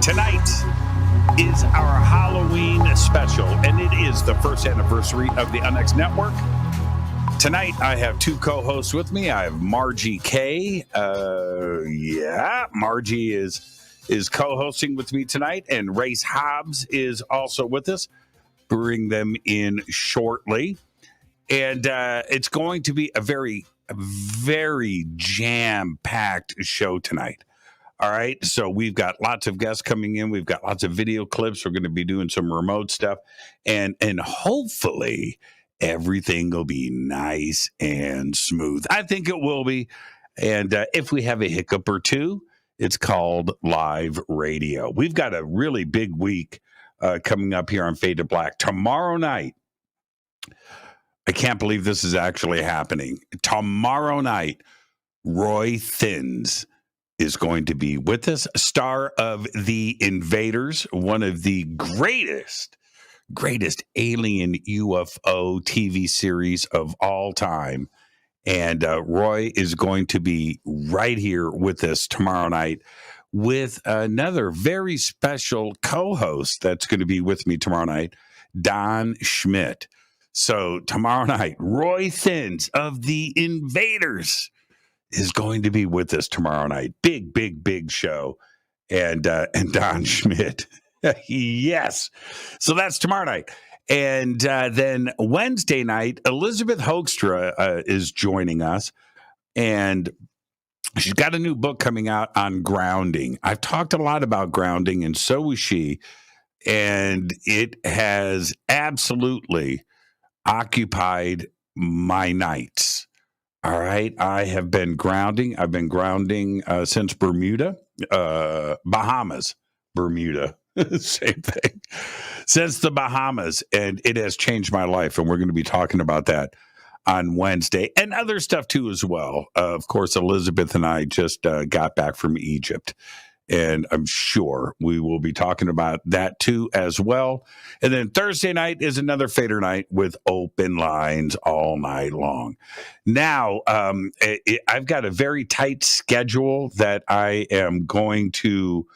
Tonight is our Halloween special, and it is the first anniversary of the Unexplained Network. Tonight, I have two co-hosts with me. I have Margie K. Margie is co-hosting with me tonight, and Race Hobbs is also with us. Bring them in shortly. And it's going to be a very jam-packed show tonight. All right, so we've got lots of guests coming in. We've got lots of video clips. We're going to be doing some remote stuff. And hopefully everything will be nice and smooth. I think it will be. And if we have a hiccup or two, it's called live radio. We've got a really big week coming up here on Fade to Black. Tomorrow night, I can't believe this is actually happening. Tomorrow night, Roy Thins is going to be with us, star of The Invaders, one of the greatest alien UFO TV series of all time. And Roy is going to be right here with us tomorrow night with another very special co-host that's going to be with me tomorrow night, Don Schmidt. So tomorrow night, Roy Thins of The Invaders is going to be with us tomorrow night. Big show. And Don Schmidt. Yes. So that's tomorrow night. And then Wednesday night, Elizabeth Hoekstra is joining us. And she's got a new book coming out on grounding. I've talked a lot about grounding, and so was she. And it has absolutely occupied my nights. All right. I have been grounding. I've been grounding since Bahamas, Bermuda, same thing, since the Bahamas. And it has changed my life. And we're going to be talking about that on Wednesday and other stuff too, as well. Of course, Elizabeth and I just got back from Egypt. And I'm sure we will be talking about that too as well. And then Thursday night is another Fader night with open lines all night long. Now, I've got a very tight schedule that I am going to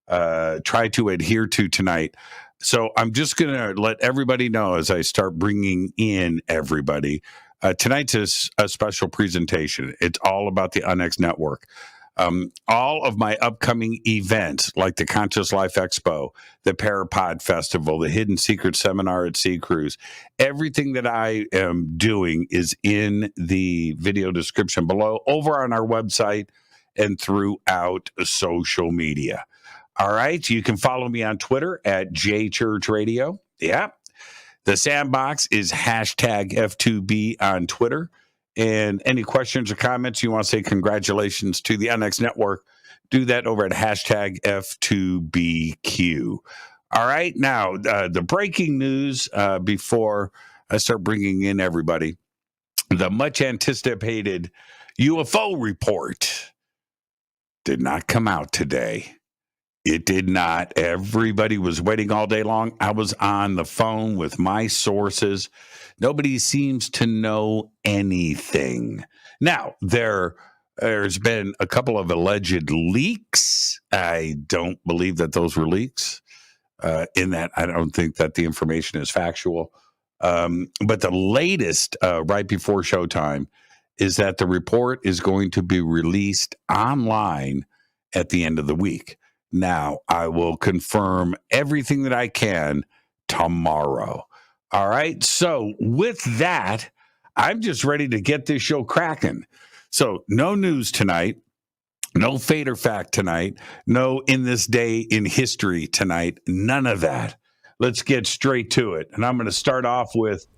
try to adhere to tonight. So I'm just going to let everybody know as I start bringing in everybody. Tonight's is a special presentation. It's all about the Unex Network. All of my upcoming events, like the Conscious Life Expo, the Parapod Festival, the Hidden Secret Seminar at Sea Cruise, everything that I am doing is in the video description below, over on our website, and throughout social media. All right, you can follow me on Twitter at JChurchRadio. Yeah, the Sandbox is hashtag F2B on Twitter. And any questions or comments, you want to say congratulations to the Unex Network, do that over at hashtag F2BQ. All right. Now, the breaking news before I start bringing in everybody, the much anticipated UFO report did not come out today. It did not. Everybody was waiting all day long. I was on the phone with my sources. Nobody seems to know anything. Now, there's been a couple of alleged leaks. I don't believe that those were leaks. In that, I don't think that the information is factual. But the latest, right before showtime, is that the report is going to be released online at the end of the week. Now, I will confirm everything that I can tomorrow. All right. So with that, I'm just ready to get this show cracking. So no news tonight, no Fader Fact tonight, no In This Day in History tonight, none of that. Let's get straight to it. And I'm going to start off with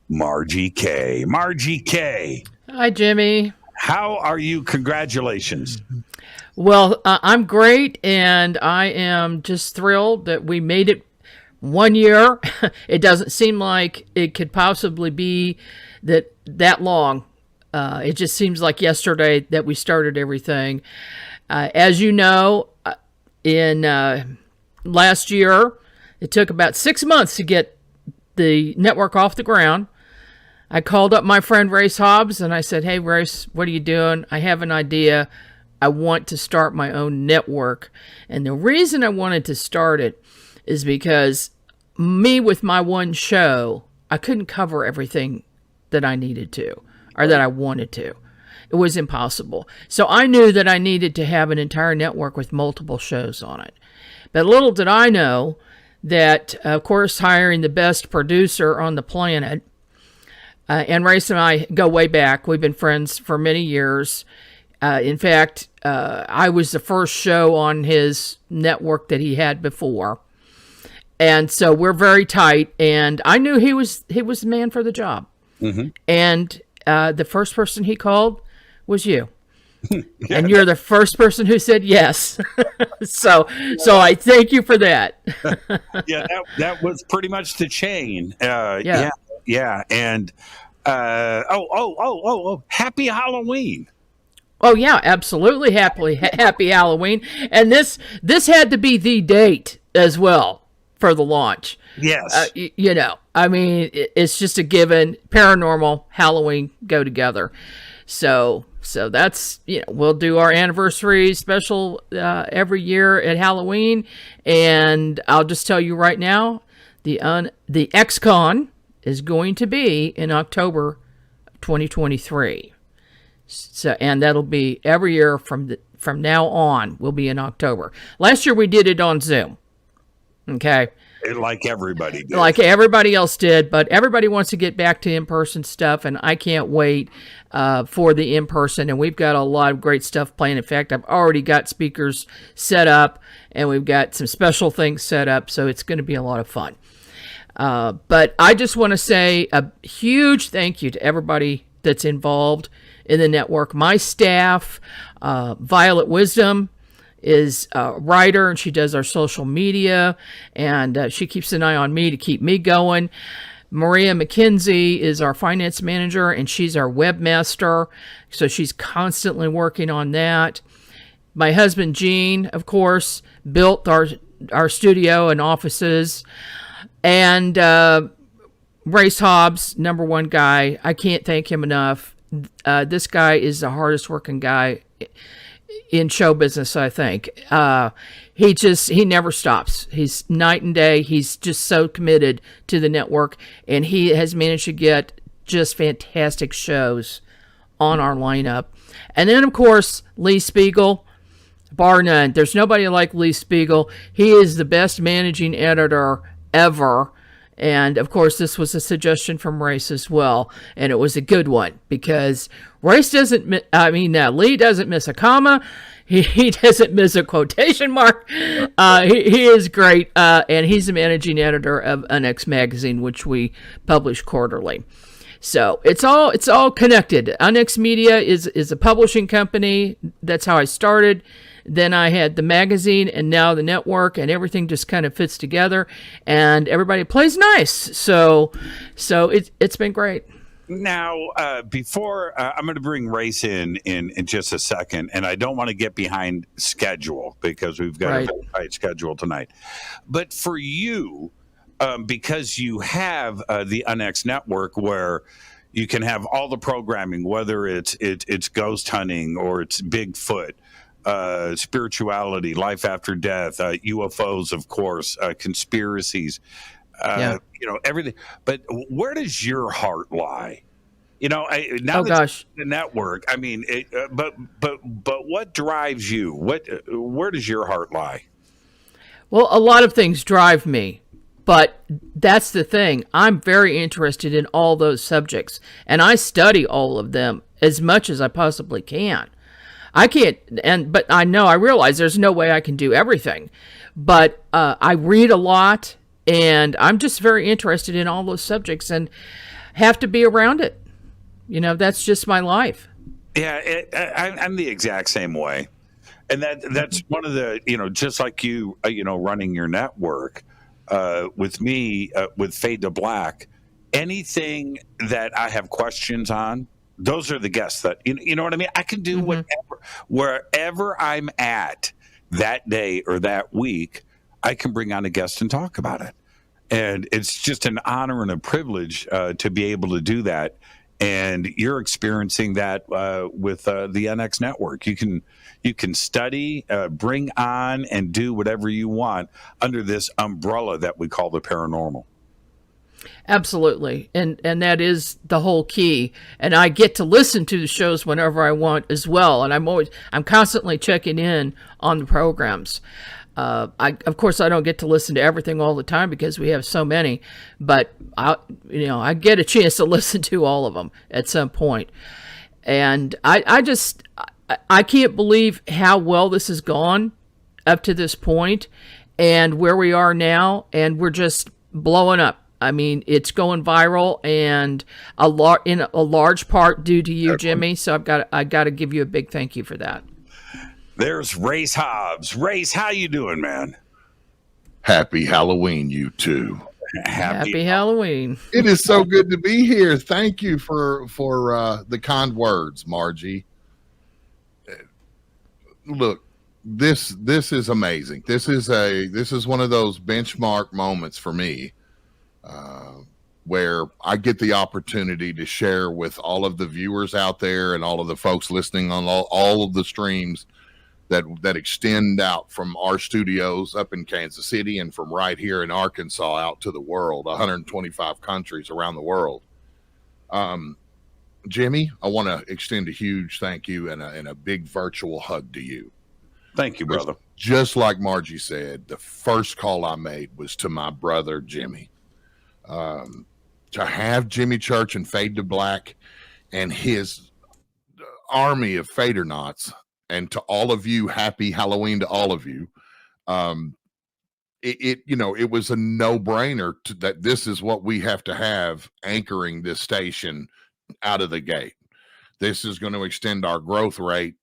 Margie K. Margie K. Hi, Jimmy. How are you? Congratulations. Well, I'm great, and I am just thrilled that we made it 1 year. It doesn't seem like it could possibly be that long. It just seems like yesterday that we started everything. As you know, in last year, it took about 6 months to get the network off the ground. I called up my friend Race Hobbs, and I said, "Hey, Race, what are you doing? I have an idea. I want to start my own network. And the reason I wanted to start it is because me with my one show, I couldn't cover everything that I needed to or that I wanted to. It was impossible. So I knew that I needed to have an entire network with multiple shows on it. But little did I know that, of course, hiring the best producer on the planet, and Race and I go way back. We've been friends for many years. In fact, I was the first show on his network that he had before. And so we're very tight, and I knew he was the man for the job. Mm-hmm. And the first person he called was you. And you're the first person who said yes. so I thank you for that. Yeah, that was pretty much the chain. Yeah. And happy Halloween. Oh yeah, absolutely happy Halloween. And this had to be the date as well for the launch. Yes. I mean, it's just a given. Paranormal, Halloween go together. So that's, we'll do our anniversary special every year at Halloween. And I'll just tell you right now, the X-Con is going to be in October 2023. So, and that'll be every year from now on will be in October. Last year we did it on Zoom. Okay. Like everybody did. Like everybody else did, but everybody wants to get back to in-person stuff, and I can't wait for the in-person, and we've got a lot of great stuff planned. In fact, I've already got speakers set up, and we've got some special things set up, so it's going to be a lot of fun. But I just want to say a huge thank you to everybody that's involved in the network. My staff, Violet Wisdom, is a writer, and she does our social media, and she keeps an eye on me to keep me going. Maria McKenzie is our finance manager, and she's our webmaster, so she's constantly working on that. My husband, Gene, of course, built our studio and offices, and Race Hobbs, number one guy. I can't thank him enough. This guy is the hardest working guy in show business, I think. He never stops. He's night and day. He's just so committed to the network, and he has managed to get just fantastic shows on our lineup. And then, of course, Lee Spiegel, bar none. There's nobody like Lee Spiegel. He is the best managing editor ever. And, of course, this was a suggestion from Race as well. And it was a good one because Lee doesn't miss a comma. He doesn't miss a quotation mark. He is great. And he's the managing editor of Unex magazine, which we publish quarterly. So it's all connected. Unex Media is a publishing company. That's how I started. Then I had the magazine, and now the network, and everything just kind of fits together, and everybody plays nice. So it's been great. Now, before I'm going to bring Race in just a second, and I don't want to get behind schedule because we've got a very tight schedule tonight. But for you, because you have the Unex network where you can have all the programming, whether it's ghost hunting or it's Bigfoot, spirituality, life after death, UFOs, of course, conspiracies, everything. But where does your heart lie? The network. I mean, but what drives you? Where does your heart lie? Well, a lot of things drive me, but that's the thing. I'm very interested in all those subjects, and I study all of them as much as I possibly can. I can't, but I realize there's no way I can do everything, but I read a lot, and I'm just very interested in all those subjects and have to be around it. That's just my life. Yeah, I'm the exact same way. And that's one of the, just like you, running your network, with me, with Fade to Black, anything that I have questions on, those are the guests that, you know what I mean? I can do wherever I'm at that day or that week, I can bring on a guest and talk about it. And it's just an honor and a privilege to be able to do that. and you're experiencing that with the NX network. You can study, bring on, and do whatever you want under this umbrella that we call the paranormal. Absolutely. And that is the whole key. And I get to listen to the shows whenever I want as well. And I'm constantly checking in on the programs. Of course, I don't get to listen to everything all the time because we have so many, but I get a chance to listen to all of them at some point. And I can't believe how well this has gone up to this point and where we are now. And we're just blowing up. I mean, it's going viral, and in a large part due to you, Jimmy. So I got to give you a big thank you for that. There's Race Hobbs. Race, how you doing, man? Happy Halloween, you two. Happy Halloween. It is so good to be here. Thank you for the kind words, Margie. Look, this is amazing. This is one of those benchmark moments for me. Where I get the opportunity to share with all of the viewers out there and all of the folks listening on all of the streams that extend out from our studios up in Kansas City and from right here in Arkansas out to the world, 125 countries around the world. Jimmy, I want to extend a huge thank you and a big virtual hug to you. Thank you, brother. Just like Margie said, the first call I made was to my brother, Jimmy. To have Jimmy Church and Fade to Black and his army of Fadernauts, and to all of you, happy Halloween to all of you. It was a no-brainer that this is what we have to have anchoring this station out of the gate. This is going to extend our growth rate,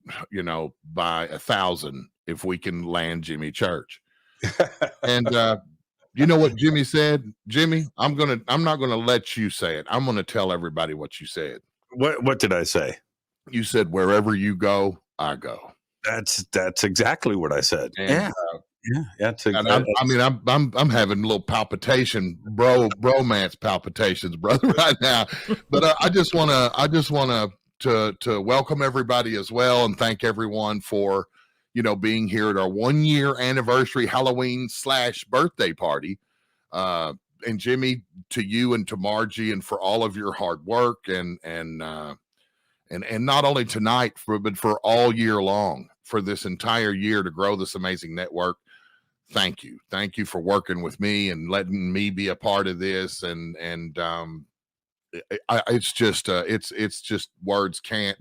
by 1,000 if we can land Jimmy Church. And you know what Jimmy said? Jimmy, I'm not gonna let you say it. I'm gonna tell everybody what you said. What did I say? You said, wherever you go, I go. That's exactly what I said. And, That's I'm having a little palpitation, bromance palpitations, brother, right now. But I just wanna to welcome everybody as well and thank everyone for being here at our 1-year anniversary Halloween / birthday party. And Jimmy, to you and to Margie, and for all of your hard work and not only tonight, but for all year long, for this entire year to grow this amazing network. Thank you. Thank you for working with me and letting me be a part of this. It's just words can't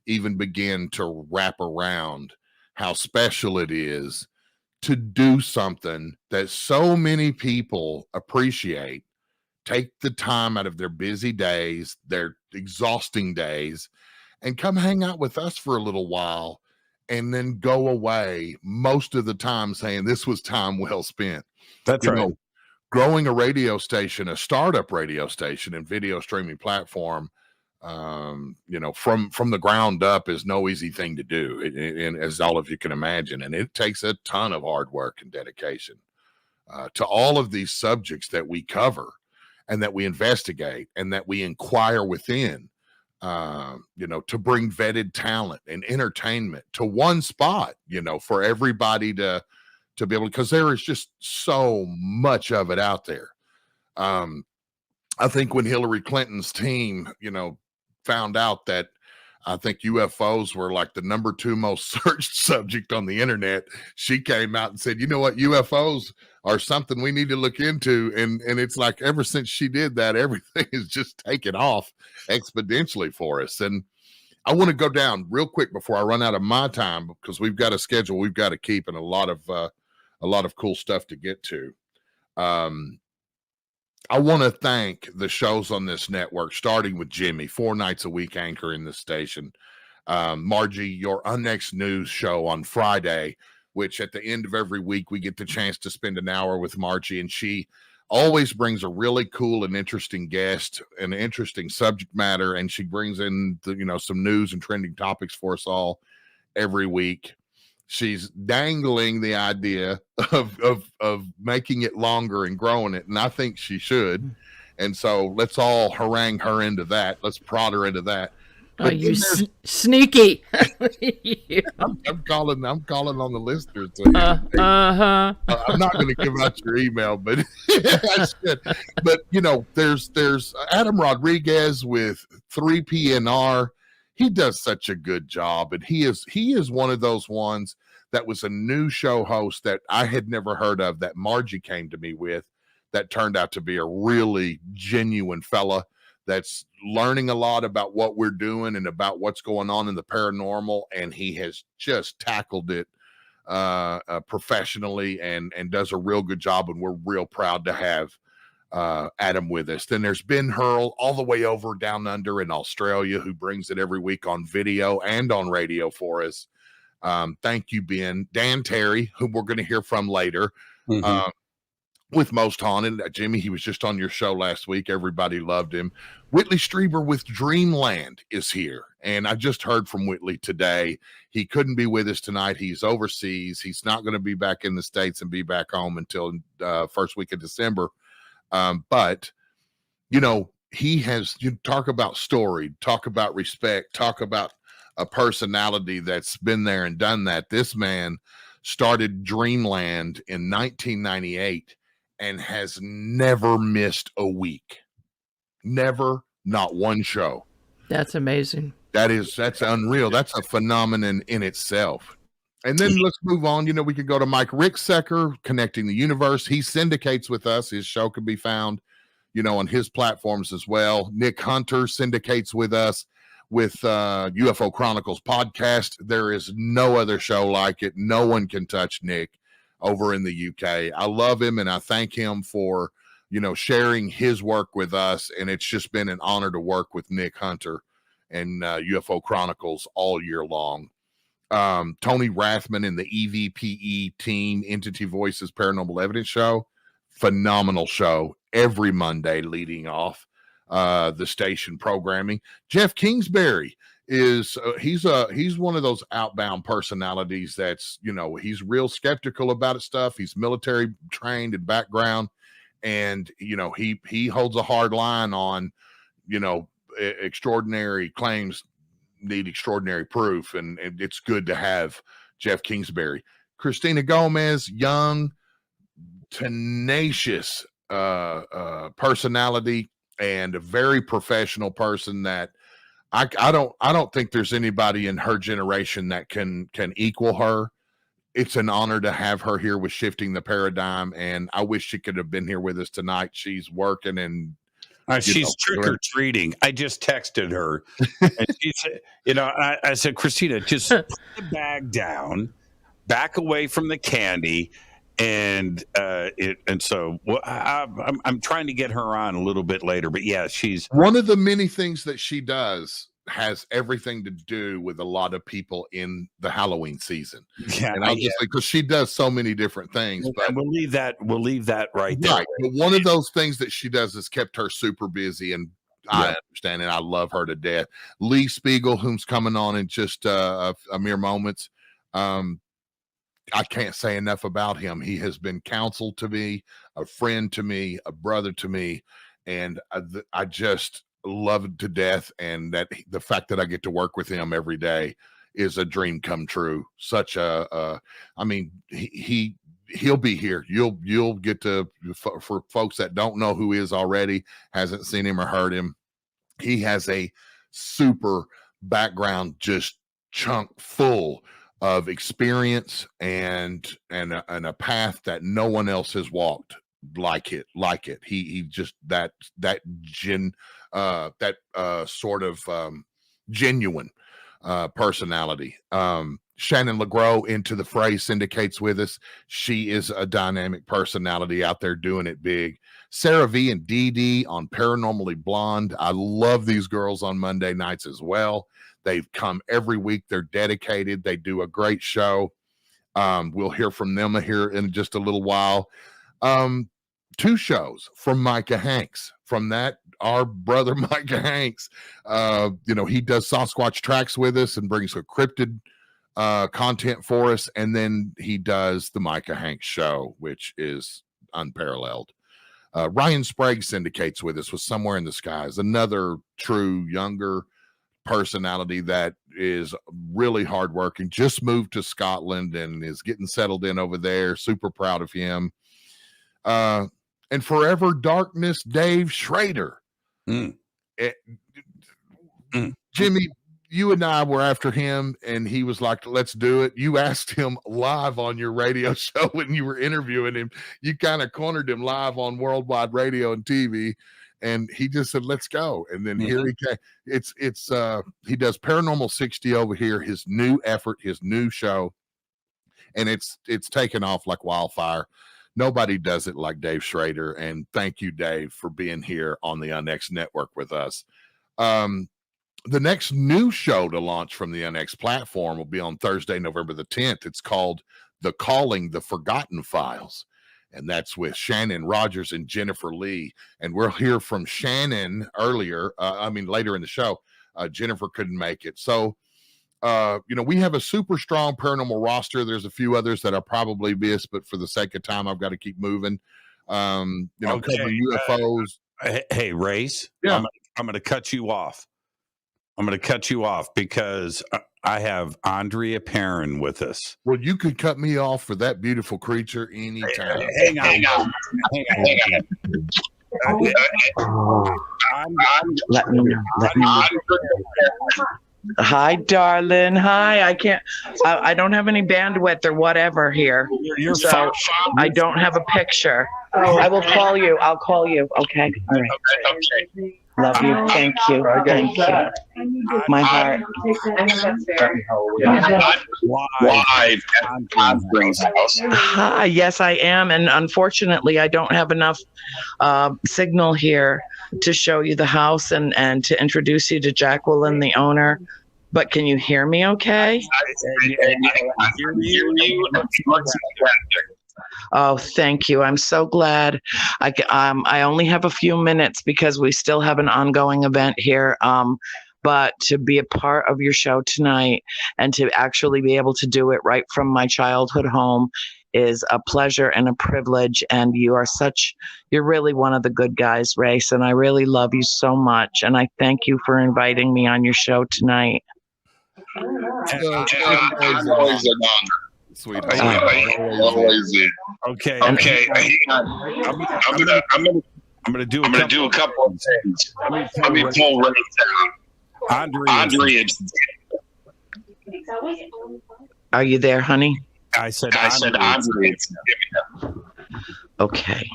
even begin to wrap around how special it is to do something that so many people appreciate, take the time out of their busy days, their exhausting days, and come hang out with us for a little while and then go away most of the time saying this was time well spent. That's right. Growing a radio station, a startup radio station and video streaming platform, from the ground up is no easy thing to do, and as all of you can imagine, and it takes a ton of hard work and dedication to all of these subjects that we cover and that we investigate and that we inquire within, to bring vetted talent and entertainment to one spot, for everybody to be able, because there is just so much of it out there. I think when Hillary Clinton's team, found out that I think UFOs were like the number 2 most searched subject on the internet, she came out and said, you know what, UFOs are something we need to look into. And it's like, ever since she did that, everything is just taken off exponentially for us. And I want to go down real quick before I run out of my time, because we've got a schedule we've got to keep and a lot of cool stuff to get to. I want to thank the shows on this network, starting with Jimmy, 4 nights a week anchoring the station. Margie, your Unnext News show on Friday, which at the end of every week, we get the chance to spend an hour with Margie, and she always brings a really cool and interesting guest, an interesting subject matter, and she brings in some news and trending topics for us all every week. She's dangling the idea of making it longer and growing it, and I think she should. And so let's all harangue her into that. Let's prod her into that. Oh, But you then sneaky. I'm calling on the listeners. So Uh-huh. I'm not going to give out your email, but I should. But there's Adam Rodriguez with 3PNR. He does such a good job, and he is one of those ones that was a new show host that I had never heard of, that Margie came to me with, that turned out to be a really genuine fella that's learning a lot about what we're doing and about what's going on in the paranormal, and he has just tackled it professionally and does a real good job, and we're real proud to have Adam with us. Then there's Ben Hurl all the way over down under in Australia, who brings it every week on video and on radio for us. Thank you, Ben. Dan Terry, who we're going to hear from later. With Most Haunted. Jimmy, he was just on your show last week. Everybody loved him. Whitley Strieber with Dreamland is here. And I just heard from Whitley today. He couldn't be with us tonight. He's overseas. He's not going to be back in the States and be back home until first week of December. But, he has, you talk about story, talk about respect, talk about a personality that's been there and done that. This man started Dreamland in 1998. And has never missed a week. Never, not one show. That's amazing. That's unreal. That's a phenomenon in itself. And then let's move on. We could go to Mike Ricksecker, Connecting the Universe. He syndicates with us. His show can be found, on his platforms as well. Nick Hunter syndicates with us with UFO Chronicles podcast. There is no other show like it. No one can touch Nick over in the UK. I love him, and I thank him for, sharing his work with us. And it's just been an honor to work with Nick Hunter and UFO Chronicles all year long. Tony Rathman and the EVPE team, Entity Voices Paranormal Evidence Show, phenomenal show every Monday leading off the station programming. Jeff Kingsbury is he's one of those outbound personalities that's he's real skeptical about stuff. He's military trained and background, and he holds a hard line on extraordinary claims need extraordinary proof, and it's good to have Jeff Kingsbury. Christina Gomez, young, tenacious personality, and a very professional person that I don't think there's anybody in her generation that can equal her. It's an honor to have her here with Shifting the Paradigm, and I wish she could have been here with us tonight. She's working and she's trick-or-treating. I just texted her, and she said, I said, Christina, just put the bag down, back away from the candy. And so I'm trying to get her on a little bit later, but yeah, she's one of the many things that she does has everything to do with a lot of people in the Halloween season. Yeah, and I'll just say, because she does so many different things, but we'll leave that right there. Right. But one of those things that she does has kept her super busy, and I understand it. I love her to death. Lee Spiegel, who's coming on in just a mere moments. I can't say enough about him. He has been counsel to me, a friend to me, a brother to me, and I just love it to death. And that the fact that I get to work with him every day is a dream come true. Such I mean, he'll be here. You'll get to, for folks that don't know who he is already, hasn't seen him or heard him. He has a super background, just chunk full of experience and a path that no one else has walked like it. He just sort of genuine personality. Shannon LeGros into the fray syndicates with us. She is a dynamic personality out there doing it big. Sarah V and Dee Dee on Paranormally Blonde. I love these girls on Monday nights as well. They've come every week. They're dedicated. They do a great show. We'll hear from them here in just a little while. 2 shows from Micah Hanks. From that, our brother Micah Hanks, he does Sasquatch Tracks with us and brings a cryptid content for us. And then he does the Micah Hanks show, which is unparalleled. Ryan Sprague syndicates with us with Somewhere in the Skies, another true younger personality that is really hardworking, just moved to Scotland and is getting settled in over there. Super proud of him. And Forever Darkness, Dave Schrader. Jimmy, you and I were after him, and he was like, let's do it. You asked him live on your radio show when you were interviewing him. You kind of cornered him live on worldwide radio and TV, and he just said, let's go. And then here he came. It's he does Paranormal 60 over here, his new effort, his new show, and it's taken off like wildfire. Nobody does it like Dave Schrader, and thank you, Dave, for being here on the Unex Network with us. The next new show to launch from the Unex platform will be on Thursday, November the 10th. It's called The Calling, The Forgotten Files. And that's with Shannon Rogers and Jennifer Lee. And we'll hear from Shannon later in the show. Jennifer couldn't make it. So, we have a super strong paranormal roster. There's a few others that I'll probably miss, but for the sake of time, I've got to keep moving. Covering UFOs. Hey, Race. Yeah. I'm going to cut you off. Because I have Andrea Perrin with us. Well, you could cut me off for that beautiful creature anytime. Hang on. Let me. Hi, darling. Hi. I don't have any bandwidth or whatever here. So I don't have a picture. I will call you. I'll call you. Okay. All right. Okay. Love you. Thank you. Thank you. My heart. Live Hi. Yes, I am. And unfortunately, I don't have enough signal here to show you the house and to introduce you to Jacqueline, the owner. But can you hear me okay? I hear you. Oh, thank you. I'm so glad. I only have a few minutes because we still have an ongoing event here. But to be a part of your show tonight and to actually be able to do it right from my childhood home is a pleasure and a privilege. And you're really one of the good guys, Race. And I really love you so much. And I thank you for inviting me on your show tonight. Always an honor. Sweetheart. Always is. Okay. I'm gonna do a couple of things. Let me pull right down. Andrea. Are you there, honey? I said Andrea. Okay.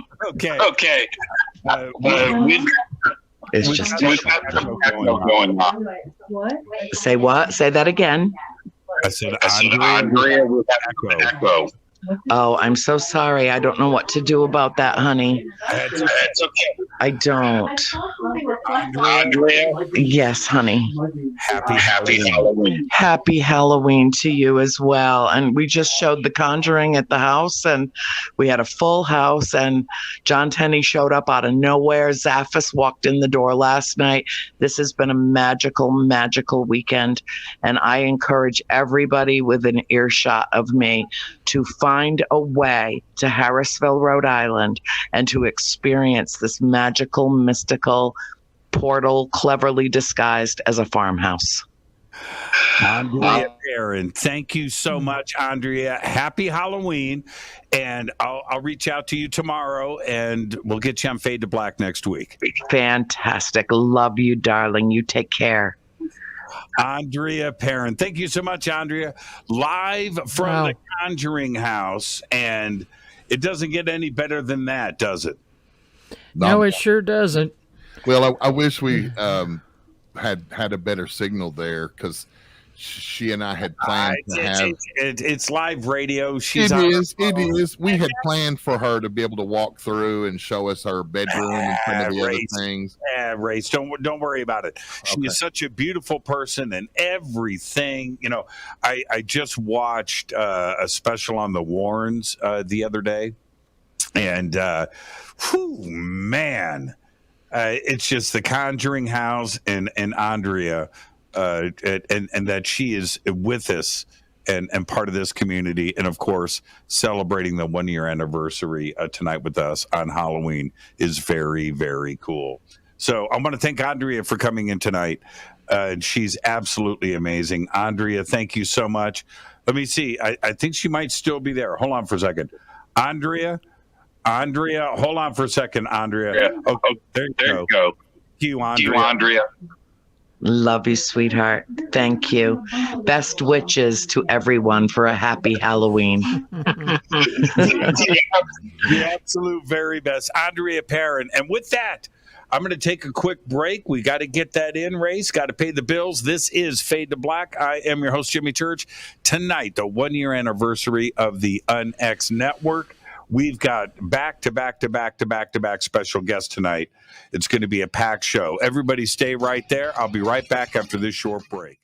It's just going on. Say what? Say that again. I said Andrea with echo. Oh, I'm so sorry. I don't know what to do about that, honey. It's okay. I don't. Andrea. Yes, honey. Happy Halloween. Happy Halloween to you as well. And we just showed The Conjuring at the house, and we had a full house, and John Tenney showed up out of nowhere. Zaffis walked in the door last night. This has been a magical, magical weekend. And I encourage everybody within earshot of me to find a way to Harrisville, Rhode Island, and to experience this magical, mystical portal cleverly disguised as a farmhouse. Andrea Perrin, thank you so much, Andrea. Happy Halloween, and I'll reach out to you tomorrow, and we'll get you on Fade to Black next week. Fantastic. Love you, darling. You take care. Andrea Perrin. Thank you so much, Andrea. Live from the Conjuring house, and it doesn't get any better than that, does it? No, it sure doesn't. Well, I wish we had a better signal there, because she and I had planned to have. It's live radio. It is. We had planned for her to be able to walk through and show us her bedroom and some of the other things. Yeah, Race, don't worry about it. She is such a beautiful person and everything. I just watched a special on the Warrens the other day, and man, it's just The Conjuring house and Andrea. And that she is with us and part of this community, and of course, celebrating the 1-year anniversary tonight with us on Halloween is very, very cool. So I want to thank Andrea for coming in tonight. She's absolutely amazing. Andrea, thank you so much. Let me see. I think she might still be there. Hold on for a second. Andrea, hold on for a second, Andrea. Yeah. Okay, there you go. Thank you, Andrea. Love you, sweetheart. Thank you. Best wishes to everyone for a happy Halloween. The absolute very best. Andrea Perrin. And with that, I'm going to take a quick break. We got to get that in race. Got to pay the bills. This is Fade to Black. I am your host, Jimmy Church. Tonight, the 1-year anniversary of the UNX Network. We've got back-to-back special guests tonight. It's going to be a packed show. Everybody stay right there. I'll be right back after this short break.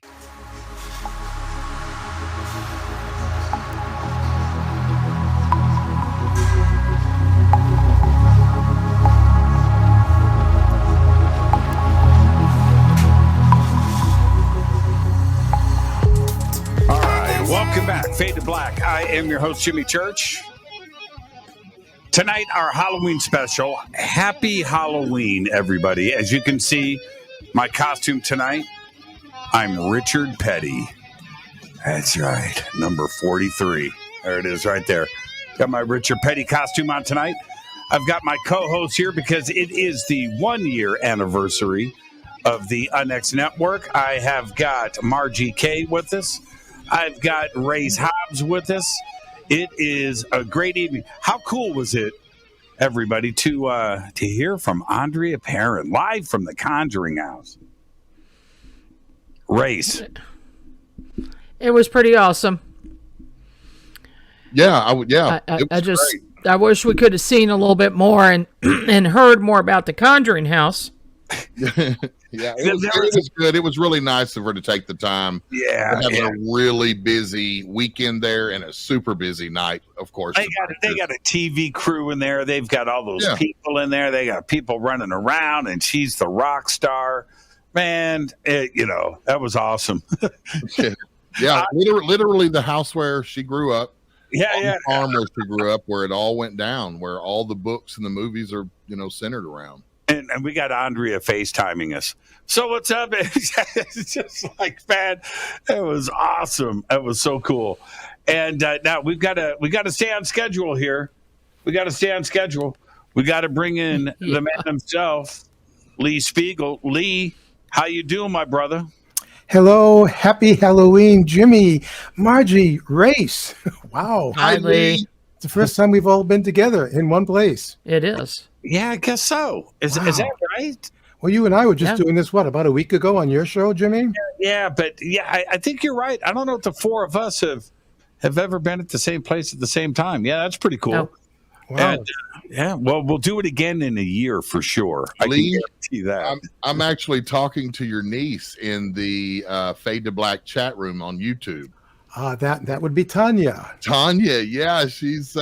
All right, welcome back. Fade to Black. I am your host, Jimmy Church. Tonight, our Halloween special. Happy Halloween, everybody. As you can see, my costume tonight, I'm Richard Petty. That's right, number 43. There it is right there. Got my Richard Petty costume on tonight. I've got my co-host here because it is the 1-year anniversary of the UNX Network. I have got Margie K with us. I've got Ray's Hobbs with us. It is a great evening. How cool was it, everybody, to hear from Andrea Perrin live from the Conjuring House? Race. It was pretty awesome. Yeah, I would. Yeah, I wish we could have seen a little bit more and and heard more about the Conjuring House. Yeah, it was good. It was really nice of her to take the time. Yeah, having a really busy weekend there and a super busy night, of course. They got a TV crew in there. They've got all those people in there. They got people running around, and she's the rock star. Man, that was awesome. Yeah, literally the house where she grew up. Yeah. The farm where she grew up, where it all went down, where all the books and the movies are, centered around. And we got Andrea FaceTiming us. So what's up? It's just like, man, it was awesome. It was so cool. And now we got to stay on schedule here. We got to stay on schedule. We got to bring in the man himself, Lee Spiegel. Lee, how you doing, my brother? Hello, happy Halloween, Jimmy, Margie, Race. Wow. Hi, Lee. It's the first time we've all been together in one place. It is. Yeah, I guess so. Is that right? Well, you and I were just doing this, about a week ago on your show, Jimmy? Yeah, but I think you're right. I don't know if the four of us have ever been at the same place at the same time. Yeah, that's pretty cool. Oh. Wow. And, well, we'll do it again in a year for sure. I can guarantee that. I'm actually talking to your niece in the Fade to Black chat room on YouTube. That would be Tanya. Tanya, yeah, she's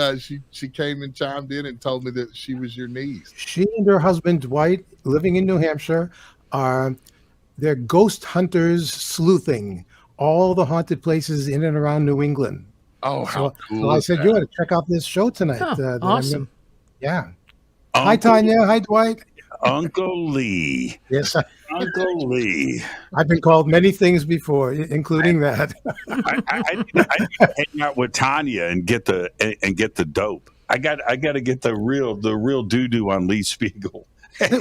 she came and chimed in and told me that she was your niece. She and her husband Dwight, living in New Hampshire, they're ghost hunters sleuthing all the haunted places in and around New England. Oh, how cool! So I said you ought to check out this show tonight. Oh, awesome! Hi, Tanya. Hi, Dwight. Uncle Lee. Yes, Uncle Lee. I've been called many things before, including that. I need to hang out with Tanya and get the dope. I got to get the real doo doo on Lee Spiegel.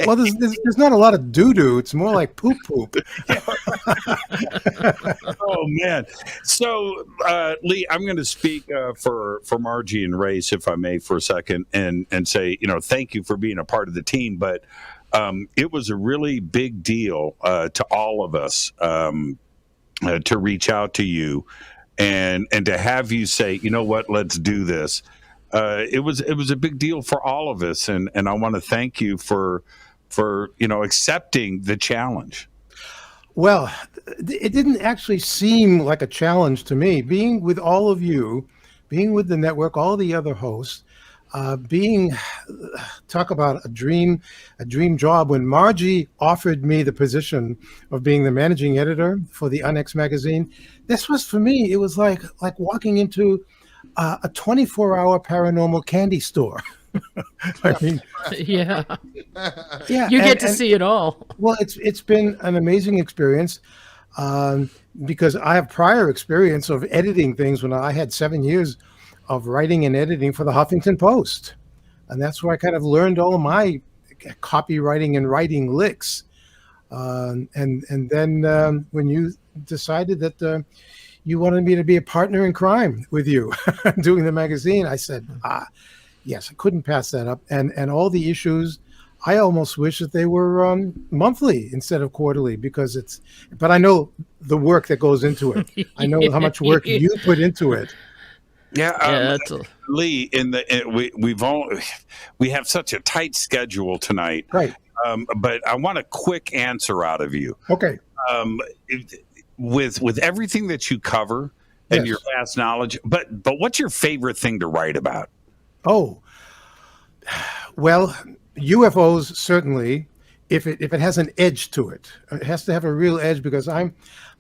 Well, there's not a lot of doo doo. It's more like poop. Oh man! So Lee, I'm going to speak for Margie and Race, if I may, for a second, and say thank you for being a part of the team. But it was a really big deal to all of us to reach out to you and to have you say, you know what, let's do this. It was a big deal for all of us, and I want to thank you for accepting the challenge. Well, it didn't actually seem like a challenge to me. Being with all of you, being with the network, all the other hosts, being talk about a dream job. When Margie offered me the position of being the managing editor for the Unex magazine, this was for me. It was like walking into a 24-hour paranormal candy store. I mean, Yeah. yeah, You get to see it all. Well, it's been an amazing experience. Because I have prior experience of editing things when I had 7 years of writing and editing for the Huffington Post. And that's where I kind of learned all of my copywriting and writing licks. And then when you decided that you wanted me to be a partner in crime with you doing the magazine, I said, yes, I couldn't pass that up. And all the issues, I almost wish that they were monthly instead of quarterly, because but I know the work that goes into it. I know how much work you put into it. Yeah, Lee, we have such a tight schedule tonight, right? But I want a quick answer out of you. Okay. With everything that you cover and your vast knowledge, but what's your favorite thing to write about? Oh, well, UFOs certainly. If it has an edge to it, it has to have a real edge, because I'm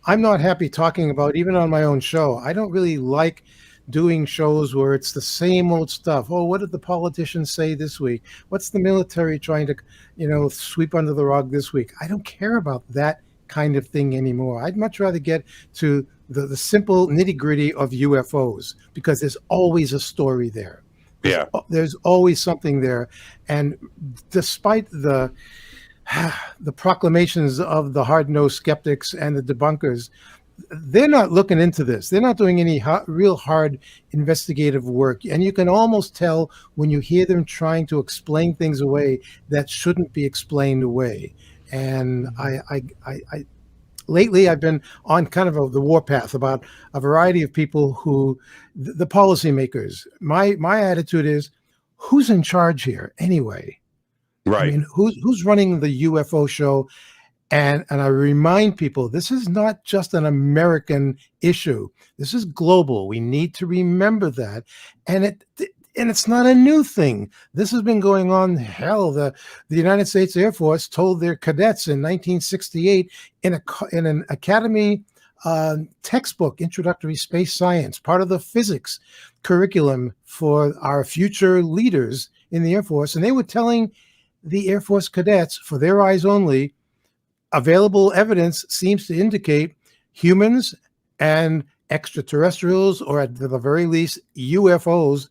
not happy talking about, even on my own show. I don't really like doing shows where it's the same old stuff. Oh, what did the politicians say this week? What's the military trying to, sweep under the rug this week? I don't care about that kind of thing anymore. I'd much rather get to the simple nitty-gritty of UFOs, because there's always a story there. There's always something there. And despite the proclamations of the hard-nosed skeptics and the debunkers, they're not looking into this. They're not doing any real hard investigative work. And you can almost tell when you hear them trying to explain things away that shouldn't be explained away. And I lately I've been on kind of the warpath about a variety of people who, the policymakers. My attitude is, who's in charge here anyway? Right. I mean, who's running the UFO show? And I remind people, this is not just an American issue. This is global. We need to remember that. And it's not a new thing. This has been going on. Hell, the United States Air Force told their cadets in 1968 in an academy textbook, Introductory Space Science, part of the physics curriculum for our future leaders in the Air Force. And they were telling the Air Force cadets, for their eyes only, available evidence seems to indicate humans and extraterrestrials, or at the very least UFOs,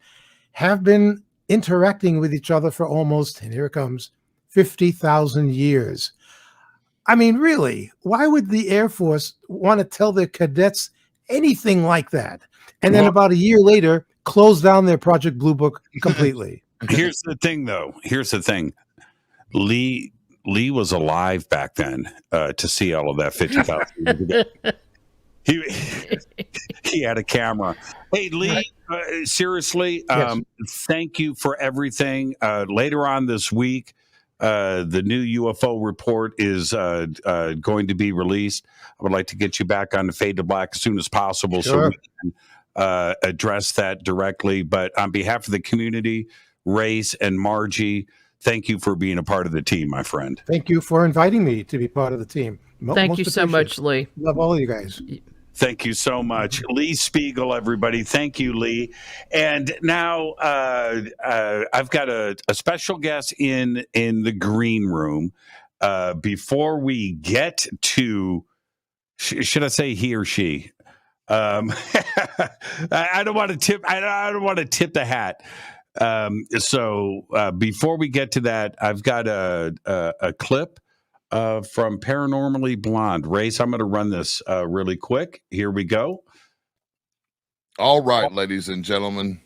have been interacting with each other for almost, and here it comes, 50,000 years. I mean, really, why would the Air Force want to tell their cadets anything like that? And then about a year later, close down their Project Blue Book completely. Here's the thing, though. Here's the thing. Lee was alive back then to see all of that 50,000. He had a camera. Hey, Lee, seriously, thank you for everything. Later on this week, the new UFO report is going to be released. I would like to get you back on the Fade to Black as soon as possible, so we can address that directly. But on behalf of the community, Race and Margie, thank you for being a part of the team, my friend. Thank you for inviting me to be part of the team. Thank you so much, Lee. Love all of you guys. Thank you so much. Lee Spiegel, everybody. Thank you, Lee. And now I've got a special guest in the green room. Before we get to, should I say he or she? I don't want to tip. I don't want to tip the hat. So before we get to that, I've got a clip from Paranormally Blonde. Race, I'm going to run this really quick. Here we go. All right, ladies and gentlemen,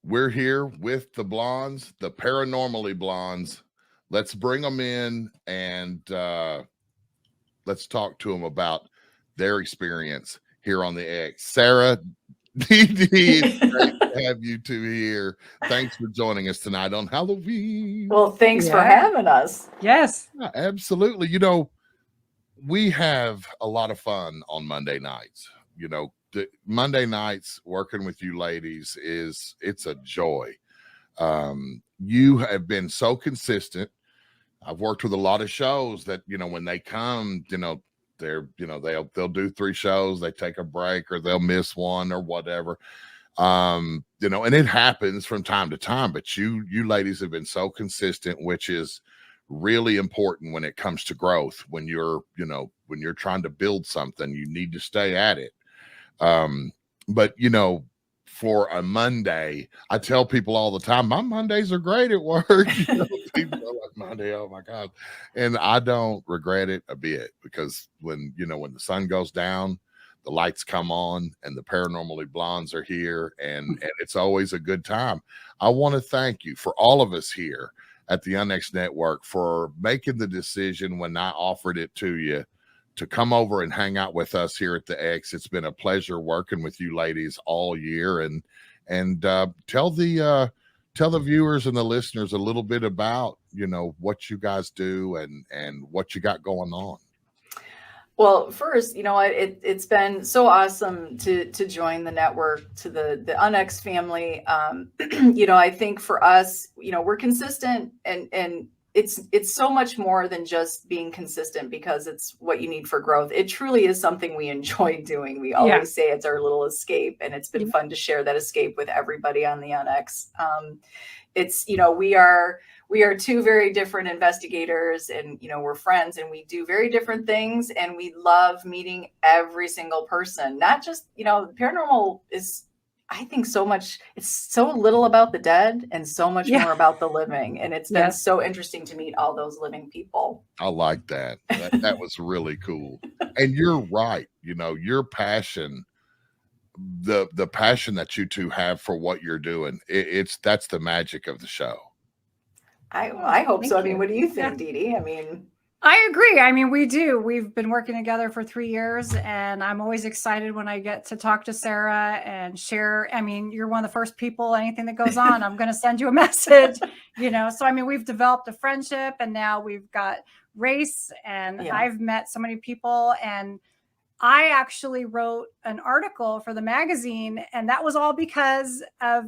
we're here with the blondes, the Paranormally Blondes. Let's bring them in and let's talk to them about their experience here on the X. Sarah, DD, it's great to have you two here. Thanks for joining us tonight on Halloween. Well, thanks for having us. Yes. Yeah, absolutely. You know, we have a lot of fun on Monday nights. You know, the Monday nights working with you ladies it's a joy. You have been so consistent. I've worked with a lot of shows that, when they come, they're, they'll do 3 shows, they take a break or they'll miss one or whatever. And it happens from time to time, but you ladies have been so consistent, which is really important when it comes to growth. When you're trying to build something, you need to stay at it. But for a Monday, I tell people all the time, my Mondays are great at work. People are like, Monday, oh my God. And I don't regret it a bit, because when the sun goes down, the lights come on and the Paranormally Blondes are here, and it's always a good time. I want to thank you, for all of us here at the Unexplained Network, for making the decision when I offered it to you to come over and hang out with us here at the X. It's been a pleasure working with you ladies all year, and tell the viewers and the listeners a little bit about, what you guys do and what you got going on. Well, first, it's been so awesome to join the network, to the Unex family. I think for us, we're consistent, and it's so much more than just being consistent, because it's what you need for growth. It truly is something we enjoy doing. We always say it's our little escape, and it's been fun to share that escape with everybody on the Unex. We are 2 very different investigators, and, we're friends, and we do very different things, and we love meeting every single person. Not just, paranormal is, I think, so much, it's so little about the dead and so much more about the living. And it's been so interesting to meet all those living people. I like that. That was really cool. And you're right. Your passion, the passion that you 2 have for what you're doing, that's the magic of the show. I hope so. I mean, what do you think, Dee Dee? I mean, I agree. I mean, we do. We've been working together for 3 years, and I'm always excited when I get to talk to Sarah and share. I mean, you're one of the first people, anything that goes on, I'm going to send you a message, So, I mean, we've developed a friendship, and now we've got race, and I've met so many people, and I actually wrote an article for the magazine, and that was all because of,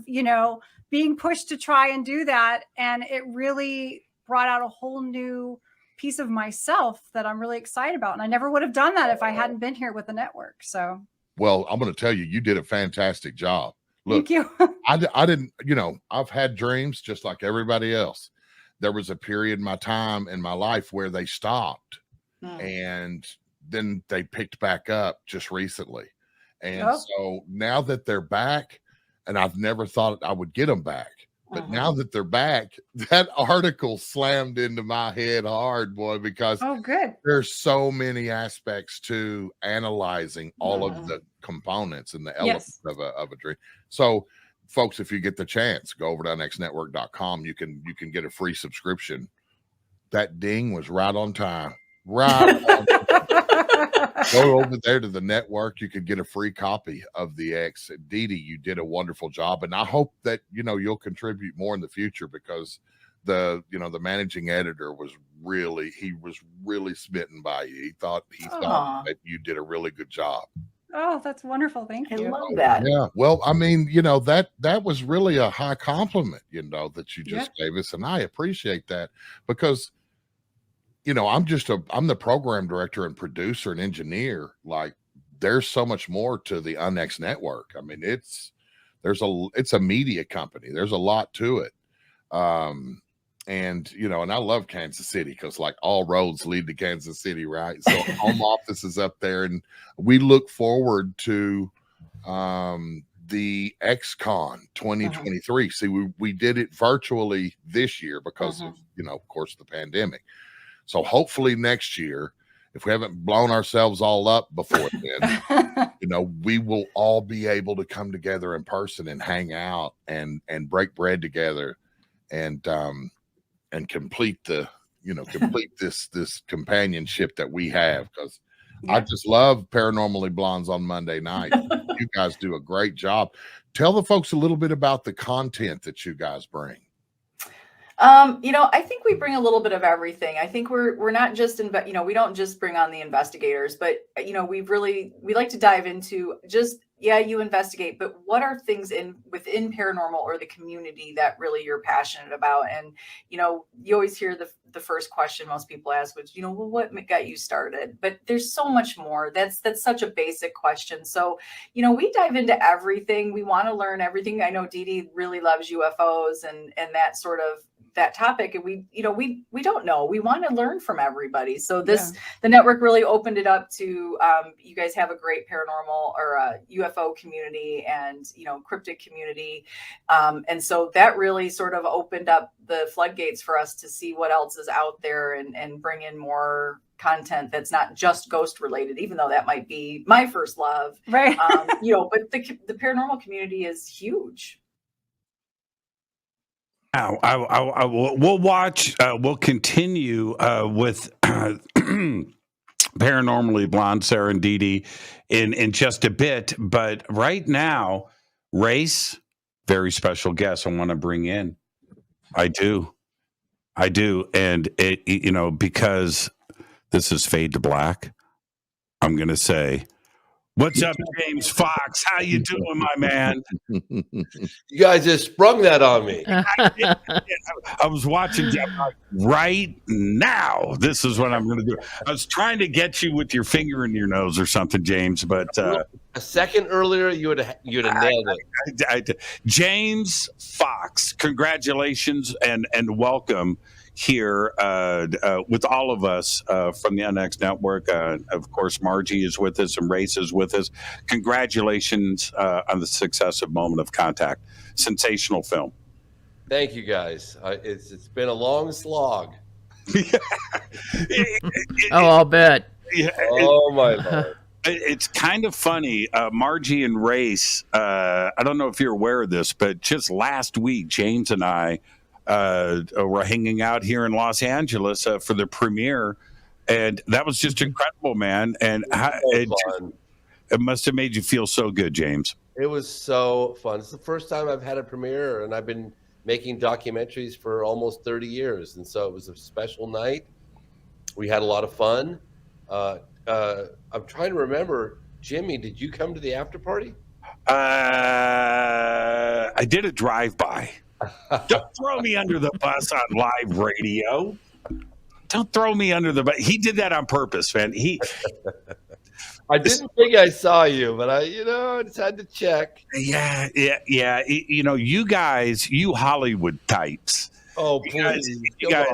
being pushed to try and do that. And it really brought out a whole new piece of myself that I'm really excited about. And I never would have done that if I hadn't been here with the network. So, well, I'm going to tell you, you did a fantastic job. Look, thank you. I didn't, I've had dreams just like everybody else. There was a period in my life where they stopped, and then they picked back up just recently. And so now that they're back, and I've never thought I would get them back, but now that they're back, that article slammed into my head hard, boy, because there's so many aspects to analyzing all of the components and the elements of a dream. So, folks, if you get the chance, go over to unexnetwork.com. You can get a free subscription. That ding was right on time. Right on time. Go over there to the network. You could get a free copy of the X. Dee Dee, you did a wonderful job, and I hope that you'll contribute more in the future, because the managing editor was really smitten by you. He thought that you did a really good job. Oh, that's wonderful. Thank you. I love that. Yeah. Well, I mean, that was really a high compliment, that you just gave us, and I appreciate that, because I'm the program director and producer and engineer. Like, there's so much more to the Unex Network. I mean, it's a media company. There's a lot to it. And I love Kansas City, because like all roads lead to Kansas City, right? So home office is up there, and we look forward to the XCon 2023. See, we did it virtually this year because of, of course, the pandemic. So hopefully next year, if we haven't blown ourselves all up before then, we will all be able to come together in person and hang out and break bread together, and complete this companionship that we have. Because I just love Paranormally Blondes on Monday night. You guys do a great job. Tell the folks a little bit about the content that you guys bring. I think we bring a little bit of everything. I think we're not just we don't just bring on the investigators, but we like to dive into just you investigate, but what are things within paranormal or the community that really you're passionate about? And you always hear the first question most people ask, which well, what got you started? But there's so much more. That's such a basic question. So we dive into everything. We want to learn everything. I know Dee Dee really loves UFOs and that sort of that topic, and we don't know. We want to learn from everybody. So the network really opened it up to you guys have a great paranormal or a UFO community and cryptid community, and so that really sort of opened up the floodgates for us to see what else is out there and bring in more content that's not just ghost related, even though that might be my first love, right? But the paranormal community is huge. Now, we'll watch. We'll continue with Paranormally Blonde, Sarah and Dee Dee in just a bit. But right now, Race, very special guest I want to bring in. I do. And it, because this is Fade to Black, I'm going to say, what's up, James Fox? How you doing, my man? You guys just sprung that on me. I was watching right now. This is what I'm going to do. I was trying to get you with your finger in your nose or something, James, but a second earlier, you would have nailed it. James Fox, congratulations and welcome here with all of us from the UNX Network. Of course, Margie is with us and Race is with us. Congratulations on the success of Moment of Contact. Sensational film. Thank you, guys. It's been a long slog. I'll bet. Oh, my Lord. It's kind of funny. Margie and Race, I don't know if you're aware of this, but just last week, James and I were hanging out here in Los Angeles for the premiere, and that was just incredible, man. And it must have made you feel so good, James. It was so fun. It's the first time I've had a premiere, and I've been making documentaries for almost 30 years, and so it was a special night. We had a lot of fun. I'm trying to remember, Jimmy, did you come to the after party? I did a drive-by. Don't throw me under the bus on live radio. Don't throw me under the bus. He did that on purpose, man. I didn't think I saw you, but I just had to check. Yeah. You guys, you Hollywood types. Oh, please. You guys.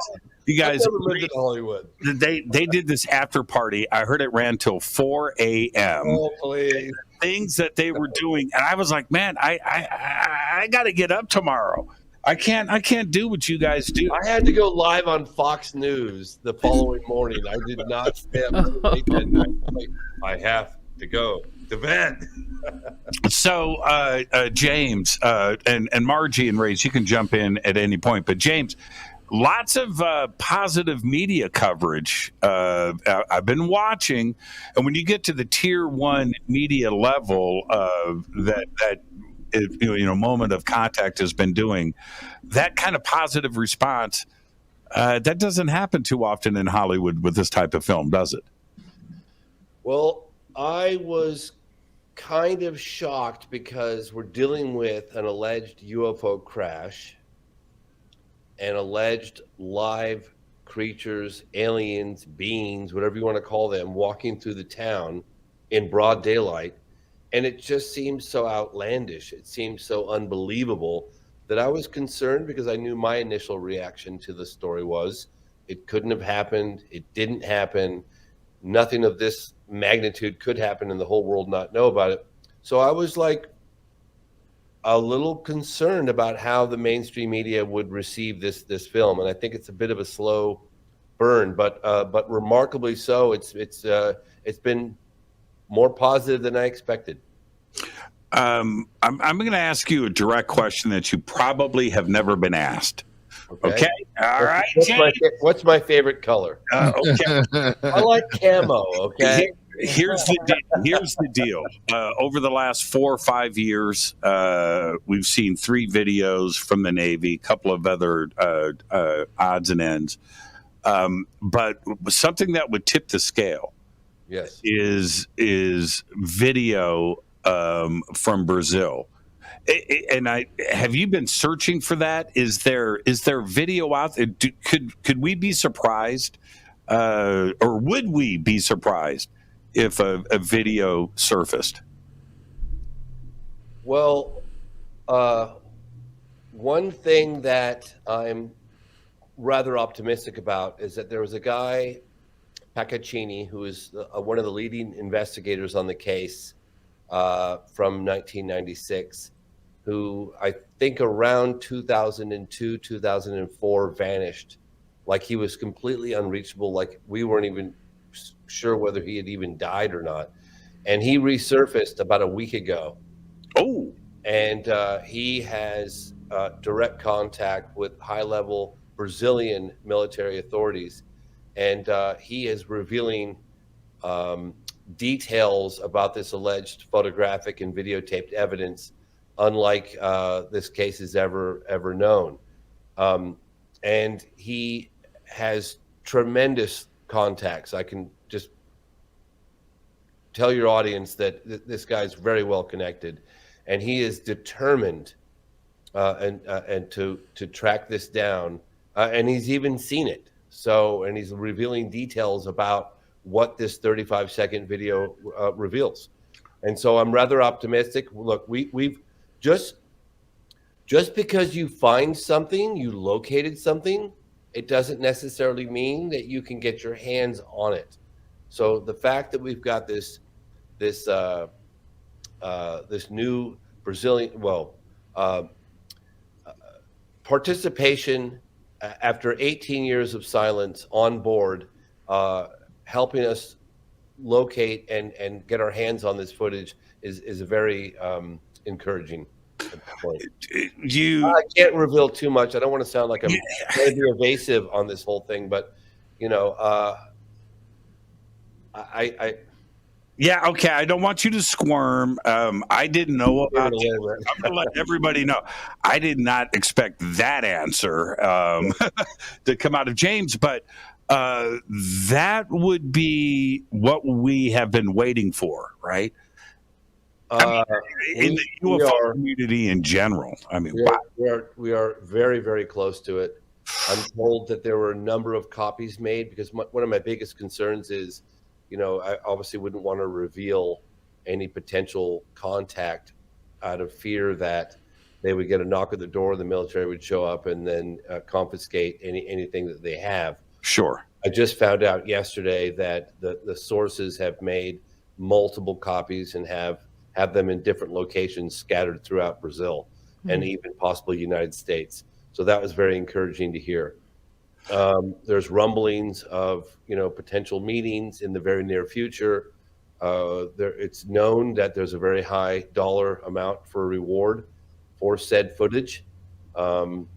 I've never lived in Hollywood. They did this after party. I heard it ran till 4 a.m. Oh, please. Things that they were doing, and I was like, man, I got to get up tomorrow. I can't do what you guys do. I had to go live on Fox News the following morning. I did not stay up until late at night. I have to go to bed. So, James and Margie and Race, you can jump in at any point. But James, lots of positive media coverage I've been watching, and when you get to the tier 1 media level that Moment of Contact has been doing, that kind of positive response that doesn't happen too often in Hollywood with this type of film, does it? Well, I was kind of shocked because we're dealing with an alleged UFO crash and alleged live creatures, aliens, beings, whatever you want to call them, walking through the town in broad daylight. And it just seems so outlandish. It seems so unbelievable that I was concerned because I knew my initial reaction to the story was it couldn't have happened. It didn't happen. Nothing of this magnitude could happen and the whole world not know about it. So I was like a little concerned about how the mainstream media would receive this film. And I think it's a bit of a slow burn, but remarkably so. It's been more positive than I expected. I'm going to ask you a direct question that you probably have never been asked. Okay. All right. What's my favorite color? Okay. I like camo. Okay. Here's the deal. Over the last 4 or 5 years, we've seen 3 videos from the Navy, a couple of other odds and ends. But something that would tip the scale, yes, is video from Brazil. And have you been searching for that? Is there video out there? Could we be surprised, or would we be surprised if a video surfaced? Well, one thing that I'm rather optimistic about is that there was a guy, Paccaccini, who is one of the leading investigators on the case from 1996, who I think around 2002, 2004 vanished. Like he was completely unreachable. Like we weren't even sure whether he had even died or not. And he resurfaced about a week ago. Oh. And he has direct contact with high-level Brazilian military authorities. And he is revealing details about this alleged photographic and videotaped evidence unlike this case is ever known. And he has tremendous contacts. I can just tell your audience that this guy's very well connected, and he is determined and to track this down. And he's even seen it. So, and he's revealing details about what this 35-second video reveals. And so I'm rather optimistic. Look, we've just because you find something, you located something, it doesn't necessarily mean that you can get your hands on it. So the fact that we've got this new Brazilian, participation after 18 years of silence on board, helping us locate and get our hands on this footage is a very encouraging point. I can't reveal too much. I don't want to sound like I'm going to be evasive on this whole thing, but yeah, okay. I don't want you to squirm. I didn't know about it. I'm going to let everybody know. I did not expect that answer to come out of James, but that would be what we have been waiting for, right? In the UFO community in general. I mean, we are very, very close to it. I'm told that there were a number of copies made because one of my biggest concerns is, I obviously wouldn't want to reveal any potential contact out of fear that they would get a knock at the door, the military would show up and then confiscate anything that they have. Sure. I just found out yesterday that the sources have made multiple copies and have them in different locations scattered throughout Brazil and even possibly United States. So that was very encouraging to hear. There's rumblings of potential meetings in the very near future. It's known that there's a very high dollar amount for a reward for said footage, and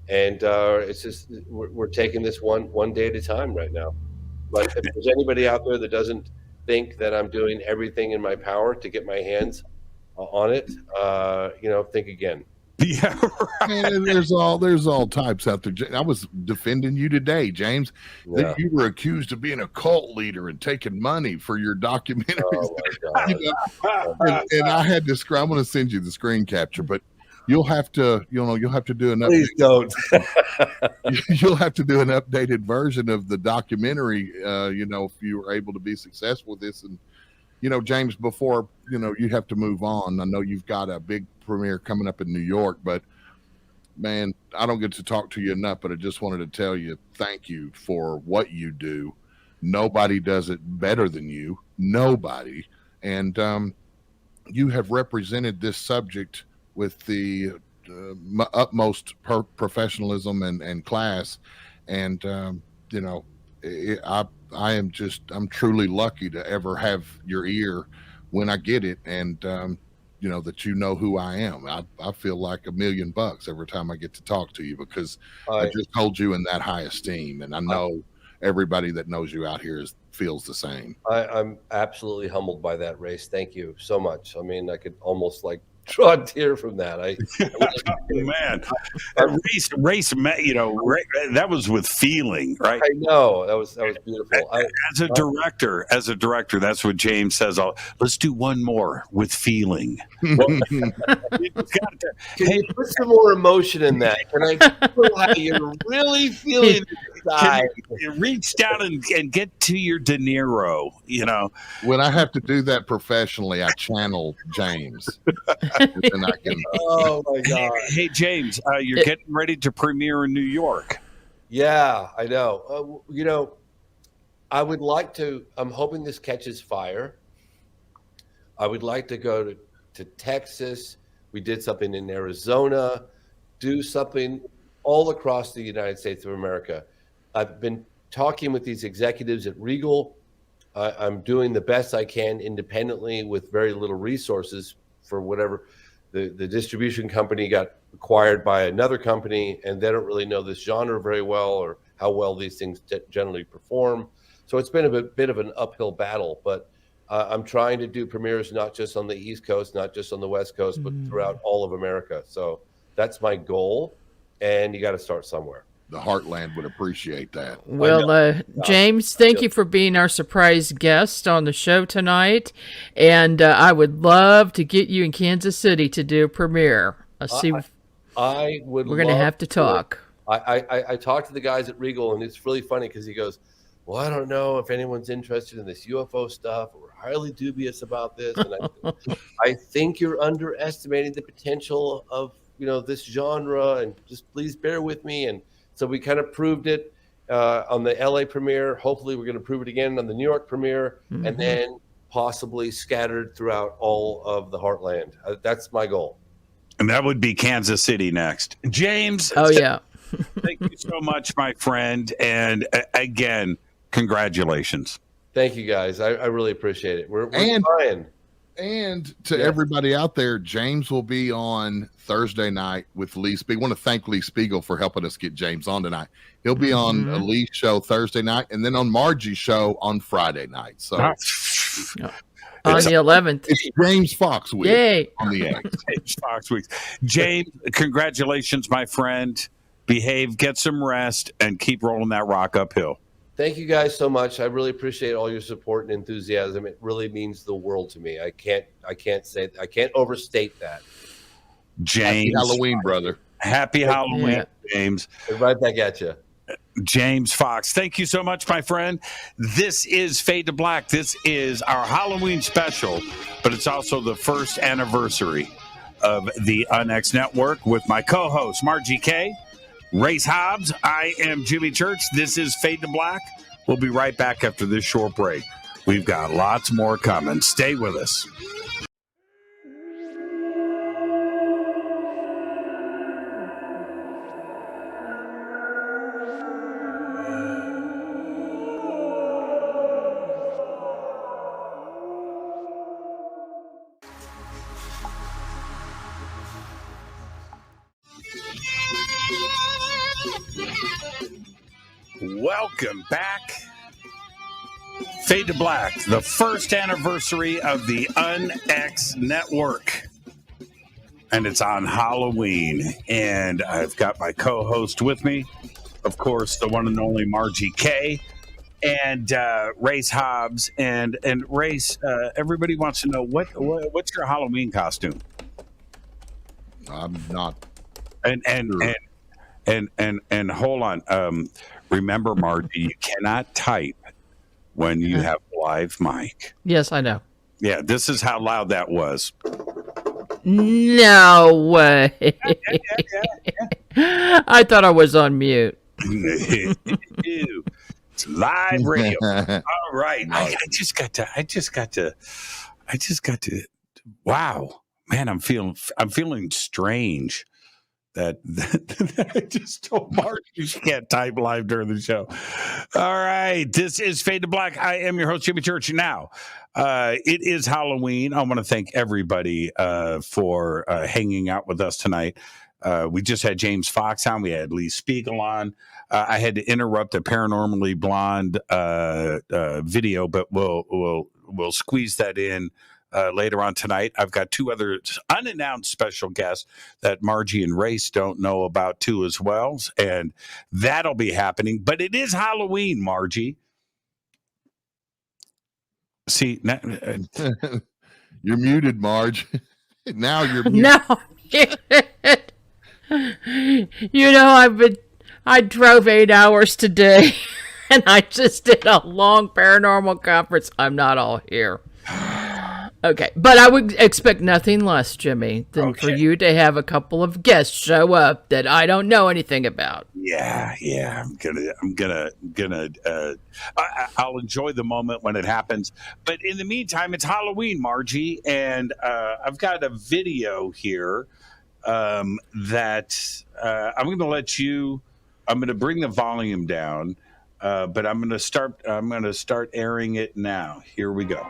it's just we're taking this one day at a time right now. But if there's anybody out there that doesn't think that I'm doing everything in my power to get my hands on it, think again. Yeah, right. Man, there's all types out there. I was defending you today, James. Yeah. That you were accused of being a cult leader and taking money for your documentaries. Oh my God. and I had to I'm going to send you the screen capture, but you'll have to do an Please don't. You'll have to do an updated version of the documentary. If you were able to be successful with this. And James, before you have to move on. I know you've got a big premiere coming up in New York, but man, I don't get to talk to you enough. But I just wanted to tell you thank you for what you do. Nobody does it better than you. Nobody, and you have represented this subject with the utmost professionalism and class, and I'm truly lucky to ever have your ear when I get it, and that you know who I am. I feel like $1 million every time I get to talk to you because I just hold you in that high esteem, and I know everybody that knows you out here feels the same. I'm absolutely humbled by that, Race. Thank you so much. I mean, I could almost like draw a tear from that. Man, race, that was with feeling, right? I know that was beautiful. As a director, that's what James says. Let's do one more with feeling. Can you put some more emotion in that? Can I feel how you're really feeling inside? You reach down and get to your De Niro, When I have to do that professionally, I channel James. And I can, oh my God. Hey James, you're getting ready to premiere in New York. Yeah, I know. I would like to, I'm hoping this catches fire. I would like to go to Texas. We did something in Arizona, do something all across the United States of America. I've been talking with these executives at Regal. I'm doing the best I can independently with very little resources for whatever. The distribution company got acquired by another company, and they don't really know this genre very well or how well these things generally perform. So it's been a bit of an uphill battle, but I'm trying to do premieres not just on the East Coast, not just on the West Coast, but throughout all of America. So that's my goal, and you got to start somewhere. The Heartland would appreciate that. Well, James, thank you for being our surprise guest on the show tonight. And I would love to get you in Kansas City to do a premiere. I would. We're going to have to talk. I talked to the guys at Regal, and it's really funny because he goes, well, I don't know if anyone's interested in this UFO stuff. We're highly dubious about this. And I think you're underestimating the potential of, this genre, and just please bear with me. And so we kind of proved it on the LA premiere. Hopefully we're going to prove it again on the New York premiere, and then possibly scattered throughout all of the Heartland. That's my goal. And that would be Kansas City next. James. Oh, yeah. Thank you so much, my friend. And again, congratulations. Thank you, guys. I really appreciate it. We're trying. And to everybody out there, James will be on Thursday night with Lee Spiegel. I want to thank Lee Spiegel for helping us get James on tonight. He'll be on Lee's show Thursday night, and then on Margie's show on Friday night. So on the 11th. It's James Fox week. Yay. On the 8th. James Fox week. James, congratulations, my friend. Behave, get some rest, and keep rolling that rock uphill. Thank you guys so much. I really appreciate all your support and enthusiasm. It really means the world to me. I can't overstate that. James, happy Halloween, brother. Happy Halloween, James. Right back at you. James Fox, thank you so much, my friend. This is Fade to Black. This is our Halloween special, but it's also the first anniversary of the Unex Network with my co-host, Margie K. Race Hobbs. I am Jimmy Church. This is Fade to Black. We'll be right back after this short break. We've got lots more coming. Stay with us. Welcome back. Fade to Black, the first anniversary of the Unex Network. And it's on Halloween. And I've got my co-host with me, of course, the one and only Margie K. And Race Hobbs. And Race, everybody wants to know, what's your Halloween costume? I'm not. And hold on. Remember, Margie, you cannot type when you have a live mic. Yes, I know. Yeah, this is how loud that was. No way. Yeah. I thought I was on mute. It's live radio. All right. I just got to. Wow, man, I'm feeling strange. That I just told Mark she can't type live during the show. All right. This is Fade to Black. I am your host, Jimmy Church. Now, it is Halloween. I want to thank everybody for hanging out with us tonight. We just had James Fox on. We had Lee Spiegel on. I had to interrupt the Paranormally Blonde video, but we'll squeeze that in later on tonight. I've got two other unannounced special guests that Margie and Race don't know about too as well, and that'll be happening. But it is Halloween, Margie. See, you're muted, Marge. Now you're muted. No. You know, I drove 8 hours today and I just did a long paranormal conference. I'm not all here. Okay, but I would expect nothing less, Jimmy, than for you to have a couple of guests show up that I don't know anything about. Yeah. I'll enjoy the moment when it happens. But in the meantime, it's Halloween, Margie, and I've got a video here that I'm going to let you. I'm going to bring the volume down, but I'm going to start airing it now. Here we go.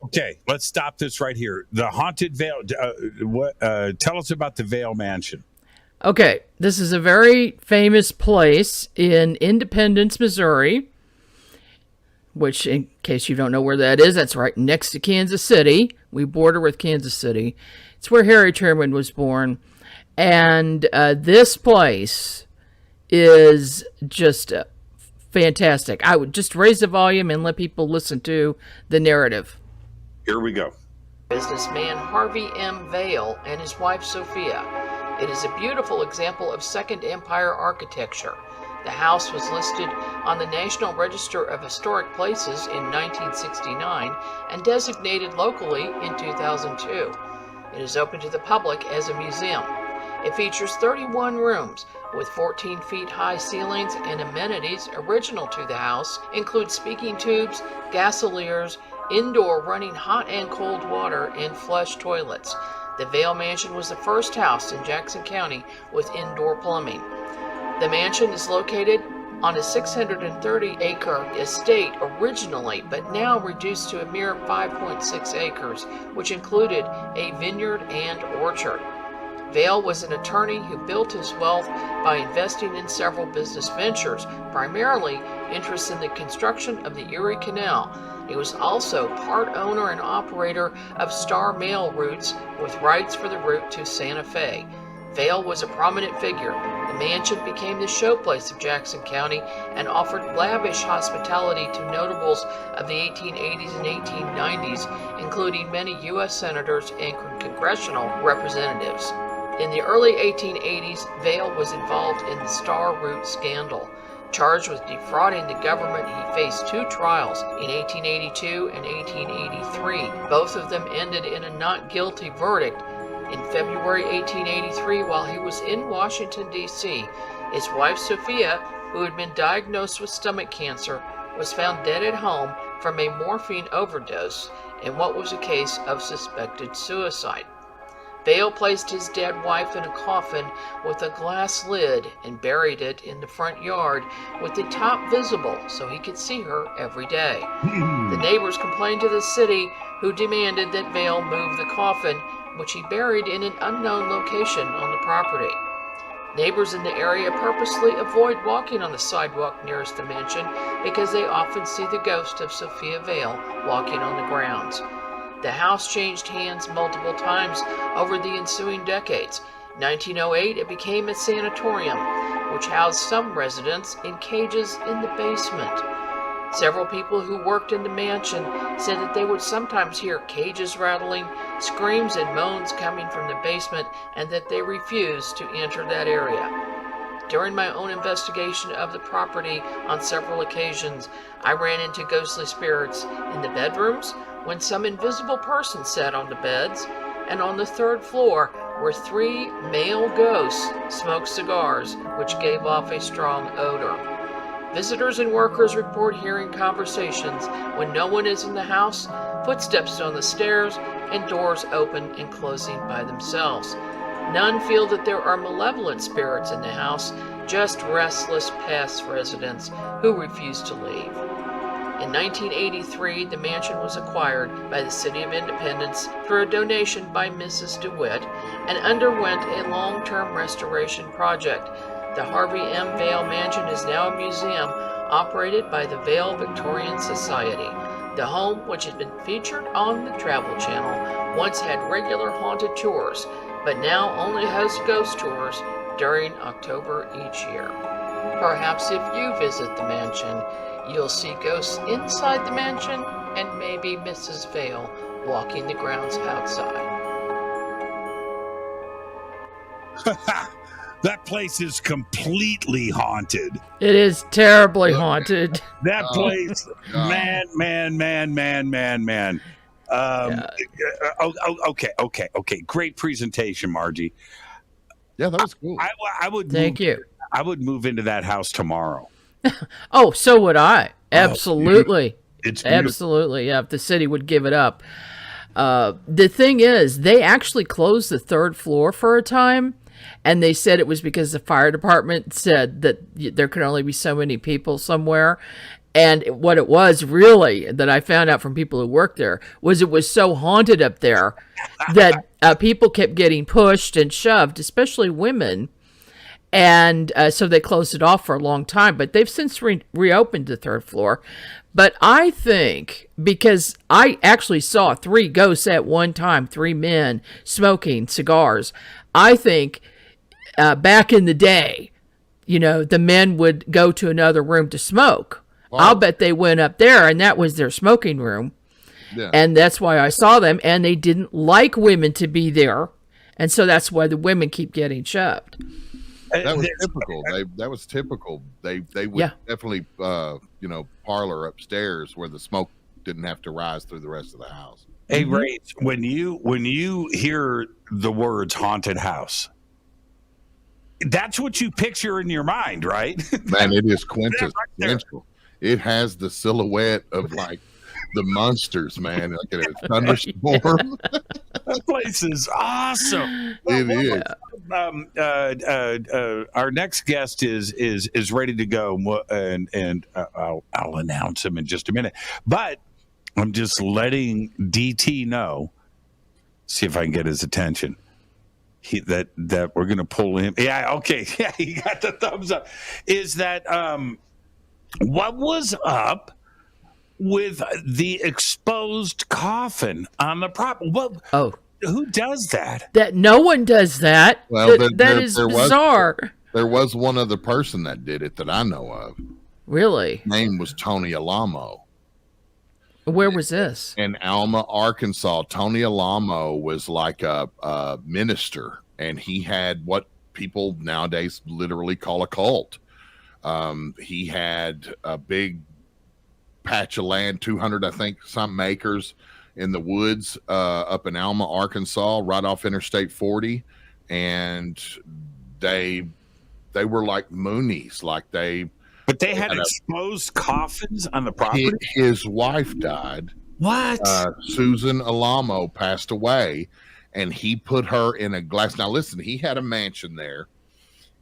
Okay, let's stop this right here. The Haunted Vale. Tell us about the Vale Mansion. Okay, this is a very famous place in Independence, Missouri, which, in case you don't know where that is, that's right next to Kansas City. We border with Kansas City. It's where Harry Truman was born. And this place is just fantastic. I would just raise the volume and let people listen to the narrative. Here we go. Businessman Harvey M. Vale and his wife Sophia. It is a beautiful example of Second Empire architecture. The house was listed on the National Register of Historic Places in 1969 and designated locally in 2002. It is open to the public as a museum. It features 31 rooms with 14 feet high ceilings, and amenities original to the house include speaking tubes, gasoliers, indoor running hot and cold water, and flush toilets. The Vale Mansion was the first house in Jackson County with indoor plumbing. The mansion is located on a 630-acre estate originally, but now reduced to a mere 5.6 acres, which included a vineyard and orchard. Vale was an attorney who built his wealth by investing in several business ventures, primarily interests in the construction of the Erie Canal. He was also part owner and operator of Star Mail routes with rights for the route to Santa Fe. Vale was a prominent figure. The mansion became the showplace of Jackson County and offered lavish hospitality to notables of the 1880s and 1890s, including many U.S. senators and congressional representatives. In the early 1880s, Vale was involved in the Star Route scandal. Charged with defrauding the government, he faced 2 trials in 1882 and 1883. Both of them ended in a not guilty verdict. In February 1883, while he was in Washington, D.C., his wife Sophia, who had been diagnosed with stomach cancer, was found dead at home from a morphine overdose in what was a case of suspected suicide. Vale placed his dead wife in a coffin with a glass lid and buried it in the front yard with the top visible so he could see her every day. The neighbors complained to the city, who demanded that Vale move the coffin, which he buried in an unknown location on the property. Neighbors in the area purposely avoid walking on the sidewalk nearest the mansion because they often see the ghost of Sophia Vale walking on the grounds. The house changed hands multiple times over the ensuing decades. In 1908, it became a sanatorium, which housed some residents in cages in the basement. Several people who worked in the mansion said that they would sometimes hear cages rattling, screams and moans coming from the basement, and that they refused to enter that area. During my own investigation of the property on several occasions, I ran into ghostly spirits in the bedrooms when some invisible person sat on the beds, and on the 3rd floor where 3 male ghosts smoked cigars, which gave off a strong odor. Visitors and workers report hearing conversations when no one is in the house, footsteps on the stairs, and doors open and closing by themselves. None feel that there are malevolent spirits in the house, just restless past residents who refused to leave. In 1983, the mansion was acquired by the City of Independence through a donation by Mrs. DeWitt and underwent a long-term restoration project. The Harvey M. Vale Mansion is now a museum operated by the Vale Victorian Society. The home, which had been featured on the Travel Channel, once had regular haunted tours, but now only hosts ghost tours during October each year. Perhaps if you visit the mansion, you'll see ghosts inside the mansion and maybe Mrs. Vale walking the grounds outside. That place is completely haunted. It is terribly haunted. That place, man. Okay. Great presentation, Margie. Yeah, that was cool. I would. Thank you. I would move into that house tomorrow. Oh, so would I. Absolutely. It's beautiful. Absolutely. Yeah, if the city would give it up. The thing is, they actually closed the third floor for a time, and they said it was because the fire department said that there could only be so many people somewhere. And what it was really that I found out from people who worked there was it was so haunted up there that people kept getting pushed and shoved, especially women. And so they closed it off for a long time, but they've since reopened the third floor. But I think, because I actually saw 3 ghosts at one time, 3 men smoking cigars, I think back in the day, the men would go to another room to smoke. Wow. I'll bet they went up there, and that was their smoking room. Yeah. And that's why I saw them, and they didn't like women to be there. And so that's why the women keep getting shoved. That was typical. That was typical. They would definitely parlor upstairs where the smoke didn't have to rise through the rest of the house. Hey, Ray, when you hear the words haunted house, that's what you picture in your mind, right? Man, it is quintessential. It has the silhouette of like the monsters, man, like in a thunderstorm. That place is awesome. It is. Our next guest is ready to go, and I'll announce him in just a minute. But I'm just letting DT know. See if I can get his attention. That we're going to pull him. Yeah, okay. Yeah, he got the thumbs up. Is that what was up with the exposed coffin on the prop? What? Oh. Who does that? That no one does that. Well, that is bizarre. There was one other person that did it that I know of. Really? His name was Tony Alamo. Where was this? In Alma, Arkansas. Tony Alamo was like a minister, and he had what people nowadays literally call a cult. He had a big patch of land, 200, I think, something acres in the woods up in Alma, Arkansas, right off Interstate 40. And they were like Moonies, But they had exposed coffins on the property? His wife died. What? Susan Alamo passed away, and he put her in a glass. Now, listen, he had a mansion there,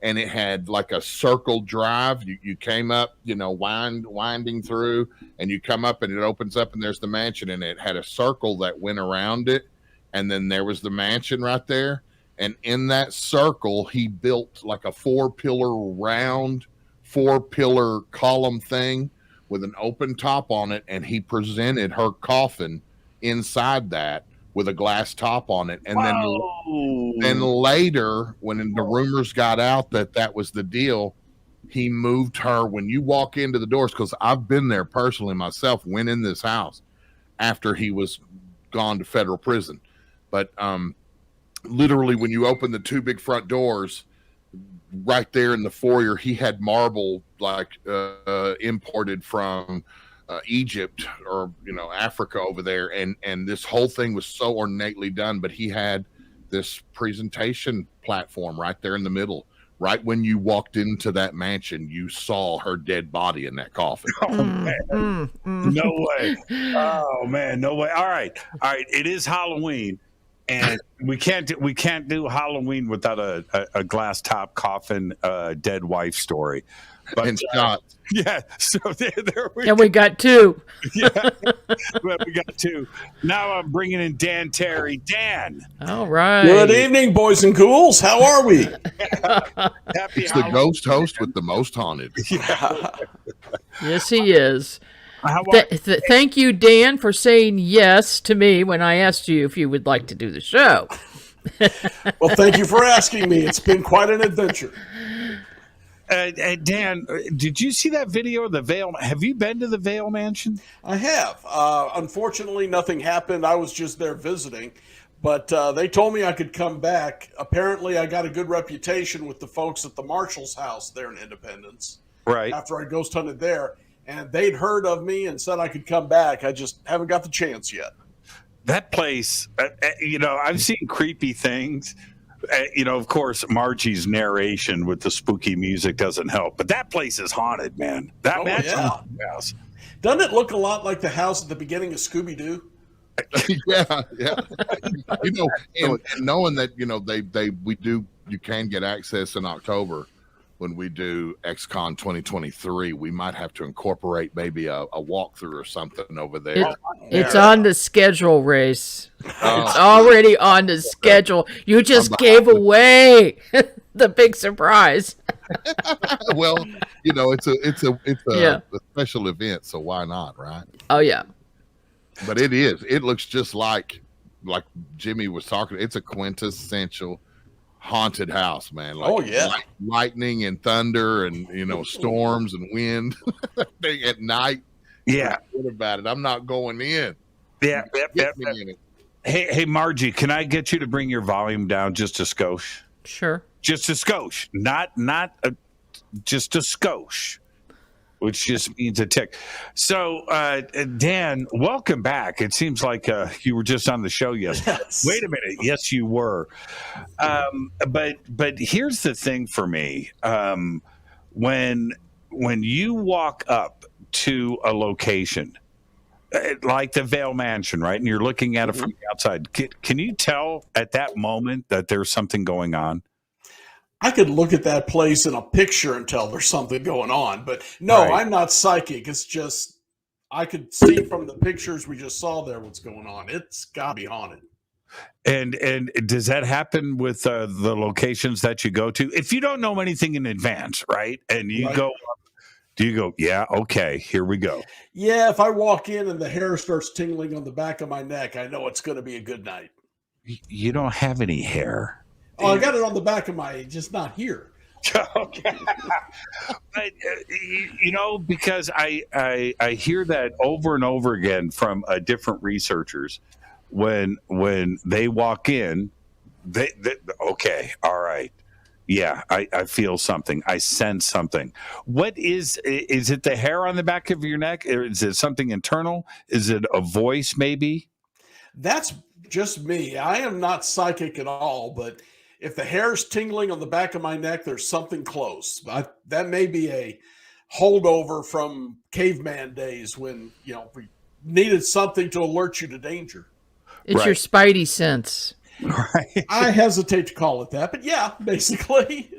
and it had like a circle drive. You came up, winding through, and you come up and it opens up and there's the mansion, and it had a circle that went around it. And then there was the mansion right there. And in that circle, he built like a 4-pillar round, 4-pillar column thing with an open top on it. And he presented her coffin inside that with a glass top on it. And then later, when the rumors got out that was the deal, he moved her. When you walk into the doors, because I've been there personally myself, went in this house after he was gone to federal prison. But literally, when you open the 2 big front doors, right there in the foyer, he had marble imported from Egypt or Africa over there, and this whole thing was so ornately done. But he had this presentation platform right there in the middle. Right when you walked into that mansion, you saw her dead body in that coffin. Oh man, no way! Oh man, no way! All right. It is Halloween, And we can't do Halloween without a glass top coffin dead wife story. But And Scott. yeah, so there we And we got two. yeah, we got two. Now I'm bringing in Dan Terry. Dan, All right. Good evening, boys and ghouls. How are we? happy It's the Halloween. ghost host with the most haunted. Yes, he is. How are Thank you, Dan, for saying yes to me when I asked you if you would like to do the show. Well, thank you for asking me. It's been quite an adventure. Dan, did you see that video of the Vale? Have you been to the Vale Mansion? I have. Unfortunately, nothing happened. I was just there visiting, but they told me I could come back. Apparently, I got a good reputation with the folks at the Marshall's house there in Independence. Right. After I ghost hunted there, and they'd heard of me and said I could come back. I just haven't got the chance yet. That place, I've seen creepy things. Of course, Margie's narration with the spooky music doesn't help, but that place is haunted, man. That mansion house. Doesn't it look a lot like the house at the beginning of Scooby-Doo? yeah. And knowing that, you can get access in October when we do XCon 2023, we might have to incorporate maybe a walkthrough or something over there. It's on the schedule, Race. It's already on the schedule. You just gave away the big surprise. Well, it's a special event, so why not, right? Oh yeah. But it is. It looks just like Jimmy was talking. It's a quintessential haunted house, man. Lightning and thunder and storms and wind at night. Yeah. What about it? I'm not going in. Yeah. Hey, Margie, can I get you to bring your volume down just a skosh? Sure. Just a skosh, just a skosh, which just means a tick. So, Dan, welcome back. It seems like you were just on the show yesterday. Yes. Wait a minute. Yes, you were. But here's the thing for me. When you walk up to a location like the Vale Mansion, right, and you're looking at it from the outside, can you tell at that moment that there's something going on? I could look at that place in a picture and tell there's something going on, but no, Right. I'm not psychic. It's just I could see from the pictures we just saw there what's going on. It's got to be haunted. And does that happen with the locations that you go to? If you don't know anything in advance, right, and you go, do you go, yeah, okay, here we go? Yeah, if I walk in and the hair starts tingling on the back of my neck, I know it's going to be a good night. You don't have any hair. Oh, I got it on the back of my, just not here. Okay. But, because I hear that over and over again from different researchers when they walk in, they okay, all right. Yeah, I feel something. I sense something. What is it the hair on the back of your neck? Is it something internal? Is it a voice maybe? That's just me. I am not psychic at all, but if the hair's tingling on the back of my neck, there's something close. That may be a holdover from caveman days when, we needed something to alert you to danger. It's your spidey sense. Right. I hesitate to call it that, but yeah, basically.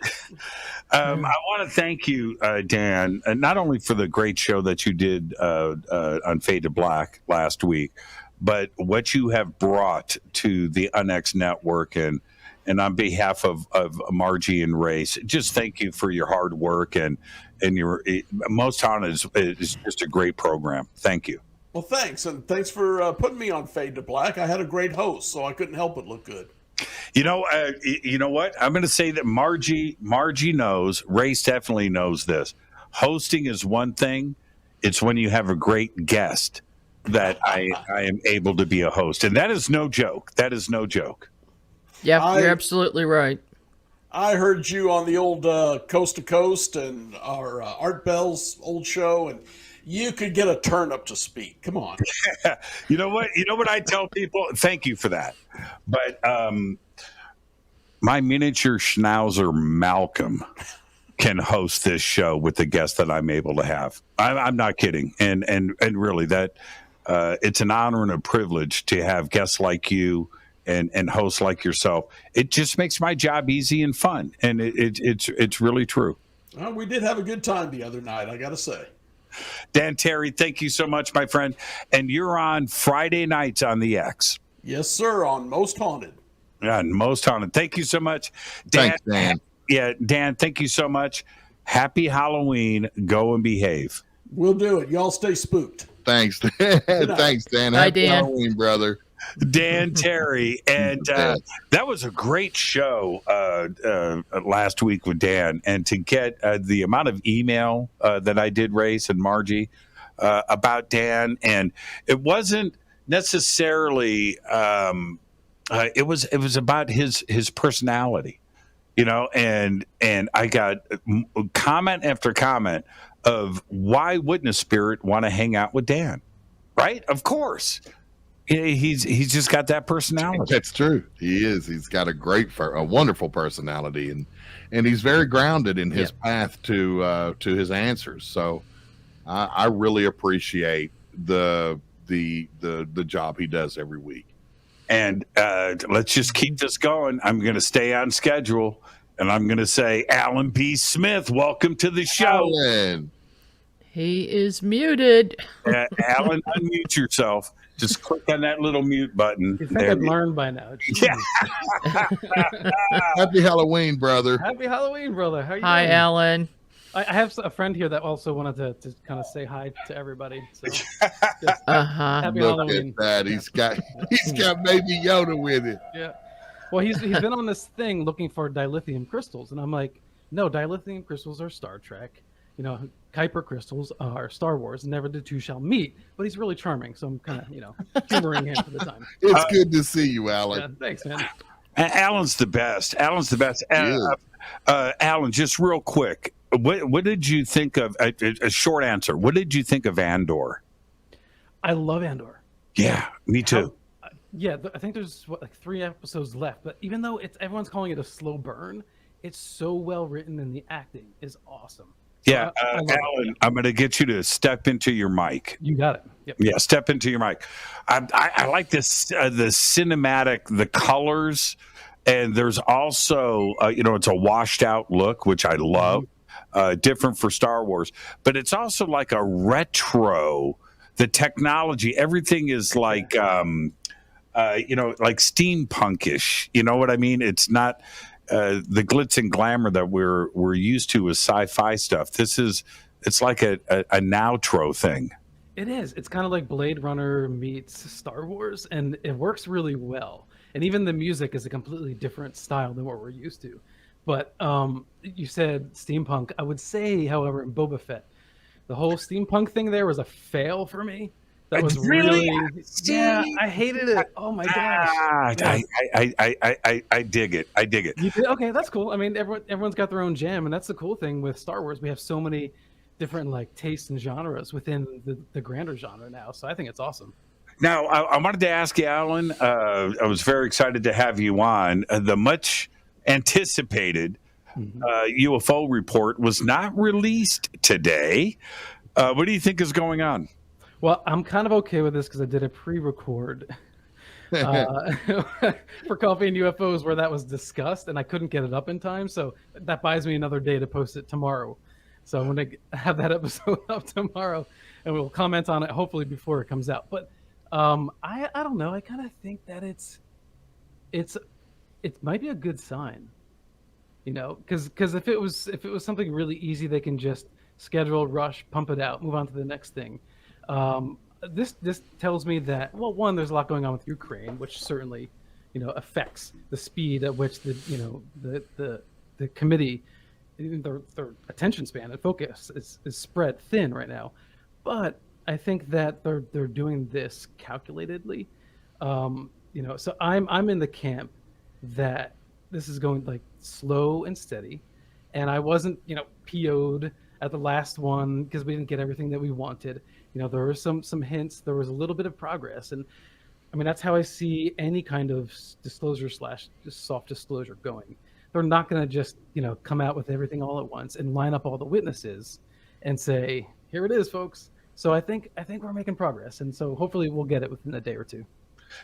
I want to thank you, Dan, not only for the great show that you did on Fade to Black last week, but what you have brought to the Unex Network and on behalf of Margie and Race, just thank you for your hard work and your Most Haunted is just a great program. Thank you. Well, thanks. And thanks for putting me on Fade to Black. I had a great host, so I couldn't help but look good. You know what? I'm going to say that Margie knows, Race definitely knows this. Hosting is one thing. It's when you have a great guest that I am able to be a host. And that is no joke. That is no joke. Yeah, you're absolutely right. I heard you on the old Coast to Coast and our Art Bell's old show, and you could get a turnip to speak. Come on. You know what I tell people? Thank you for that. But my miniature schnauzer Malcolm can host this show with the guests that I'm able to have. I'm not kidding. And really that it's an honor and a privilege to have guests like you and hosts like yourself. It just makes my job easy and fun, and it's really true. Well, we did have a good time the other night, I got to say. Dan Terry, thank you so much, my friend. And you're on Friday nights on the X. Yes, sir, on Most Haunted. Yeah, Most Haunted. Thank you so much, Dan. Thanks, Dan. Yeah, Dan, thank you so much. Happy Halloween. Go and behave. We'll do it. Y'all stay spooked. Thanks. Thanks, Dan. Bye, Happy Dan. Halloween, brother. Dan Terry. And that was a great show last week with Dan. And to get the amount of email that I did, Race and Margie, about Dan, and it wasn't necessarily it was about his personality, and I got comment after comment of why wouldn't a spirit want to hang out with Dan, right? Of course. He's just got that personality. That's true. He is. He's got a wonderful personality, and he's very grounded in his path to his answers. So I really appreciate the job he does every week. And let's just keep this going. I'm going to stay on schedule, and I'm going to say, Alan B. Smith, welcome to the show. Alan. He is muted. Alan, unmute yourself. Just click on that little mute button. You think I'd learned by now. Yeah. Happy Halloween, brother. Happy Halloween, brother. How you Hi, doing? Alan. I have a friend here that also wanted to kind of say hi to everybody. So happy Look Halloween. at that. He's got Baby Yoda with it. Yeah. Well, he's been on this thing looking for dilithium crystals, and I'm like, no, dilithium crystals are Star Trek. Kuiper crystals are Star Wars. Never the two shall meet. But he's really charming, so I'm kind of humoring him for the time. It's good to see you, Alan. Yeah, thanks, man. Alan's the best. Alan, just real quick, what did you think of a short answer? What did you think of Andor? I love Andor. Yeah, me too. I think there's 3 episodes left, but even though everyone's calling it a slow burn, it's so well written and the acting is awesome. Yeah, Alan, I'm going to get you to step into your mic. You got it. Yep. Yeah, step into your mic. I like this, the cinematic, the colors, and there's also, it's a washed out look, which I love, different for Star Wars, but it's also like a retro, the technology, everything is like, like steampunkish, you know what I mean? It's not the glitz and glamour that we're used to with sci-fi stuff. It's like a nowtro thing. It is. It's kind of like Blade Runner meets Star Wars, and it works really well. And even the music is a completely different style than what we're used to. But you said steampunk. I would say, however, in Boba Fett, the whole steampunk thing there was a fail for me. That was really yeah. I hated it. Oh my gosh! Yes. I dig it. I dig it. Okay, that's cool. I mean, everyone's got their own jam, and that's the cool thing with Star Wars. We have so many different tastes and genres within the grander genre now. So I think it's awesome. Now, I wanted to ask you, Alan. I was very excited to have you on. The much anticipated UFO report was not released today. What do you think is going on? Well, I'm kind of okay with this because I did a pre-record for Coffee and UFOs where that was discussed, and I couldn't get it up in time. So that buys me another day to post it tomorrow. So I'm going to have that episode up tomorrow, and we'll comment on it hopefully before it comes out. But I don't know. I kind of think that it might be a good sign, because if it was something really easy, they can just schedule, rush, pump it out, move on to the next thing. This tells me that, well, one, there's a lot going on with Ukraine, which certainly, affects the speed at which the committee, their attention span and focus is spread thin right now. But I think that they're doing this calculatedly. So I'm in the camp that this is going slow and steady, and I wasn't PO'd at the last one because we didn't get everything that we wanted. There were some hints. There was a little bit of progress, and I mean that's how I see any kind of disclosure / just soft disclosure going. They're not going to just come out with everything all at once and line up all the witnesses and say, "Here it is, folks." So I think we're making progress, and so hopefully we'll get it within a day or two.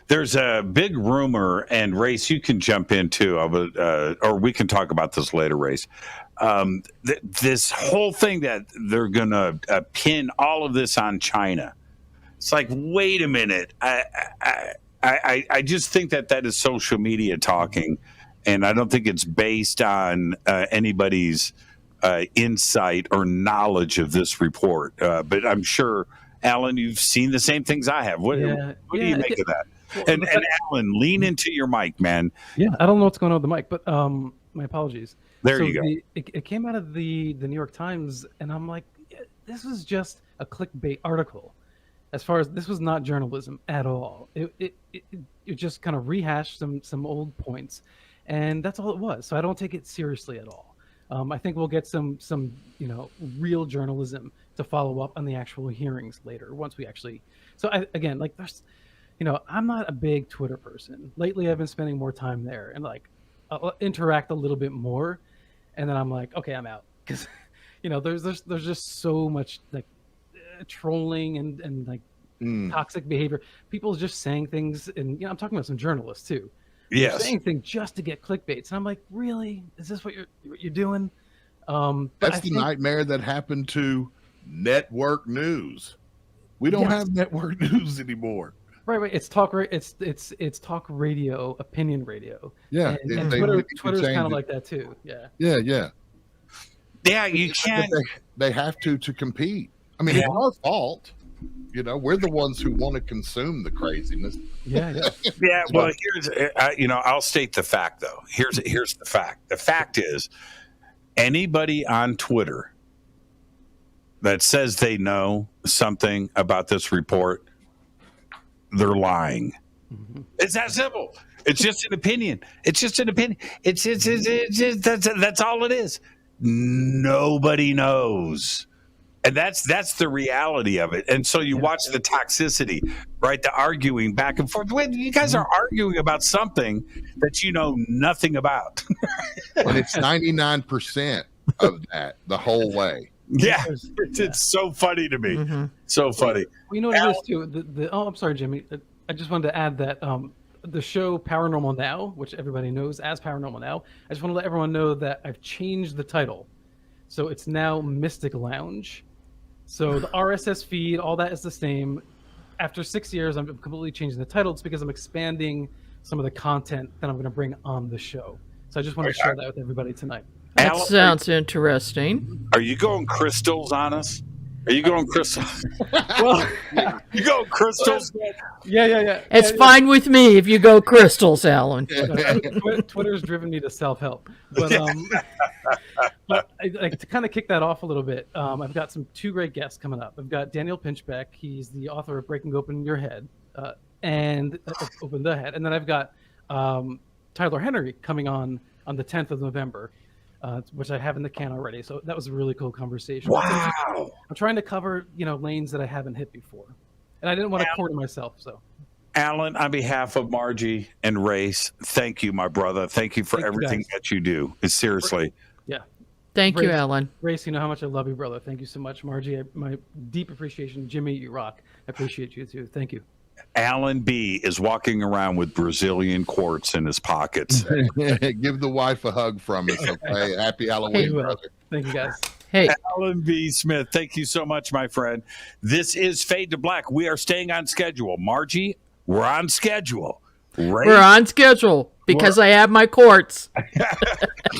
There's a big rumor, and Race, you can jump in too. Or we can talk about this later, Race. This whole thing that they're going to pin all of this on China. It's like, wait a minute. I just think that is social media talking, and I don't think it's based on anybody's insight or knowledge of this report. But I'm sure, Alan, you've seen the same things I have. What do you make of that? Well, and Alan, lean into your mic, man. Yeah, I don't know what's going on with the mic, but my apologies. There you go. It came out of the New York Times, and I'm like, this was just a clickbait article. As far as this was not journalism at all. It just kind of rehashed some old points, and that's all it was. So I don't take it seriously at all. I think we'll get some real journalism to follow up on the actual hearings later once we actually. So there's, I'm not a big Twitter person. Lately, I've been spending more time there and I'll interact a little bit more, and then I'm like, okay, I'm out because there's just so much trolling and toxic behavior. People just saying things, and I'm talking about some journalists too. Yes, they're saying things just to get clickbaits, and I'm like, really? Is this what you're doing? That's the nightmare that happened to network news. We don't have network news anymore. Right. It's talk. It's talk radio, opinion radio. Yeah, and Twitter's kind of like that too. Yeah. Yeah, you can't. They have to compete. I mean, it's our fault. We're the ones who want to consume the craziness. Yeah. Well, here's I'll state the fact though. Here's the fact. The fact is, anybody on Twitter that says they know something about this report, they're lying. Mm-hmm. It's that simple. It's just an opinion. It's just an opinion. It's that's all it is. Nobody knows. And that's the reality of it. And so you watch the toxicity, right? The arguing back and forth. You guys are arguing about something that you know nothing about. And it's 99% of that the whole way. Yeah, it's so funny to me. Mm-hmm. So funny. Well, you know what it is too. I'm sorry, Jimmy. I just wanted to add that the show Paranormal Now, which everybody knows as Paranormal Now, I just want to let everyone know that I've changed the title, so it's now Mystic Lounge. So the RSS feed, all that is the same. After 6 years, I'm completely changing the title. It's because I'm expanding some of the content that I'm going to bring on the show. So I just wanted to share that with everybody tonight. That sounds interesting. Are you going crystals on us? Are you going crystals? Well, you go crystals? Yeah. It's fine with me if you go crystals, Alan. Twitter's driven me to self-help. But to kind of kick that off a little bit, I've got two great guests coming up. I've got Daniel Pinchbeck. He's the author of Breaking Open Your Head and Open the Head. And then I've got Tyler Henry coming on the 10th of November. Which I have in the can already. So that was a really cool conversation. Wow. I'm trying to cover, lanes that I haven't hit before. And I didn't want to corner myself. So, Alan, on behalf of Margie and Race, thank you, my brother. Thank you for everything that you do. Seriously. Yeah. Thank you, Alan. Race, you know how much I love you, brother. Thank you so much. Margie, my deep appreciation. Jimmy, you rock. I appreciate you too. Thank you. Alan B is walking around with Brazilian quartz in his pockets. Give the wife a hug from us, okay? Happy Halloween, brother. Thank you, guys. Hey, Alan B. Smith, thank you so much, my friend. This is Fade to Black. We are staying on schedule. Margie, we're on schedule. We're on schedule because I have my quartz.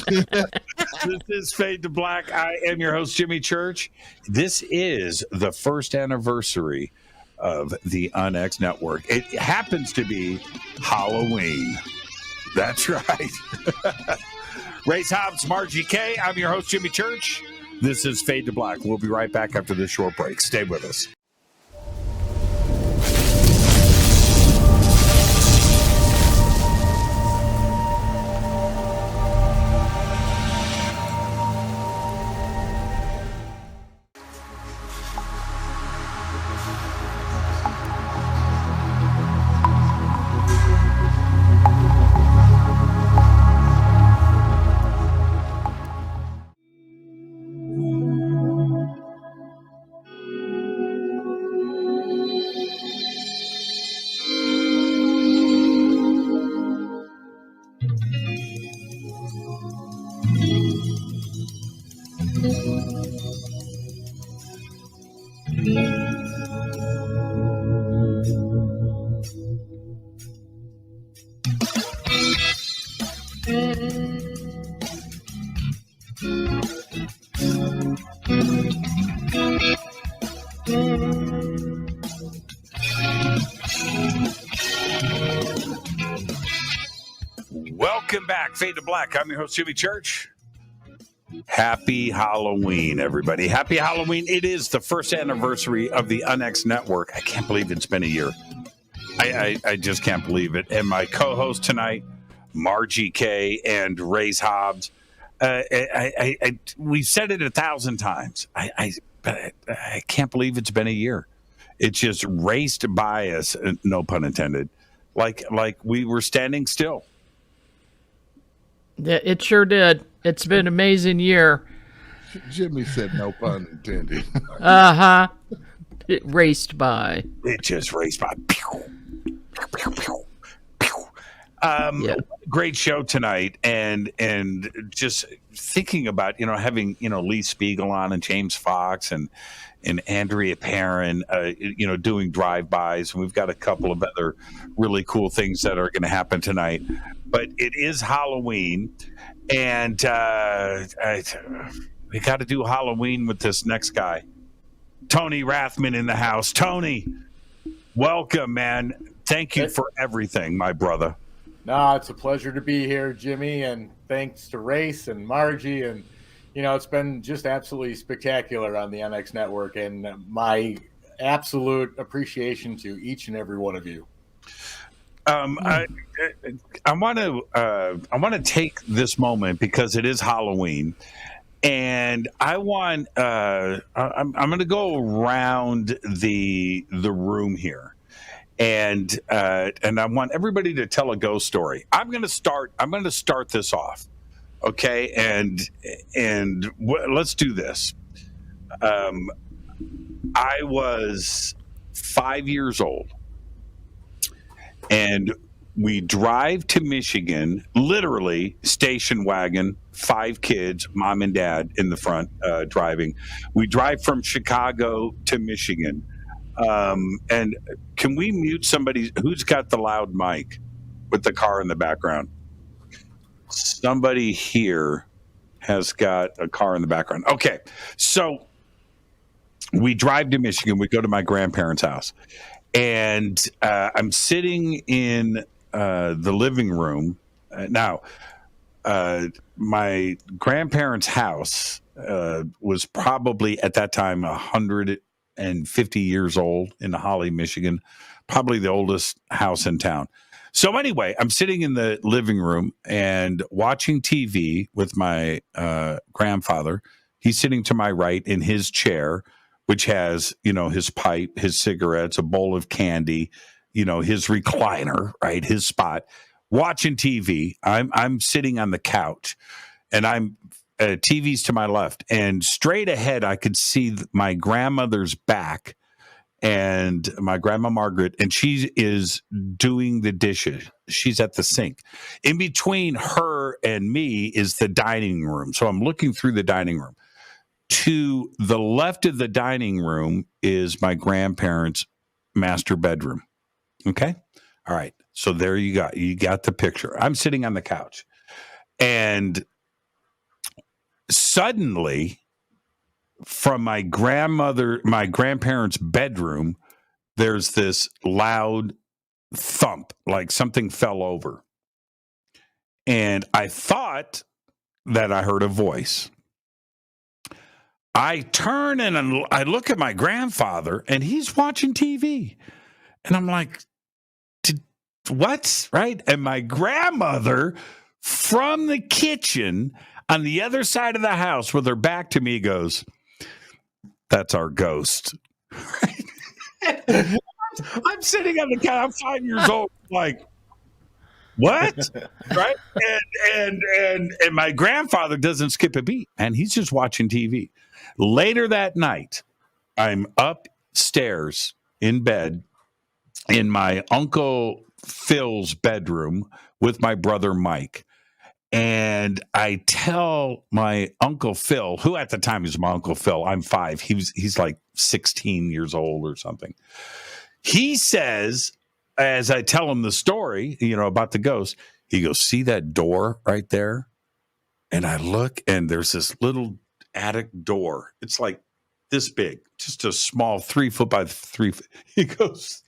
This is Fade to Black. I am your host, Jimmy Church. This is the first anniversary of the Unex Network. It happens to be Halloween. That's right. Race Hobbs, Margie K. I'm your host, Jimmy Church. This is Fade to Black. We'll be right back after this short break. Stay with us. Welcome back, Fade to Black. I'm your host, Jimmy Church. Happy Halloween, everybody. Happy Halloween. It is the first anniversary of the Unex Network. I can't believe it's been a year. I just can't believe it. And my co-host tonight, Margie K and Ray's Hobbs. We've said it 1,000 times. I can't believe it's been a year. It just raced by us, no pun intended, like we were standing still. Yeah, it sure did. It's been an amazing year. Jimmy said no pun intended. Uh-huh. It raced by. It just raced by. Pew, pew, pew, pew. Yeah. Great show tonight, and just thinking about having Lee Spiegel on and James Fox and Andrea Perrin doing drive-bys, and we've got a couple of other really cool things that are going to happen tonight. But it is Halloween, and we got to do Halloween with this next guy, Tony Rathman, in the house. Tony, welcome, man. Thank you for everything, my brother. No, it's a pleasure to be here, Jimmy, and thanks to Race and Margie. And, it's been just absolutely spectacular on the NX Network, and my absolute appreciation to each and every one of you. I want to take this moment because it is Halloween, and I want I'm going to go around the room here, and I want everybody to tell a ghost story. I'm going to start this off, okay? And let's do this. I was 5 years old. And we drive to Michigan, literally station wagon, 5 kids, mom and dad in the front driving. We drive from Chicago to Michigan. And can we mute somebody who's got the loud mic with the car in the background? Somebody here has got a car in the background. Okay, so we drive to Michigan. We go to my grandparents' house. And I'm sitting in the living room. Now, my grandparents' house was probably at that time 150 years old in Holly, Michigan, probably the oldest house in town. So anyway, I'm sitting in the living room and watching TV with my grandfather. He's sitting to my right in his chair, which has, his pipe, his cigarettes, a bowl of candy, his recliner, right, his spot, watching TV. I'm sitting on the couch, and TV's to my left, and straight ahead I could see my grandmother's back, and my grandma Margaret, and she is doing the dishes. She's at the sink. In between her and me is the dining room, so I'm looking through the dining room. To the left of the dining room is my grandparents' master bedroom. Okay? All right. So there you got the picture. I'm sitting on the couch. And suddenly, from my grandparents' bedroom, there's this loud thump, like something fell over. And I thought that I heard a voice. I turn and I look at my grandfather, and he's watching TV. And I'm like, what? Right? And my grandmother from the kitchen on the other side of the house with her back to me goes, "That's our ghost." I'm sitting on the couch. I'm 5 years old. Like, what? Right? And my grandfather doesn't skip a beat, and he's just watching TV. Later that night, I'm upstairs in bed in my Uncle Phil's bedroom with my brother Mike. And I tell my Uncle Phil, who at the time was my Uncle Phil, I'm 5. He's like 16 years old or something. He says, as I tell him the story, about the ghost, he goes, "See that door right there?" And I look, and there's this little attic door. It's like this big, just a small 3 foot by 3 foot. He goes,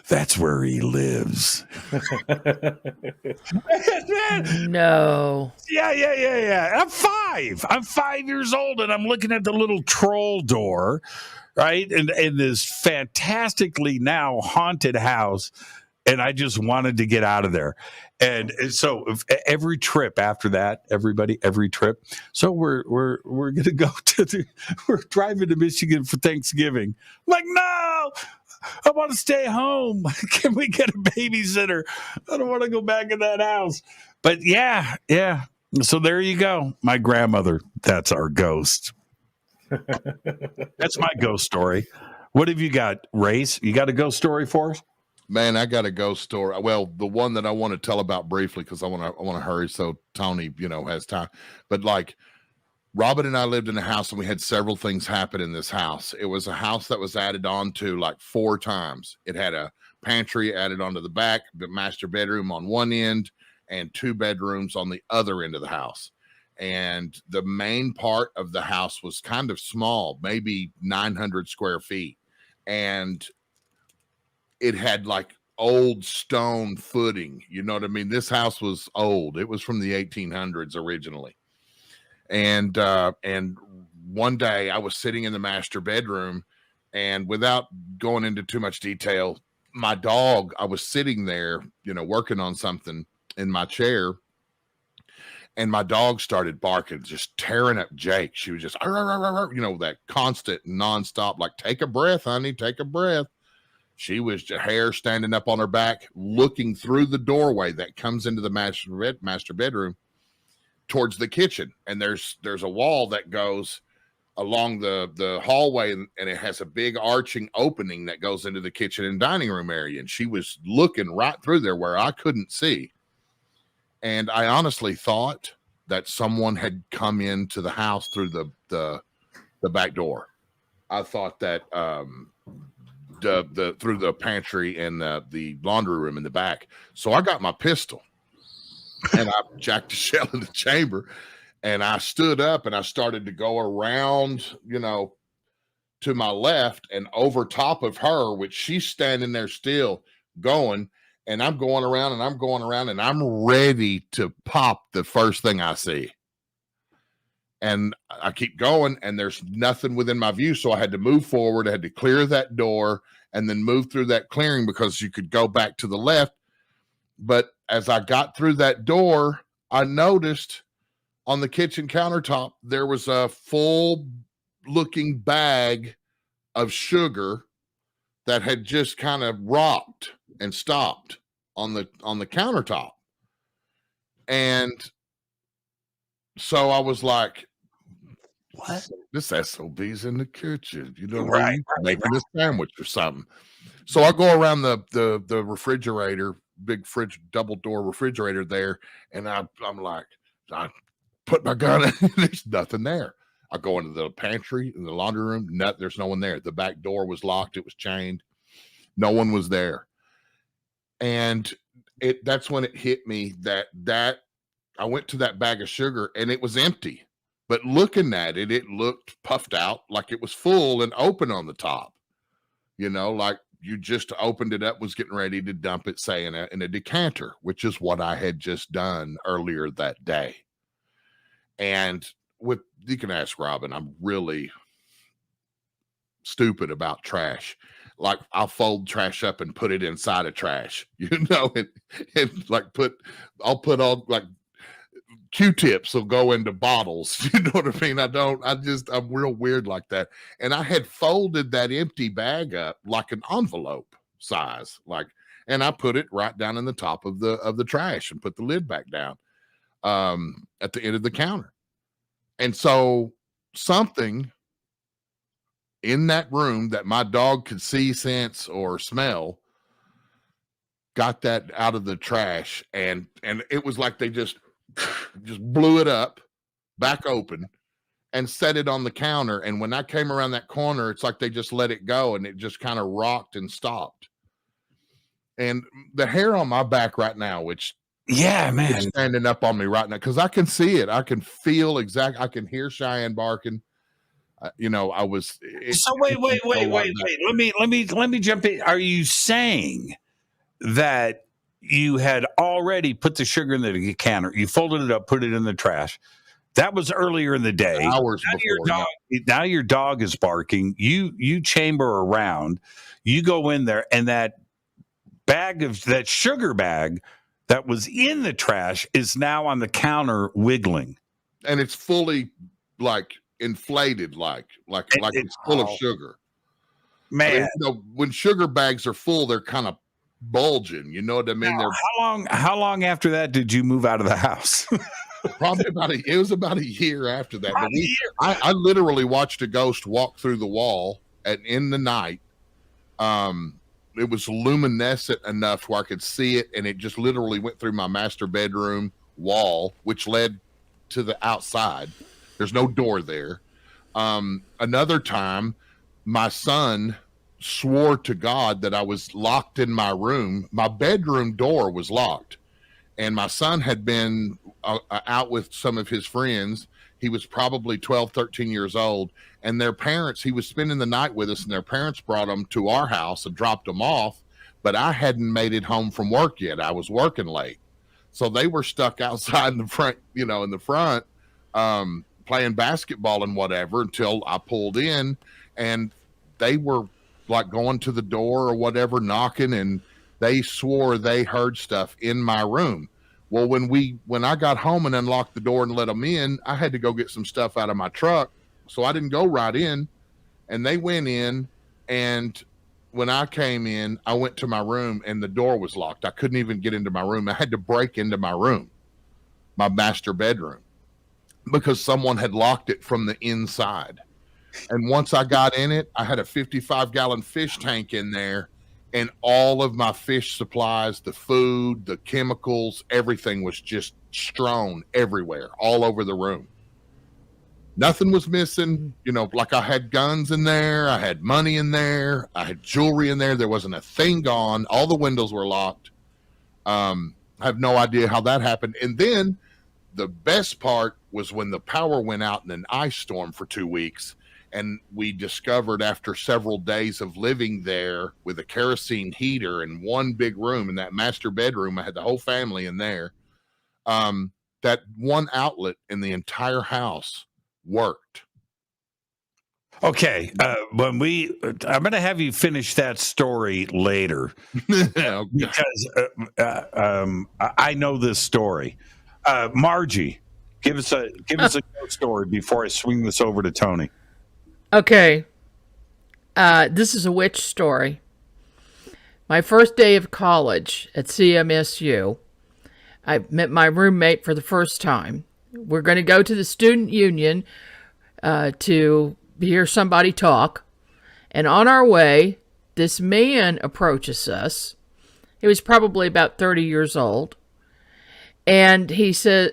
"That's where he lives." No. Yeah. I'm 5 years old, and I'm looking at the little troll door, right? And in this fantastically now haunted house. And I just wanted to get out of there. And so every trip after that, every trip. So we're going to go we're driving to Michigan for Thanksgiving. I'm like, no, I want to stay home. Can we get a babysitter? I don't want to go back in that house. But yeah. So there you go. My grandmother, that's our ghost. That's my ghost story. What have you got, Race? You got a ghost story for us? Man, I got a ghost story. Well, the one that I want to tell about briefly, because I want to hurry so Tony, has time. But like, Robin and I lived in a house, and we had several things happen in this house. It was a house that was added on to like 4 times. It had a pantry added onto the back, the master bedroom on one end, and 2 bedrooms on the other end of the house. And the main part of the house was kind of small, maybe 900 square feet. And it had like old stone footing. You know what I mean? This house was old. It was from the 1800s originally. And one day I was sitting in the master bedroom, and without going into too much detail, my dog, I was sitting there, working on something in my chair, and my dog started barking, just tearing up Jake. She was just, that constant nonstop, like, take a breath, honey, take a breath. She was just hair standing up on her back, looking through the doorway that comes into the master bedroom towards the kitchen. And there's a wall that goes along the hallway, and it has a big arching opening that goes into the kitchen and dining room area. And she was looking right through there where I couldn't see. And I honestly thought that someone had come into the house through the back door. I thought that through the pantry and the laundry room in the back. So I got my pistol, and I jacked the shell in the chamber, and I stood up, and I started to go around, to my left and over top of her, which she's standing there still going. And I'm going around, and I'm going around, and I'm ready to pop the first thing I see. And I keep going, and there's nothing within my view. So I had to move forward. I had to clear that door and then move through that clearing, because you could go back to the left. But as I got through that door, I noticed on the kitchen countertop, there was a full looking bag of sugar that had just kind of rocked and stopped on the countertop. And so I was like, what? This SOB's in the kitchen, right, making a sandwich or something. So I go around the refrigerator, big fridge, double door refrigerator there, and I'm like, I put my gun in, there's nothing there. I go into the pantry in the laundry room, there's no one there. The back door was locked, it was chained, no one was there. And that's when it hit me that I went to that bag of sugar, and it was empty. But looking at it, it looked puffed out, like it was full and open on the top. Like you just opened it up, was getting ready to dump it, say, in a decanter, which is what I had just done earlier that day. And you can ask Robin, I'm really stupid about trash. Like, I'll fold trash up and put it inside of trash, and like I'll put all like Q-tips will go into bottles. You know what I mean? I'm real weird like that. And I had folded that empty bag up like an envelope size, and I put it right down in the top of the trash and put the lid back down at the end of the counter. And so something in that room that my dog could see, sense, or smell got that out of the trash, and it was like they just just blew it up, back open, and set it on the counter. And when I came around that corner, it's like they just let it go and it just kind of rocked and stopped. And the hair on my back right now, which man, is standing up on me right now, because I can see it. I can feel I can hear Cheyenne barking. I was. So wait. Let me jump in. Are you saying that you had already put the sugar in the counter? You folded it up, put it in the trash. That was earlier in the day. Hours before. Now your dog is barking. You chamber around. You go in there, and that sugar bag that was in the trash is now on the counter wiggling, and it's fully like inflated, like it's full of sugar. Man, when sugar bags are full, they're kind of bulging. You know what I mean? Now, how long after that did you move out of the house? Probably it was about a year after that. I literally watched a ghost walk through the wall in the night. It was luminescent enough where I could see it, and it just literally went through my master bedroom wall, which led to the outside. There's no door there. Another time, my son swore to God that I was locked in my room. My bedroom door was locked, and my son had been out with some of his friends. He was probably 12, 13 years old, and their parents, he was spending the night with us, and their parents brought him to our house and dropped him off, but I hadn't made it home from work yet. I was working late. So they were stuck outside in the front, playing basketball and whatever until I pulled in, and they were like going to the door or whatever, knocking, and they swore they heard stuff in my room. Well, when I got home and unlocked the door and let them in, I had to go get some stuff out of my truck. So I didn't go right in, and they went in. And when I came in, I went to my room and the door was locked. I couldn't even get into my room. I had to break into my room, my master bedroom, because someone had locked it from the inside. And once I got in it, I had a 55-gallon fish tank in there, and all of my fish supplies, the food, the chemicals, everything was just strewn everywhere, all over the room. Nothing was missing. Like I had guns in there. I had money in there. I had jewelry in there. There wasn't a thing gone. All the windows were locked. I have no idea how that happened. And then the best part was when the power went out in an ice storm for 2 weeks. And we discovered after several days of living there with a kerosene heater in one big room, in that master bedroom, I had the whole family in there, that one outlet in the entire house worked. Okay. I'm going to have you finish that story later because I know this story. Margie, give us a ghost story before I swing this over to Tony. Okay. This is a witch story. My first day of college at CMSU, I met my roommate for the first time. We're going to go to the student union to hear somebody talk. And on our way, this man approaches us. He was probably about 30 years old. And he says,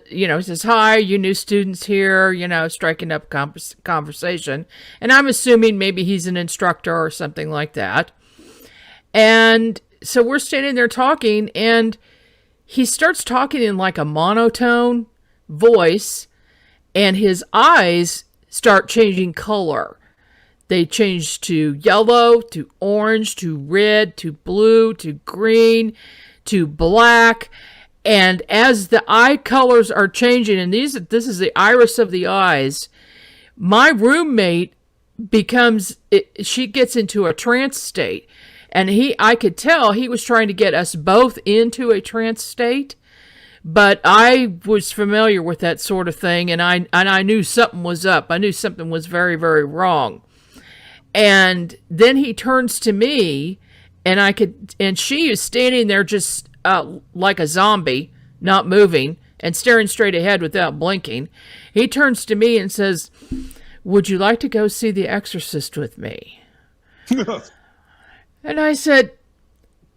hi, you new students here, striking up conversation. And I'm assuming maybe he's an instructor or something like that. And so we're standing there talking, and he starts talking in like a monotone voice, and his eyes start changing color. They change to yellow, to orange, to red, to blue, to green, to black. And as the eye colors are changing, and this is the iris of the eyes, my roommate she gets into a trance state. And I could tell he was trying to get us both into a trance state. But I was familiar with that sort of thing, and I knew something was up. I knew something was very, very wrong. And then he turns to me, and she is standing there just like a zombie, not moving, and staring straight ahead without blinking. He turns to me and says, "Would you like to go see The Exorcist with me?" And I said,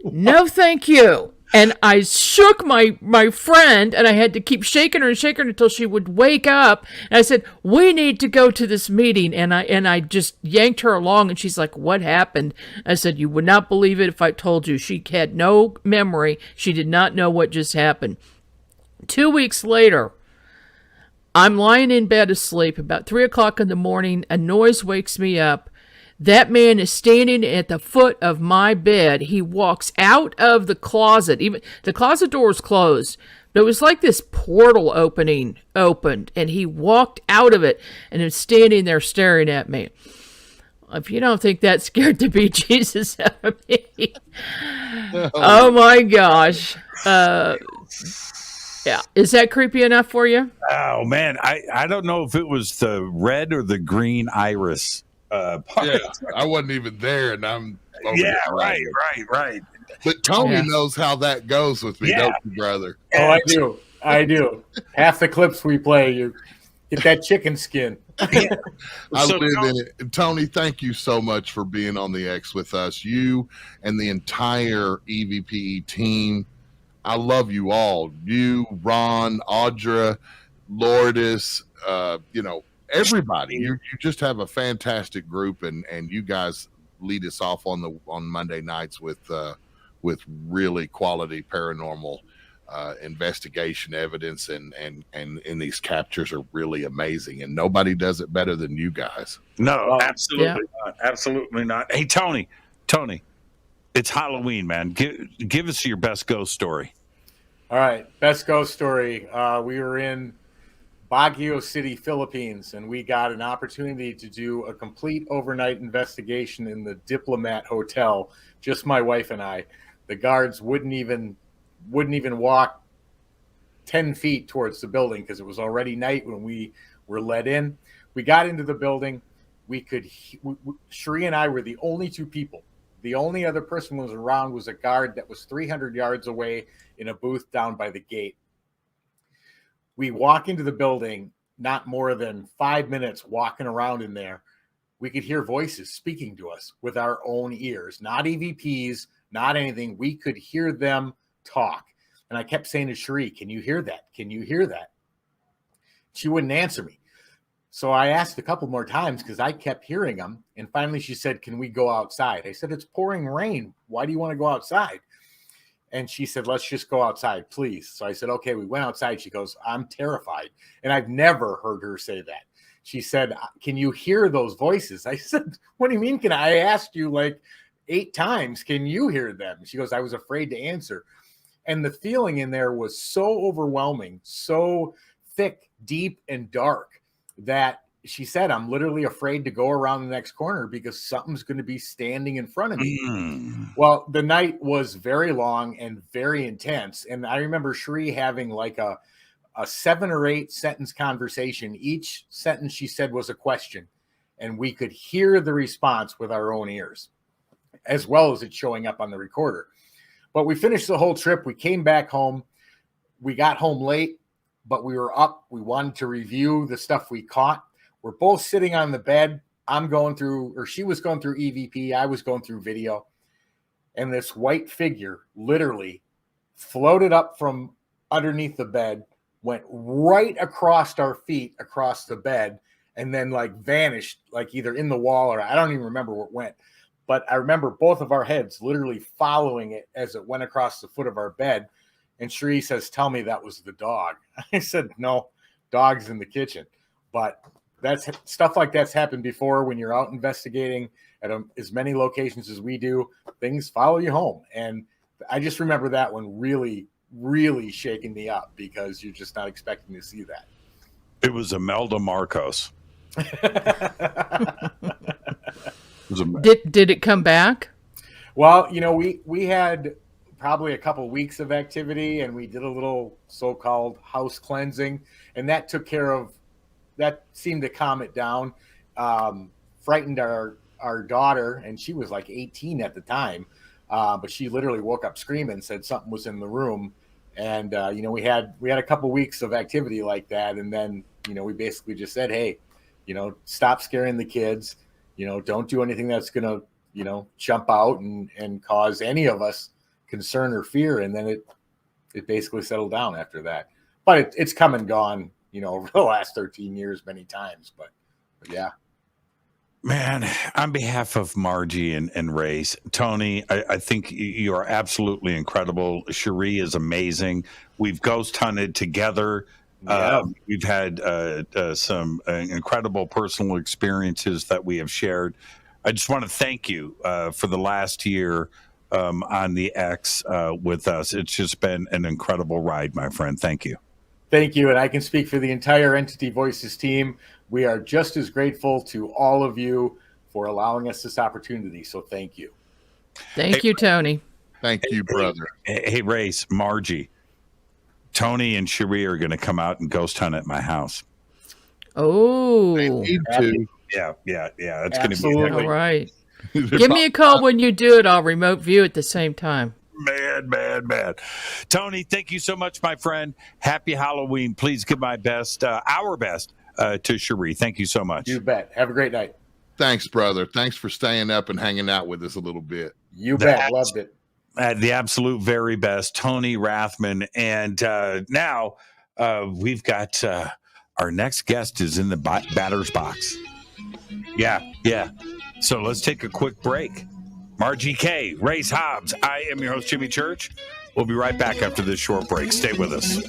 "No, thank you." And I shook my friend, and I had to keep shaking her and shaking her until she would wake up. And I said, "We need to go to this meeting." And I just yanked her along, and she's like, "What happened?" I said, "You would not believe it if I told you." She had no memory. She did not know what just happened. 2 weeks later, I'm lying in bed asleep. About 3 o'clock in the morning, a noise wakes me up. That man is standing at the foot of my bed. He walks out of the closet. Even the closet door was closed, but it was like this portal opened, and he walked out of it and is standing there staring at me. If you don't think that scared the bejesus out of me, oh my gosh. Yeah. Is that creepy enough for you? Oh man, I don't know if it was the red or the green iris. Yeah, I wasn't even there, and I'm over Yeah, there. right. But Tony Yeah. knows how that goes with me, Yeah. don't you, brother? Oh, I do. Half the clips we play, you get that chicken skin. I So, live in it. And Tony, thank you so much for being on the X with us. You and the entire EVP team. I love you all. You, Ron, Audra, Lourdes, everybody. You just have a fantastic group, and you guys lead us off on Monday nights with really quality paranormal investigation evidence, and these captures are really amazing, and nobody does it better than you guys. No, absolutely not. Hey, Tony, it's Halloween, man. Give us your best ghost story. All right, best ghost story. We were in Baguio City, Philippines, and we got an opportunity to do a complete overnight investigation in the Diplomat Hotel. Just my wife and I. The guards wouldn't even walk 10 feet towards the building because it was already night when we were let in. We got into the building. Sheree and I were the only two people. The only other person who was around was a guard that was 300 yards away in a booth down by the gate. We walk into the building, not more than 5 minutes walking around in there. We could hear voices speaking to us with our own ears, not EVPs, not anything. We could hear them talk. And I kept saying to Sheree, "Can you hear that? Can you hear that?" She wouldn't answer me. So I asked a couple more times because I kept hearing them. And finally she said, "Can we go outside?" I said, "It's pouring rain. Why do you want to go outside?" And she said, "Let's just go outside, please." So I said, "Okay." We went outside. She goes, "I'm terrified." And I've never heard her say that. She said, "Can you hear those voices?" I said, "What do you mean? Can I asked you like 8 times, can you hear them?" She goes, "I was afraid to answer." And the feeling in there was so overwhelming, so thick, deep, and dark that she said, "I'm literally afraid to go around the next corner because something's going to be standing in front of me." Well, the night was very long and very intense. And I remember Sheree having like a 7 or 8 sentence conversation. Each sentence she said was a question. And we could hear the response with our own ears, as well as it showing up on the recorder. But we finished the whole trip. We came back home. We got home late, but we were up. We wanted to review the stuff we caught. We're both sitting on the bed. She was going through EVP. I was going through video. And this white figure literally floated up from underneath the bed, went right across our feet, across the bed, and then like vanished, like either in the wall or I don't even remember where it went. But I remember both of our heads literally following it as it went across the foot of our bed. And Sheree says, "Tell me that was the dog." I said, "No, dog's in the kitchen." But that's stuff like that's happened before when you're out investigating at as many locations as we do. Things follow you home. And I just remember that one really, really shaking me up because you're just not expecting to see that. It was Imelda Marcos. Did it come back? Well, we had probably a couple of weeks of activity, and we did a little so-called house cleansing, and that seemed to calm it down. Frightened our daughter, and she was like 18 at the time, but she literally woke up screaming and said something was in the room. And we had a couple of weeks of activity like that, and then we basically just said, "Hey, stop scaring the kids. Don't do anything that's gonna jump out and cause any of us concern or fear, and then it basically settled down after that. But it's come and gone, over the last 13 years many times. But yeah. Man, on behalf of Margie and Race, Tony, I think you are absolutely incredible. Cherie is amazing. We've ghost hunted together. Yeah. We've had some incredible personal experiences that we have shared. I just want to thank you for the last year on the X with us. It's just been an incredible ride, my friend. Thank you. Thank you. And I can speak for the entire Entity Voices team. We are just as grateful to all of you for allowing us this opportunity. So thank you. Thank you, Tony. Thank you, brother. Hey, Race, Margie, Tony and Cherie are going to come out and ghost hunt at my house. Oh, Need to. Yeah. That's going to be all right. Give me a call when you do it. I'll remote view at the same time. Man. Tony, thank you so much, my friend. Happy Halloween. Please give my best, our best, to Cherie. Thank you so much. You bet. Have a great night. Thanks, brother. Thanks for staying up and hanging out with us a little bit. You bet. Loved it. The absolute very best, Tony Rathman. And now we've got our next guest is in the batter's box. Yeah. So let's take a quick break. Margie K, Race Hobbs. I am your host, Jimmy Church. We'll be right back after this short break. Stay with us.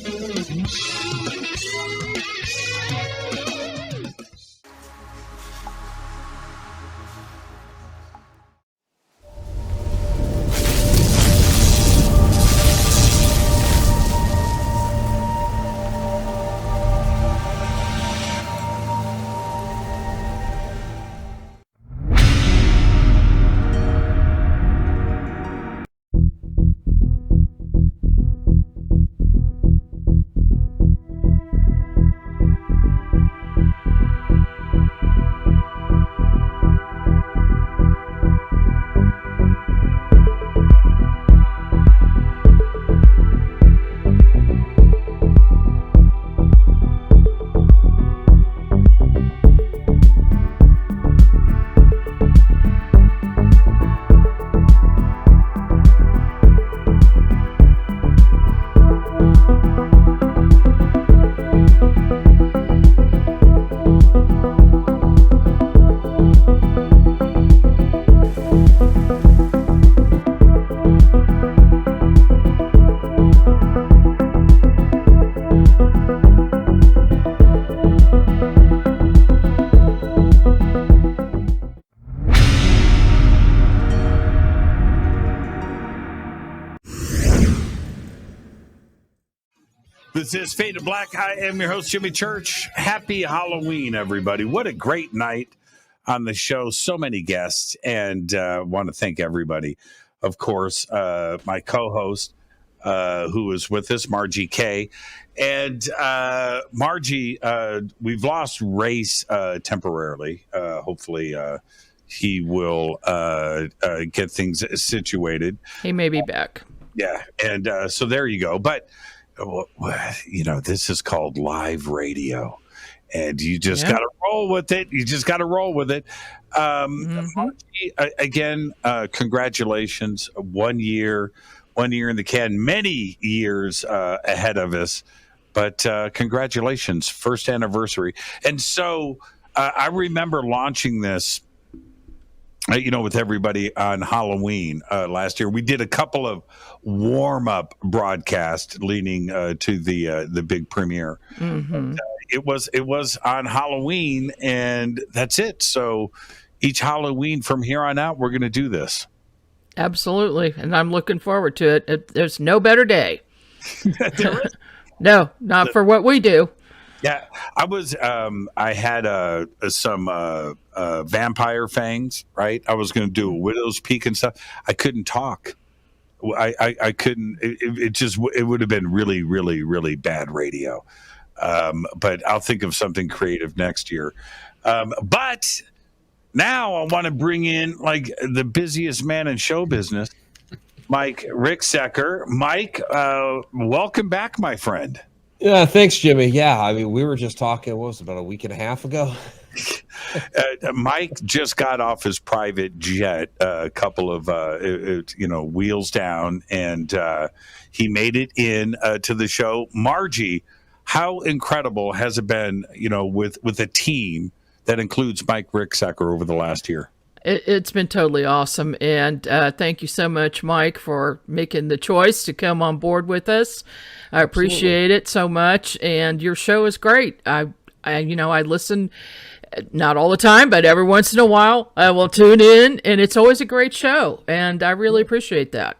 This is Fade to Black. I am your host, Jimmy Church. Happy Halloween, everybody. What a great night on the show. So many guests, and want to thank everybody. Of course, my co-host, who is with us, Margie K. And Margie, we've lost Race temporarily. Hopefully, he will get things situated. He may be back. Yeah, and so there you go. But this is called live radio, and you just got to roll with it. Margie, again, congratulations. 1 year in the can, many years ahead of us, but congratulations, first anniversary. And so I remember launching this, with everybody on Halloween last year. We did a couple of warm-up broadcasts leading to the big premiere. Mm-hmm. It was on Halloween, and that's it. So each Halloween from here on out, we're going to do this. Absolutely, and I'm looking forward to it. There's no better day. No, not for what we do. Yeah, I was. I had some vampire fangs. Right, I was going to do a widow's peak and stuff. I couldn't talk. I couldn't. It would have been really, really, really bad radio. But I'll think of something creative next year. But now I want to bring in like the busiest man in show business, Mike Ricksecker. Mike, welcome back, my friend. Yeah, thanks, Jimmy. Yeah, I mean, we were just talking, what was it, about a week and a half ago? Mike just got off his private jet, a couple of wheels down, and he made it in to the show. Margie, how incredible has it been, with a team that includes Mike Ricksecker over the last year? It's been totally awesome, and thank you so much, Mike, for making the choice to come on board with us. I appreciate it so much, and your show is great. I listen, not all the time, but every once in a while I will tune in, and it's always a great show, and I really appreciate that.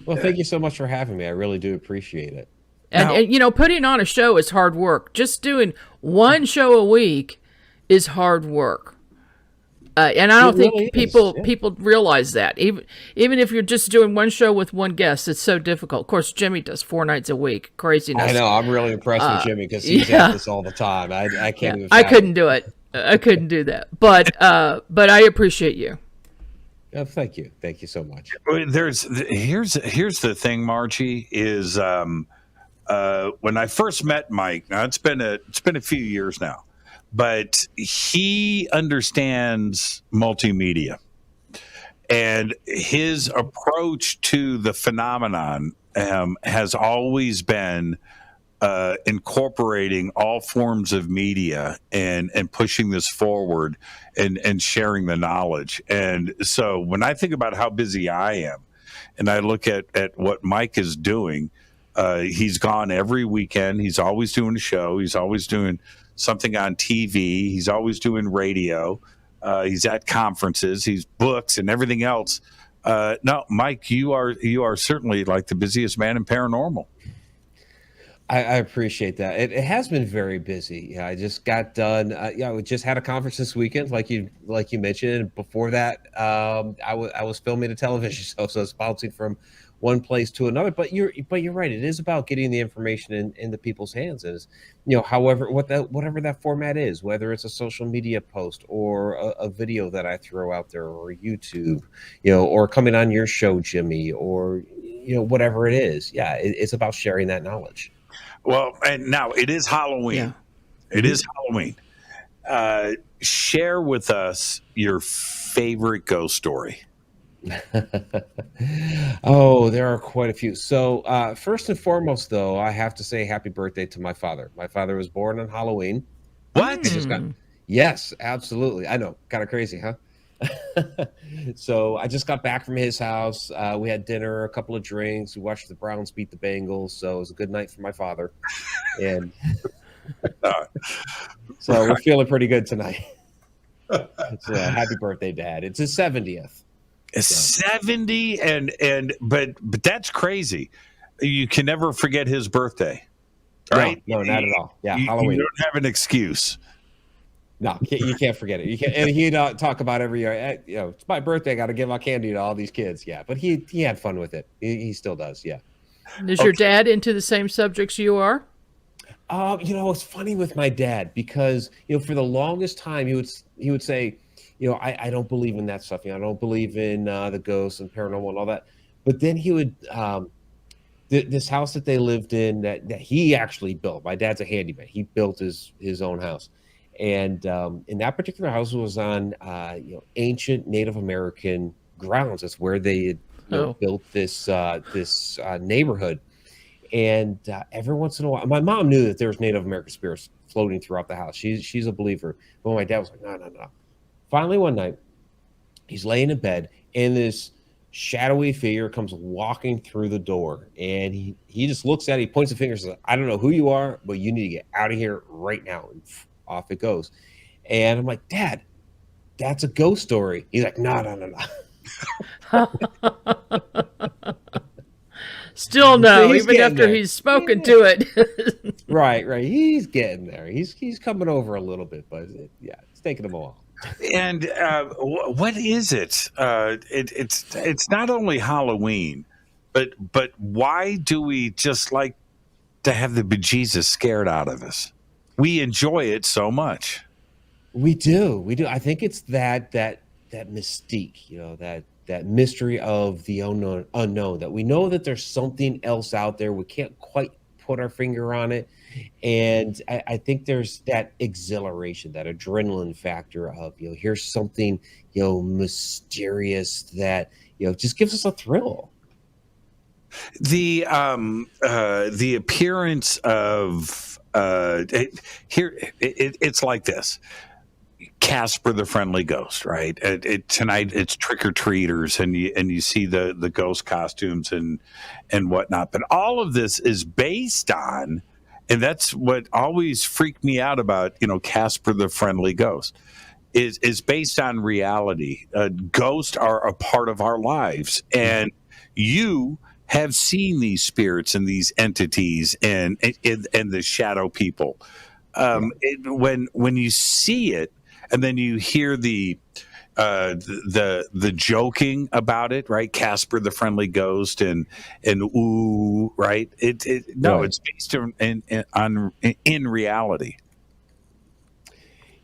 Well, thank you so much for having me. I really do appreciate it. And putting on a show is hard work. Just doing one show a week is hard work. And I don't think people realize that. Even if you're just doing one show with one guest, it's so difficult. Of course, Jimmy does 4 nights a week. Craziness. I know. I'm really impressed with Jimmy because he's at this all the time. I can't even. I couldn't do it. I couldn't do that. But I appreciate you. Oh, thank you. Thank you so much. Here's the thing, Margie, is when I first met Mike. Now it's been a few years now. But he understands multimedia, and his approach to the phenomenon has always been incorporating all forms of media and pushing this forward and sharing the knowledge. And so when I think about how busy I am, and I look at what Mike is doing, he's gone every weekend. He's always doing a show. He's always doing something on TV. He's always doing radio. He's at conferences. He's books and everything else. No, Mike, you are certainly like the busiest man in paranormal. I appreciate that. It has been very busy. I just got done. We just had a conference this weekend, like you mentioned. Before that, I was filming a television show, so it's bouncing from one place to another. But you're right. It is about getting the information in the people's hands. Is whatever that format is, whether it's a social media post or a video that I throw out there, or YouTube, or coming on your show, Jimmy, or whatever it is. Yeah, it's about sharing that knowledge. Well, and now it is Halloween. Yeah. It is Halloween. Share with us your favorite ghost story. Oh, there are quite a few. So first and foremost, though, I have to say happy birthday to my father. My father was born on Halloween. What? Yes, absolutely. I know. Kind of crazy, huh? So I just got back from his house. We had dinner, a couple of drinks. We watched the Browns beat the Bengals. So it was a good night for my father. And so we're feeling pretty good tonight. So happy birthday, Dad. It's his 70th. 70, but that's crazy. You can never forget his birthday, right? No, not at all. Yeah, Halloween. You don't have an excuse. No, you can't forget it. You can't, and he'd talk about every year. It's my birthday. I got to give out candy to all these kids. Yeah, but he had fun with it. He still does. Yeah. Is your dad into the same subjects you are? It's funny with my dad because for the longest time he would say, I don't believe in that stuff. I don't believe in the ghosts and paranormal and all that. But then he would this house that they lived in that he actually built. My dad's a handyman. He built his own house. And in that particular house was on ancient Native American grounds. That's where they had built this neighborhood. And every once in a while, my mom knew that there was Native American spirits floating throughout the house. She's a believer. But my dad was like, no. Finally, one night, he's laying in bed, and this shadowy figure comes walking through the door. And he just looks at it, he points the finger and says, I don't know who you are, but you need to get out of here right now. And off it goes. And I'm like, Dad, that's a ghost story. He's like, no. Still no, so even after he's spoken to it. Right. He's getting there. He's coming over a little bit, but it's taking him a while. And what is it? It's not only Halloween, but why do we just like to have the bejesus scared out of us? We enjoy it so much. We do. I think it's that mystique, that mystery of the unknown, that we know that there's something else out there. We can't quite put our finger on it. And I think there's that exhilaration, that adrenaline factor of, here's something, mysterious that, just gives us a thrill. The appearance of it's like this. Casper the Friendly Ghost, right? Tonight it's trick or treaters, and you see the ghost costumes and whatnot. But all of this is based on, and that's what always freaked me out about Casper the Friendly Ghost is based on reality. Ghosts are a part of our lives, and you have seen these spirits and these entities and the shadow people. When you see it, and then you hear the joking about it, right? Casper the Friendly Ghost and ooh, right? It's based in reality.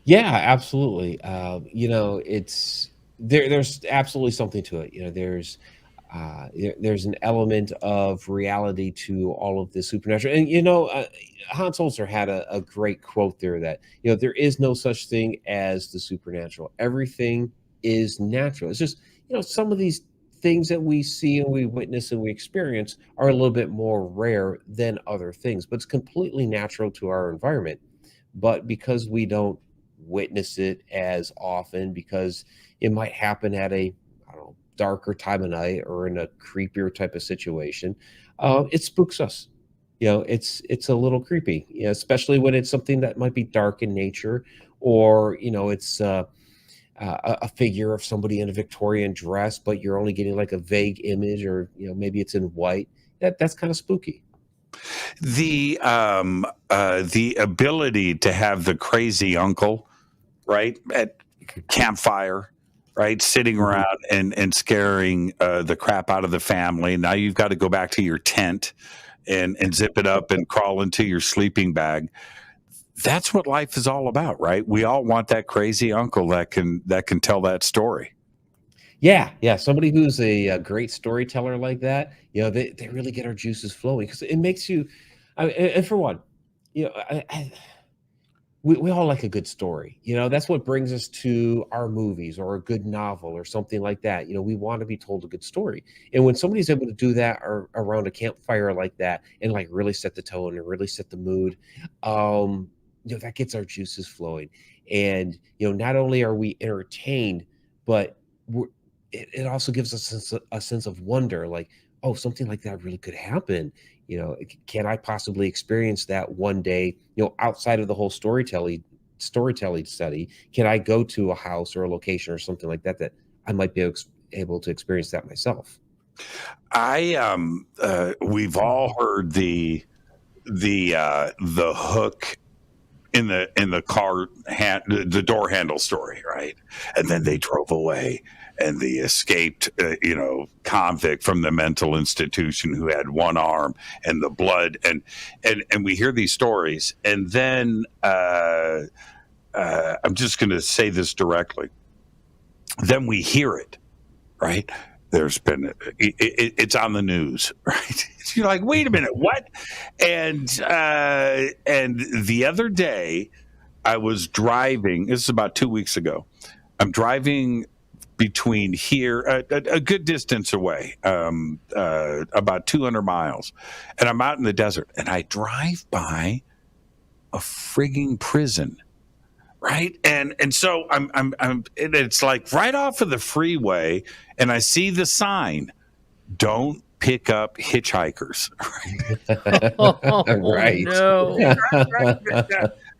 Yeah, absolutely. It's there's absolutely something to it. There's an element of reality to all of this supernatural. And Hans Holzer had a great quote there that there is no such thing as the supernatural. Everything is natural. It's just some of these things that we see and we witness and we experience are a little bit more rare than other things, but it's completely natural to our environment. But because we don't witness it as often, because it might happen at a darker time of night or in a creepier type of situation, it spooks us. It's a little creepy, especially when it's something that might be dark in nature, or it's a figure of somebody in a Victorian dress, but you're only getting like a vague image, or maybe it's in white. That's kind of spooky. The ability to have the crazy uncle, right, at campfire, right, sitting around and scaring the crap out of the family. Now you've got to go back to your tent and zip it up and crawl into your sleeping bag. That's what life is all about, right? We all want that crazy uncle that can tell that story. Yeah. Somebody who's a great storyteller like that, they really get our juices flowing, because it makes you. And for one, we all like a good story. That's what brings us to our movies or a good novel or something like that. We want to be told a good story. And when somebody's able to do that around a campfire like that, and like really set the tone and really set the mood, that gets our juices flowing. And, not only are we entertained, but it also gives us a sense of wonder, like, oh, something like that really could happen. Can I possibly experience that one day, outside of the whole storytelling study? Can I go to a house or a location or something like that I might be able to experience that myself? We've all heard the hook in the car the door handle story, right? And then they drove away, and the escaped convict from the mental institution who had one arm, and the blood, and we hear these stories, and then I'm just going to say this directly, then we hear it, right? There's been it's on the news, right? You're like, wait a minute, what? And the other day I was driving, this is about 2 weeks ago, I'm driving between here, a good distance away, about 200 miles, and I'm out in the desert, and I drive by a frigging prison, right? And so it's like right off of the freeway, and I see the sign, "Don't pick up hitchhikers." Right. No.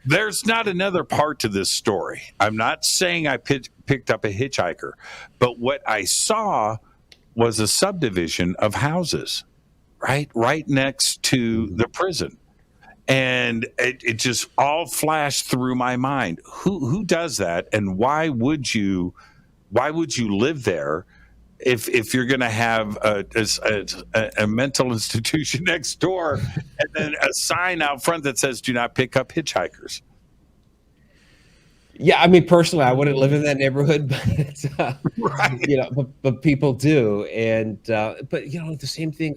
There's not another part to this story. I'm not saying I picked up a hitchhiker, but what I saw was a subdivision of houses, right next to the prison. And it just all flashed through my mind. Who does that, and why would you live there if you're going to have a mental institution next door, and then a sign out front that says "Do not pick up hitchhikers"? Yeah, I mean, personally, I wouldn't live in that neighborhood, but right. But people do, and but the same thing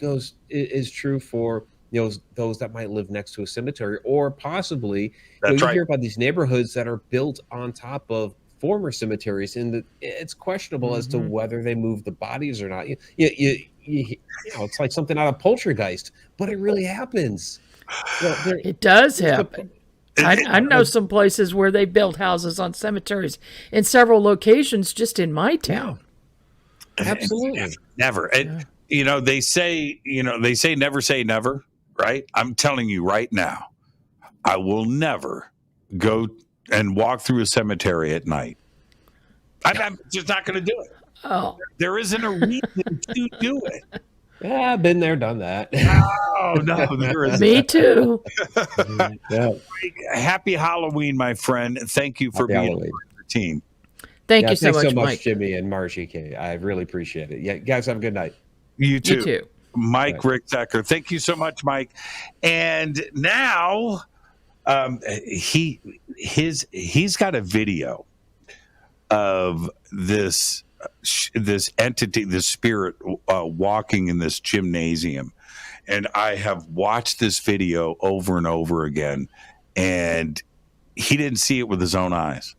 is true for those that might live next to a cemetery, or possibly That's you right. hear about these neighborhoods that are built on top of former cemeteries, and it's questionable as to whether they move the bodies or not. It's like something out of Poltergeist, but it really happens. It does happen. I know some places where they built houses on cemeteries in several locations just in my town. Absolutely. Never. And, they say never say never, right? I'm telling you right now, I will never go and walk through a cemetery at night. I'm just not going to do it. Oh. There isn't a reason to do it. Yeah, I've been there, done that. No, there isn't. Me too. Yeah. Happy Halloween, my friend. Thank you for being part of the team. Thank you so thanks much, so much, Mike. Jimmy and Margie. I really appreciate it. Yeah, guys, have a good night. You too. You too. Mike Ricksecker. Thank you so much, Mike. And now he's got a video of this entity, this spirit walking in this gymnasium. And I have watched this video over and over again, and he didn't see it with his own eyes.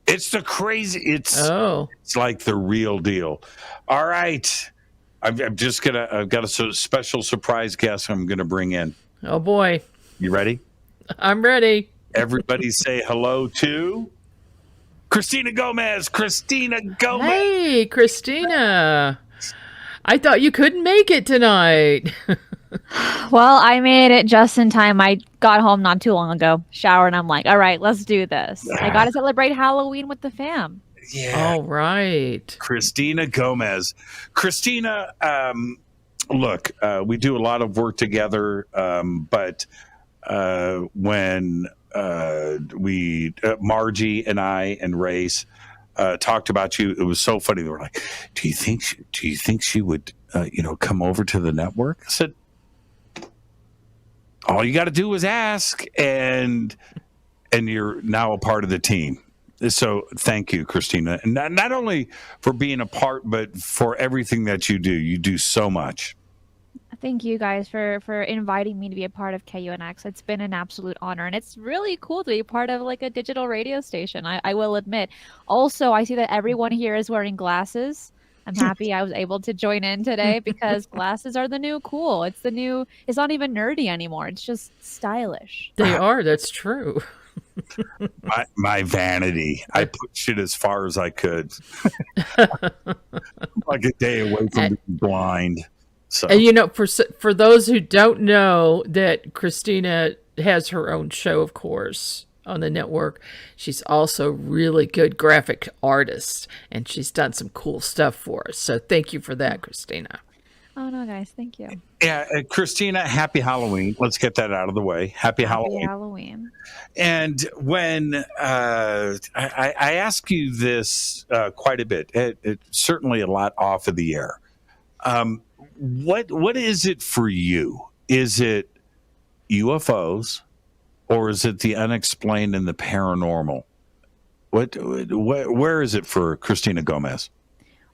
It's it's like the real deal. All right. I've got a special surprise guest I'm going to bring in. Oh boy. You ready? I'm ready. Everybody say hello to Christina Gomez. Christina Gomez. Hey, Christina. I thought you couldn't make it tonight. Well, I made it just in time. I got home not too long ago, showered, and I'm like, all right, let's do this. I got to celebrate Halloween with the fam. Yeah. All right. Christina Gomez. Christina, look, we do a lot of work together, but when Margie and I and Race talked about you, it was so funny. They were like, do you think she would come over to the network? I said, all you got to do is ask, and you're now a part of the team. So thank you, Christina, and not only for being a part, but for everything that you do. You do so much. Thank you guys for inviting me to be a part of KUNX. It's been an absolute honor, and it's really cool to be part of like a digital radio station. I will admit. Also, I see that everyone here is wearing glasses. I'm happy I was able to join in today because glasses are the new cool. It's not even nerdy anymore. It's just stylish. They are. That's true. My vanity. I pushed it as far as I could. Like a day away from being blind. So. And for those who don't know, that Christina has her own show, of course, on the network. She's also really good graphic artist, and she's done some cool stuff for us. So thank you for that, Christina. Oh no, guys, thank you. Yeah, Christina, happy Halloween. Let's get that out of the way. Happy Halloween. And when I ask you this quite a bit, it's certainly a lot off of the air. What is it for you? Is it UFOs, or is it the unexplained and the paranormal? Where is it for Christina Gomez?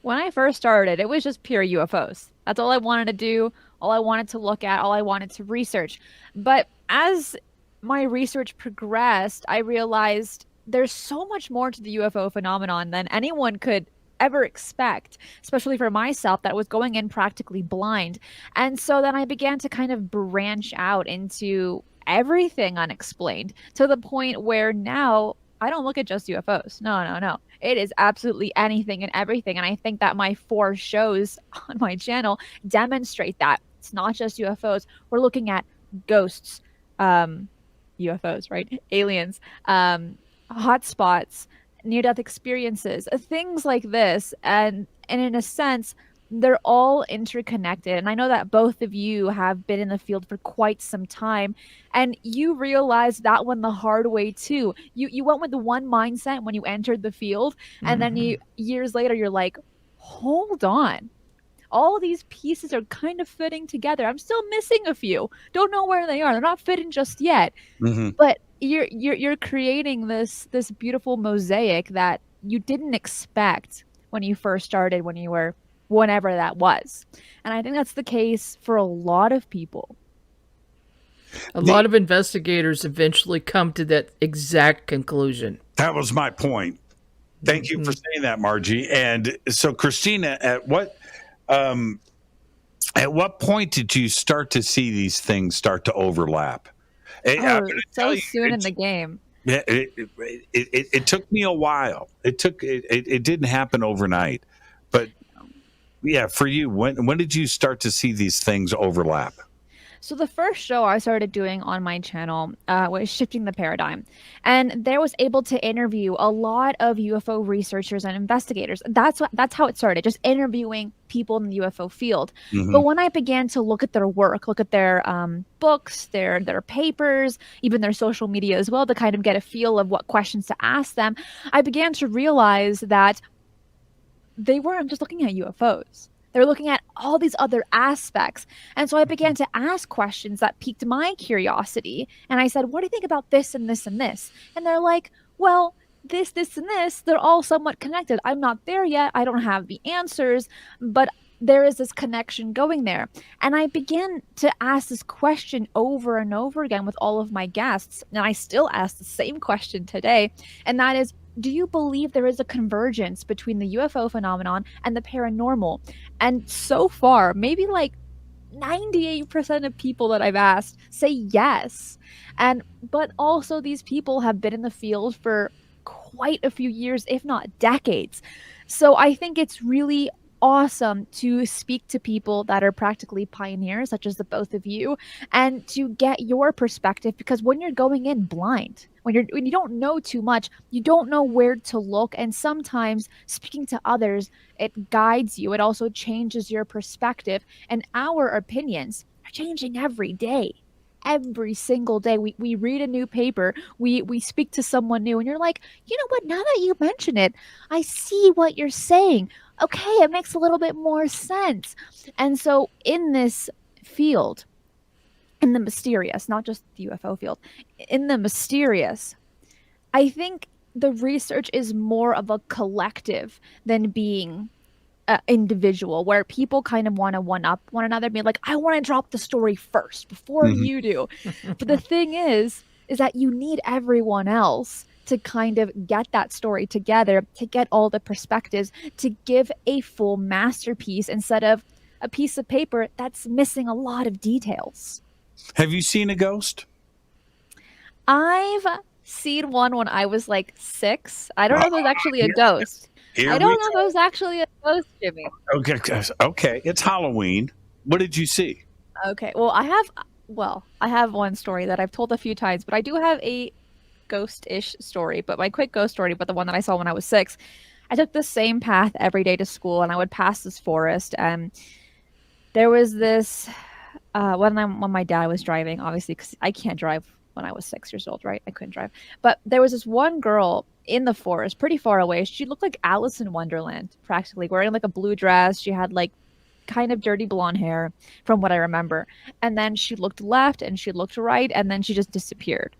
When I first started, it was just pure UFOs. That's all I wanted to do, all I wanted to look at, all I wanted to research. But as my research progressed, I realized there's so much more to the UFO phenomenon than anyone could ever expect, especially for myself that was going in practically blind. And so then I began to kind of branch out into everything unexplained, to the point where now I don't look at just UFOs. No. It is absolutely anything and everything. And I think that my 4 shows on my channel demonstrate that. It's not just UFOs. We're looking at ghosts, UFOs, right? Aliens, hotspots, near-death experiences, things like this. And in a sense, they're all interconnected. And I know that both of you have been in the field for quite some time, and you realized that one the hard way too. You went with the one mindset when you entered the field, and then years later, you're like, hold on. All these pieces are kind of fitting together. I'm still missing a few. Don't know where they are. They're not fitting just yet. But you're creating this beautiful mosaic that you didn't expect when you first started, when you were whenever that was. And I think that's the case for a lot of people. A lot of investigators eventually come to that exact conclusion. That was my point. Thank you for saying that, Margie. And so, Christina, at what point did you start to see these things start to overlap? Oh, so soon in the game. It took me a while. It didn't happen overnight, but yeah, for you, when did you start to see these things overlap? So the first show I started doing on my channel was Shifting the Paradigm, and there was able to interview a lot of UFO researchers and investigators. That's how it started, just interviewing people in the UFO field. But when I began to look at their work, look at their books, their papers, even their social media as well, to kind of get a feel of what questions to ask them, I began to realize that they weren't just looking at UFOs. They were looking at all these other aspects. And so I began to ask questions that piqued my curiosity. And I said, what do you think about this and this and this? And they're like, well, this, and this, they're all somewhat connected. I'm not there yet. I don't have the answers, but there is this connection going there. And I began to ask this question over and over again with all of my guests. And I still ask the same question today. And that is, do you believe there is a convergence between the UFO phenomenon and the paranormal? And so far, maybe like 98% of people that I've asked say yes. But also these people have been in the field for quite a few years, if not decades. So I think it's really awesome to speak to people that are practically pioneers, such as the both of you, and to get your perspective, because when you're going in blind, when you don't know too much, you don't know where to look, and sometimes speaking to others, it guides you. It also changes your perspective, and our opinions are changing every day. Every single day we read a new paper, we speak to someone new, and you're like, you know what, now that you mention it, I see what you're saying. Okay, it makes a little bit more sense. And so in this field, in the mysterious, not just the UFO field, in the mysterious, I think the research is more of a collective than being individual, where people kind of want to one up one another, be like, I want to drop the story first before you do. But the thing is that you need everyone else to kind of get that story together, to get all the perspectives, to give a full masterpiece instead of a piece of paper that's missing a lot of details. Have you seen a ghost? I've seen one when I was like 6. I don't know if it was actually a ghost. I don't know if it was actually a ghost, Jimmy. Okay. It's Halloween. What did you see? Okay. Well, I have one story that I've told a few times, but I do have a ghost-ish story, but my quick ghost story, but the one that I saw when I was 6. I took the same path every day to school, and I would pass this forest, and there was this when my dad was driving, obviously, because I can't drive when I was 6 years old, right? I couldn't drive. But there was this one girl in the forest, pretty far away. She looked like Alice in Wonderland, practically, wearing like a blue dress. She had like kind of dirty blonde hair, from what I remember. And then she looked left and she looked right, and then she just disappeared.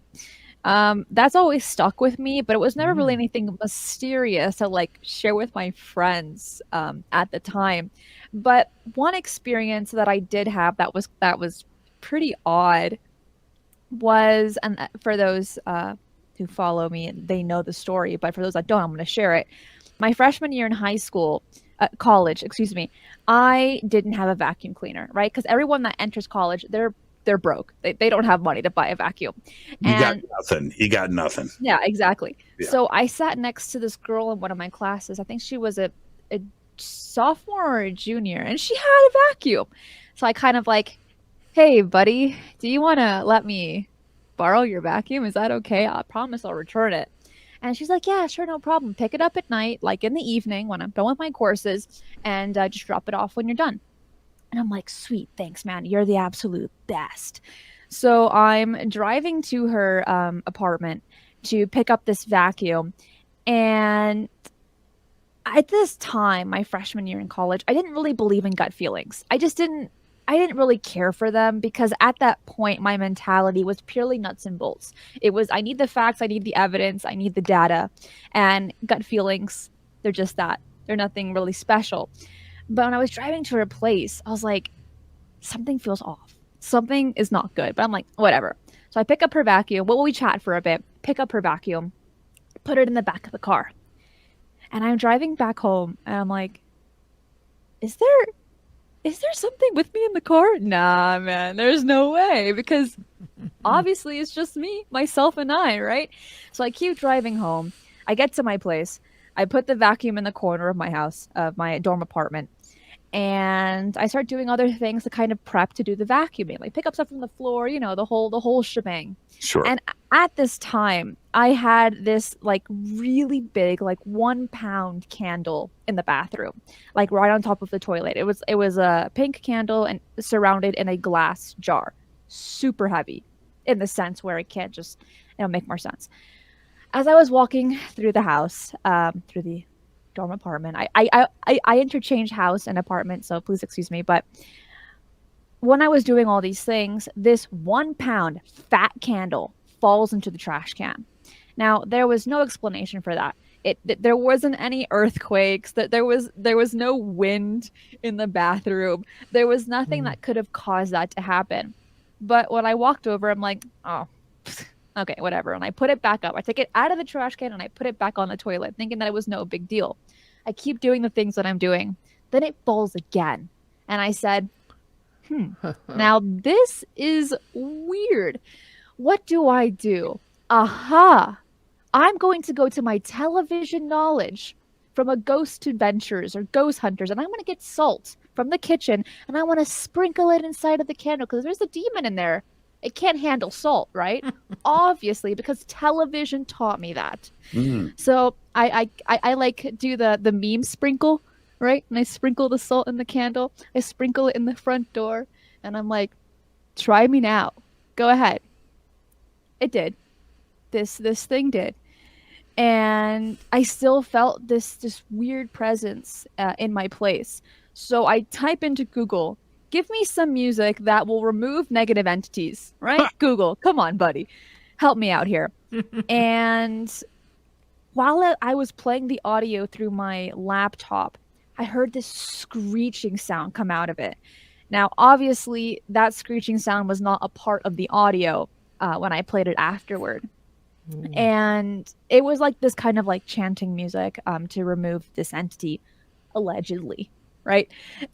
That's always stuck with me, but it was never really anything mysterious to like share with my friends at the time. But one experience that I did have that was pretty odd was, and for those who follow me, they know the story, but for those that don't, I'm going to share it. My freshman year in college, I didn't have a vacuum cleaner, right? Because everyone that enters college, they're broke. They don't have money to buy a vacuum. You got nothing. Yeah, exactly. Yeah. So I sat next to this girl in one of my classes. I think she was a sophomore or a junior, and she had a vacuum. So I kind of like, hey, buddy, do you want to let me borrow your vacuum? Is that okay? I promise I'll return it. And she's like, yeah, sure, no problem. Pick it up at night, like in the evening when I'm done with my courses, and just drop it off when you're done. And I'm like, sweet, thanks, man. You're the absolute best. So I'm driving to her apartment to pick up this vacuum. And at this time, my freshman year in college, I didn't really believe in gut feelings. I didn't really care for them, because at that point, my mentality was purely nuts and bolts. It was, I need the facts, I need the evidence, I need the data. And gut feelings, they're just that. They're nothing really special. But when I was driving to her place, I was like, something feels off. something is not good. But I'm like, whatever. So I pick up her vacuum. Well, we chat for a bit. Pick up her vacuum, put it in the back of the car. And I'm driving back home, and I'm like, is there something with me in the car? Nah, man, there's no way, because obviously it's just me, myself, and I, right? So I keep driving home. I get to my place. I put the vacuum in the corner of my house, of my dorm apartment, and I start doing other things to kind of prep to do the vacuuming, like pick up stuff from the floor, the whole shebang. Sure. And at this time, I had this like really big, like 1 pound candle in the bathroom, like right on top of the toilet. It was a pink candle and surrounded in a glass jar, super heavy, in the sense where it can't just make more sense. As I was walking through the house, through the dorm apartment, I interchange house and apartment, so please excuse me, but when I was doing all these things, this 1 pound fat candle falls into the trash can. Now, there was no explanation for that. There wasn't any earthquakes, that there was no wind in the bathroom. There was nothing that could have caused that to happen. But when I walked over, I'm like, oh, okay, whatever. And I put it back up. I take it out of the trash can and I put it back on the toilet, thinking that it was no big deal. I keep doing the things that I'm doing. Then it falls again. And I said, now this is weird. What do I do? Aha! I'm going to go to my television knowledge from a Ghost Adventures or Ghost Hunters, and I'm going to get salt from the kitchen, and I want to sprinkle it inside of the candle, because there's a demon in there. It can't handle salt, right? Obviously, because television taught me that. So I like do the meme sprinkle, right? And I sprinkle the salt in the candle. I sprinkle it in the front door. And I'm like, try me now. Go ahead. It did. This thing did. And I still felt this weird presence in my place. So I type into Google, give me some music that will remove negative entities, right? Google, come on, buddy. Help me out here. And while I was playing the audio through my laptop, I heard this screeching sound come out of it. Now, obviously, that screeching sound was not a part of the audio when I played it afterward. And it was like this kind of like chanting music to remove this entity, allegedly, right?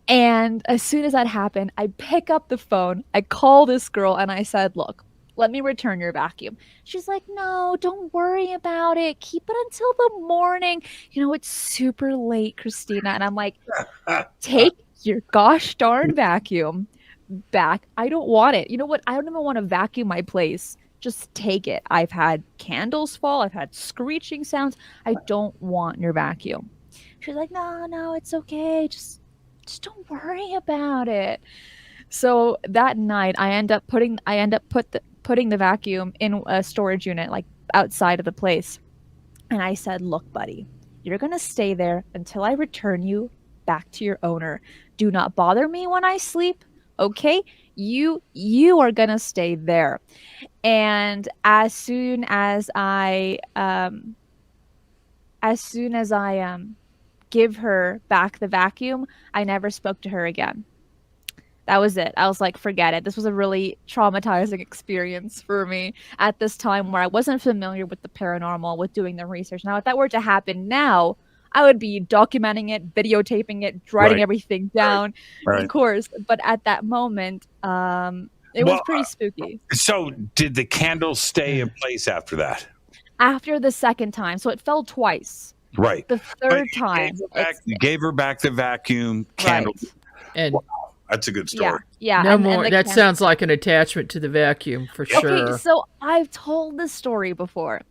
And as soon as that happened, I pick up the phone, I call this girl, and I said, look, let me return your vacuum. She's like, no, don't worry about it. Keep it until the morning. It's super late, Christina. And I'm like, take your gosh darn vacuum back. I don't want it. You know what? I don't even want to vacuum my place. Just take it. I've had candles fall. I've had screeching sounds. I don't want your vacuum. She's like, no, it's okay. Just don't worry about it. So that night, I end up putting the vacuum in a storage unit, like outside of the place. And I said, look, buddy, you're going to stay there until I return you back to your owner. Do not bother me when I sleep. Okay? You are going to stay there. And as soon as I give her back the vacuum, I never spoke to her again. That was it. I was like, forget it. This was a really traumatizing experience for me at this time where I wasn't familiar with the paranormal, with doing the research. Now, if that were to happen now, I would be documenting it, videotaping it, writing everything down, of course. But at that moment, it was pretty spooky. So did the candle stay in place after that? After the second time. So it fell twice. Right. The third time. You gave her back the vacuum candle. Right. And wow, that's a good story. Yeah. No more. That sounds like an attachment to the vacuum for sure. Okay, so I've told this story before.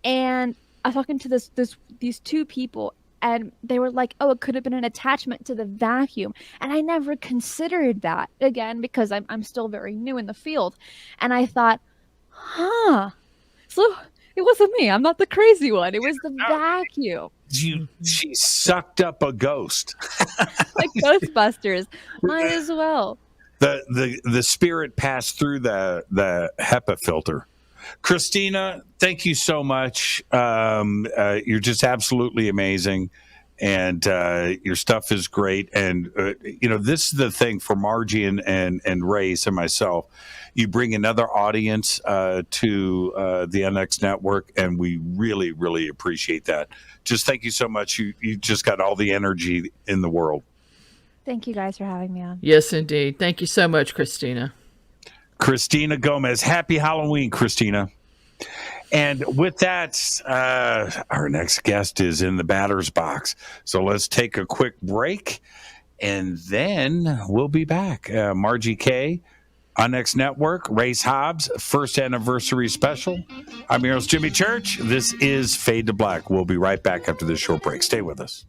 And I was talking to these two people. And they were like, oh, it could have been an attachment to the vacuum. And I never considered that, again, because I'm still very new in the field. And I thought, so it wasn't me. I'm not the crazy one. It was the vacuum. She sucked up a ghost. Like Ghostbusters. Might as well. The spirit passed through the HEPA filter. Christina, thank you so much. You're just absolutely amazing. and your stuff is great. And this is the thing for Margie and Race and myself. You bring another audience to the NX Network, and we really, really appreciate that. Just thank you so much. You just got all the energy in the world. Thank you guys for having me on. Yes, indeed. Thank you so much, Christina. Christina Gomez. Happy Halloween, Christina. And with that, our next guest is in the batter's box. So let's take a quick break, and then we'll be back. Margie K, Unexplained Network, Race Hobbs, first anniversary special. I'm your host, Jimmy Church. This is Fade to Black. We'll be right back after this short break. Stay with us.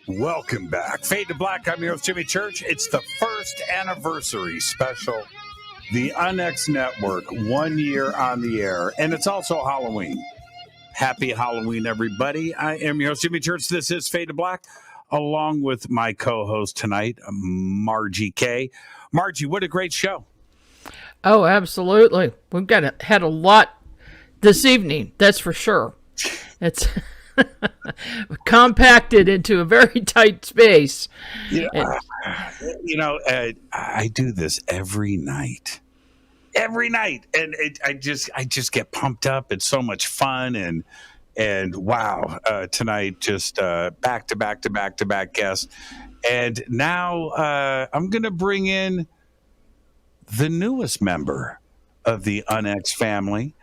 Welcome back. Fade to Black. I'm your host, Jimmy Church. It's the first anniversary special. The Unex Network, 1 year on the air. And it's also Halloween. Happy Halloween, everybody. I am your host, Jimmy Church. This is Fade to Black, along with my co-host tonight, Margie K. Margie, what a great show. Oh, absolutely. We've had a lot this evening, that's for sure. It's compacted into a very tight space. Yeah. I do this every night, and I just get pumped up. It's so much fun, and wow, tonight just back to back guests, and now I'm gonna bring in the newest member of the Unex family,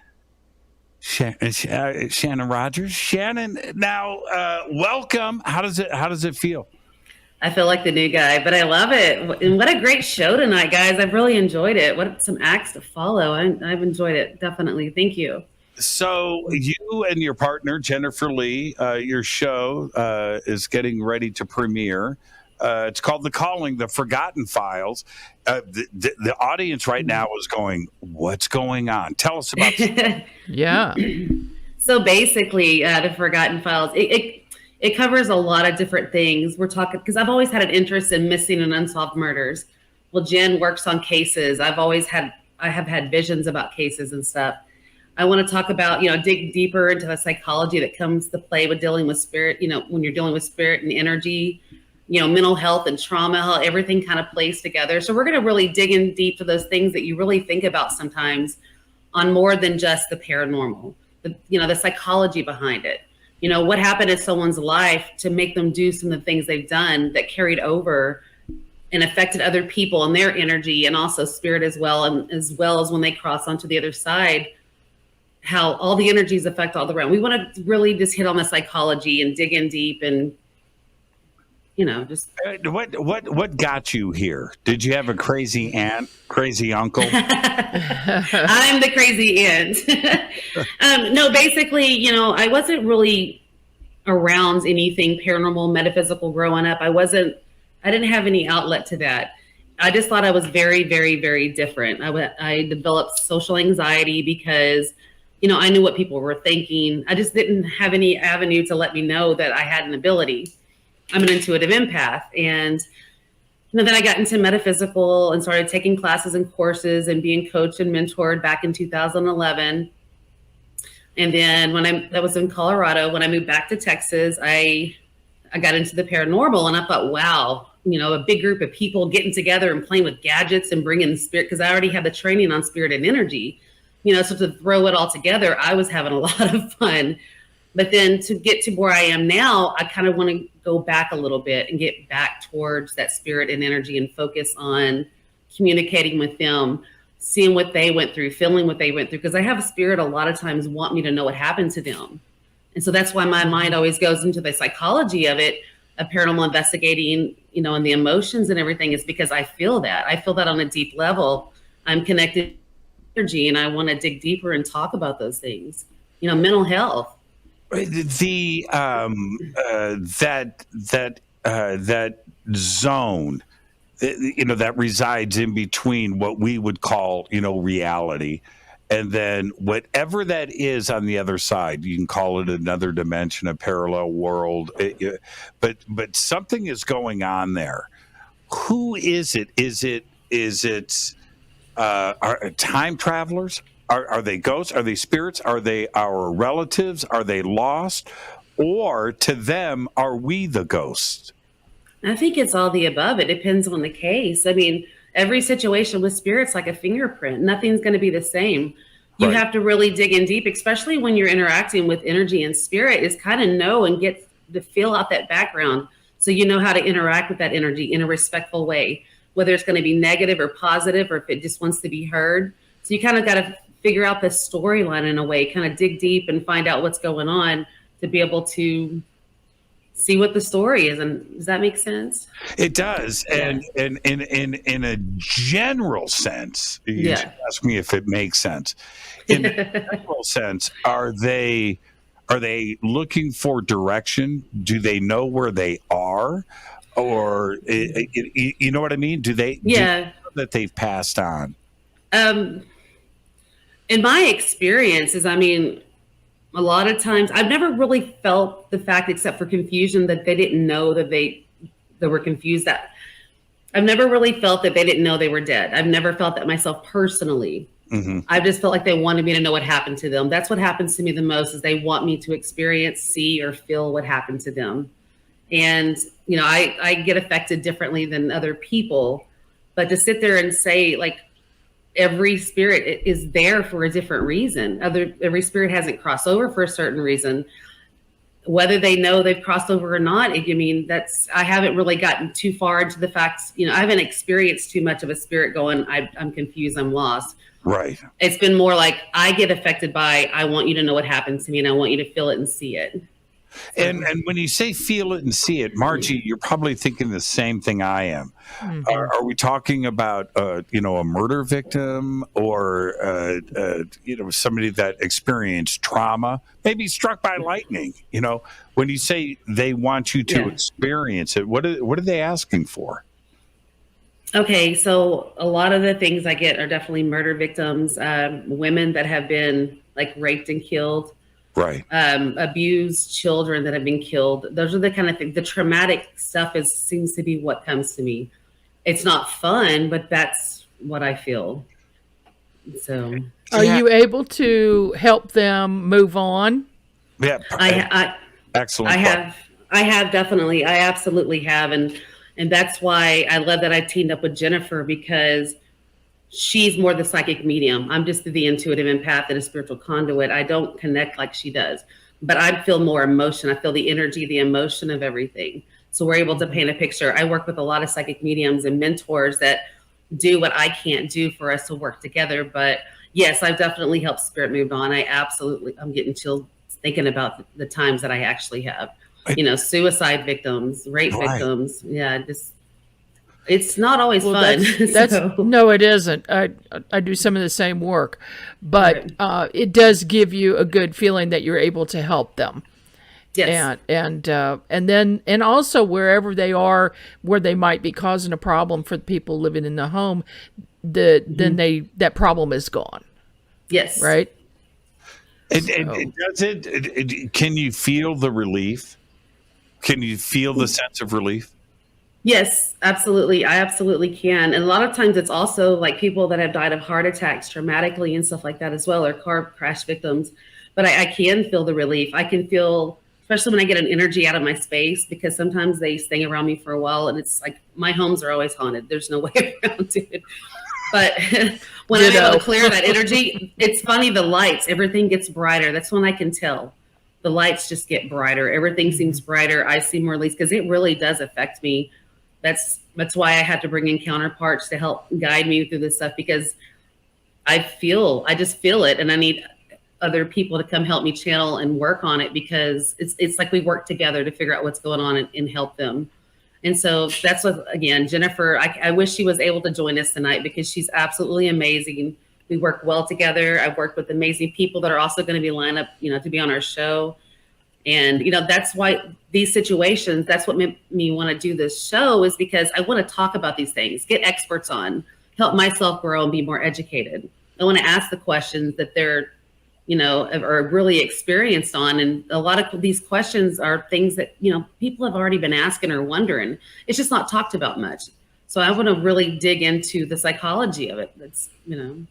Shannon Rogers. Shannon, now welcome. How does it feel? I feel like the new guy, but I love it. And what a great show tonight, guys. I've really enjoyed it. What some acts to follow. I've enjoyed it, definitely. Thank you. So you and your partner, Jennifer Lee, your show is getting ready to premiere. It's called The Calling, The Forgotten Files. The audience right now is going, what's going on? Tell us about it. Yeah. So basically, The Forgotten Files, it covers a lot of different things. We're talking, because I've always had an interest in missing and unsolved murders. Well, Jen works on cases. I have had visions about cases and stuff. I want to talk about, dig deeper into the psychology that comes to play with dealing with spirit, when you're dealing with spirit and energy, mental health and trauma, how everything kind of plays together. So we're going to really dig in deep to those things that you really think about sometimes on more than just the paranormal, the psychology behind it. What happened in someone's life to make them do some of the things they've done that carried over and affected other people and their energy and also spirit as well. And as well as when they cross onto the other side, how all the energies affect all the realm. We want to really just hit on the psychology and dig in deep and, just. What got you here? Did you have a crazy aunt, crazy uncle? I'm the crazy aunt. No, basically, I wasn't really around anything paranormal, metaphysical growing up. I didn't have any outlet to that. I just thought I was very, very, very different. I developed social anxiety because I knew what people were thinking. I just didn't have any avenue to let me know that I had an ability. I'm an intuitive empath. And then I got into metaphysical and started taking classes and courses and being coached and mentored back in 2011. And then that was in Colorado. When I moved back to Texas, I got into the paranormal, and I thought, wow, a big group of people getting together and playing with gadgets and bringing the spirit, because I already had the training on spirit and energy, so to throw it all together, I was having a lot of fun. But then to get to where I am now, I kind of want to go back a little bit and get back towards that spirit and energy and focus on communicating with them, seeing what they went through, feeling what they went through. Because I have a spirit a lot of times want me to know what happened to them. And so that's why my mind always goes into the psychology of it, of paranormal investigating, and the emotions and everything, is because I feel that. I feel that on a deep level. I'm connected to energy, and I want to dig deeper and talk about those things. Mental health. The that zone, that resides in between what we would call, reality, and then whatever that is on the other side. You can call it another dimension, a parallel world, but something is going on there. Who is it? Is it are time travelers? Are they ghosts? Are they spirits? Are they our relatives? Are they lost? Or to them, are we the ghosts? I think it's all the above. It depends on the case. I mean, every situation with spirits like a fingerprint. Nothing's going to be the same. You have to really dig in deep, especially when you're interacting with energy and spirit, is kind of know and get to feel out that background. So you know how to interact with that energy in a respectful way, whether it's going to be negative or positive, or if it just wants to be heard. So you kind of got to figure out the storyline in a way, kind of dig deep and find out what's going on to be able to see what the story is. And does that make sense? It does. And in a general sense, you should ask me if it makes sense. In a general sense, are they looking for direction? Do they know where they are? Or you know what I mean? Do they know that they've passed on? In my experiences, I mean, a lot of times I've never really felt the fact, except for confusion, that they didn't know that they were confused. That I've never really felt that they didn't know they were dead. I've never felt that myself personally. Mm-hmm. I just felt like they wanted me to know what happened to them. That's what happens to me the most, is they want me to experience, see, or feel what happened to them. And, I get affected differently than other people, but to sit there and say, like, every spirit is there for a different reason. Every spirit hasn't crossed over for a certain reason. Whether they know they've crossed over or not, I haven't really gotten too far into the facts. I haven't experienced too much of a spirit going, I'm confused, I'm lost. Right. It's been more like, I get affected by, I want you to know what happened to me, and I want you to feel it and see it. And when you say feel it and see it, Margie, you're probably thinking the same thing I am. Mm-hmm. Are we talking about a murder victim, or somebody that experienced trauma, maybe struck by lightning? When you say they want you to experience it, what are they asking for? Okay, so a lot of the things I get are definitely murder victims, women that have been like raped and killed. Right. Abused children that have been killed. Those are the kind of things. The traumatic stuff seems to be what comes to me. It's not fun, but that's what I feel. So, are you able to help them move on? Yeah. Excellent. I have definitely. I absolutely have, and that's why I love that I teamed up with Jennifer, because she's more the psychic medium. I'm just the intuitive empath and a spiritual conduit. I don't connect like she does, but I feel more emotion. I feel the energy, the emotion of everything. So we're able to paint a picture. I work with a lot of psychic mediums and mentors that do what I can't do for us to work together. But yes, I've definitely helped spirit move on. I'm getting chills thinking about the times that I actually have, suicide victims, rape victims. Yeah, it's not always fun. No, it isn't. I do some of the same work, but it does give you a good feeling that you're able to help them. Yes. And also wherever they are, where they might be causing a problem for the people living in the home, then that problem is gone. Yes. Right. Does it? Can you feel the relief? Can you feel the sense of relief? Yes, absolutely. I absolutely can. And a lot of times it's also like people that have died of heart attacks traumatically and stuff like that as well, or car crash victims. But I can feel the relief. I can feel, especially when I get an energy out of my space, because sometimes they stay around me for a while and it's like my homes are always haunted. There's no way around it. But when I'm able to clear that energy, it's funny, the lights, everything gets brighter. That's when I can tell. The lights just get brighter. Everything seems brighter. I see more release because it really does affect me. That's why I had to bring in counterparts to help guide me through this stuff, because I just feel it, and I need other people to come help me channel and work on it, because it's like we work together to figure out what's going on and help them. And so that's what, again, Jennifer, I wish she was able to join us tonight because she's absolutely amazing. We work well together. I've worked with amazing people that are also going to be lined up, to be on our show. And, that's why these situations, that's what made me want to do this show, is because I want to talk about these things, get experts on, help myself grow and be more educated. I want to ask the questions that they're, are really experienced on. And a lot of these questions are things that, people have already been asking or wondering. It's just not talked about much. So I want to really dig into the psychology of it. That's, it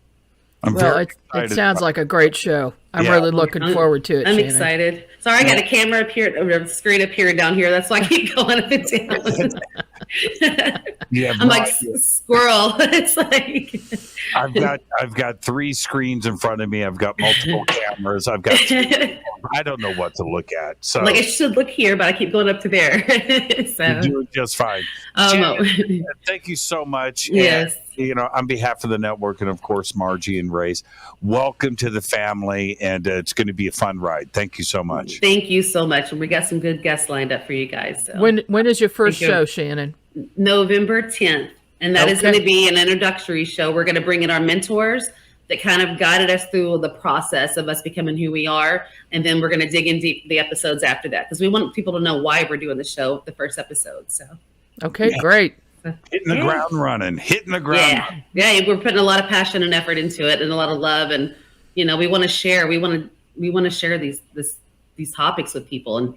sounds like a great show. I'm really looking forward to it. I'm Shannon. excited. Sorry, I got a camera up here, or a screen up here down here. That's why I keep going up and down. Yeah, I'm like squirrel. It's like I've got 3 screens in front of me. I've got multiple cameras. I don't know what to look at. So I should look here, but I keep going up to there. So you're doing just fine. Shannon, thank you so much. Yes. And, on behalf of the network and of course Margie and Race, welcome to the family, and it's going to be a fun ride. Thank you so much. Thank you so much, and we got some good guests lined up for you guys. So. When is your first show, Shannon? November 10th, and that is going to be an introductory show. We're going to bring in our mentors that kind of guided us through the process of us becoming who we are, and then we're going to dig in deep the episodes after that, because we want people to know why we're doing the show, the first episode. So great. Hitting the ground running. Yeah, we're putting a lot of passion and effort into it, and a lot of love, and we want to share. We want to share these topics with people, and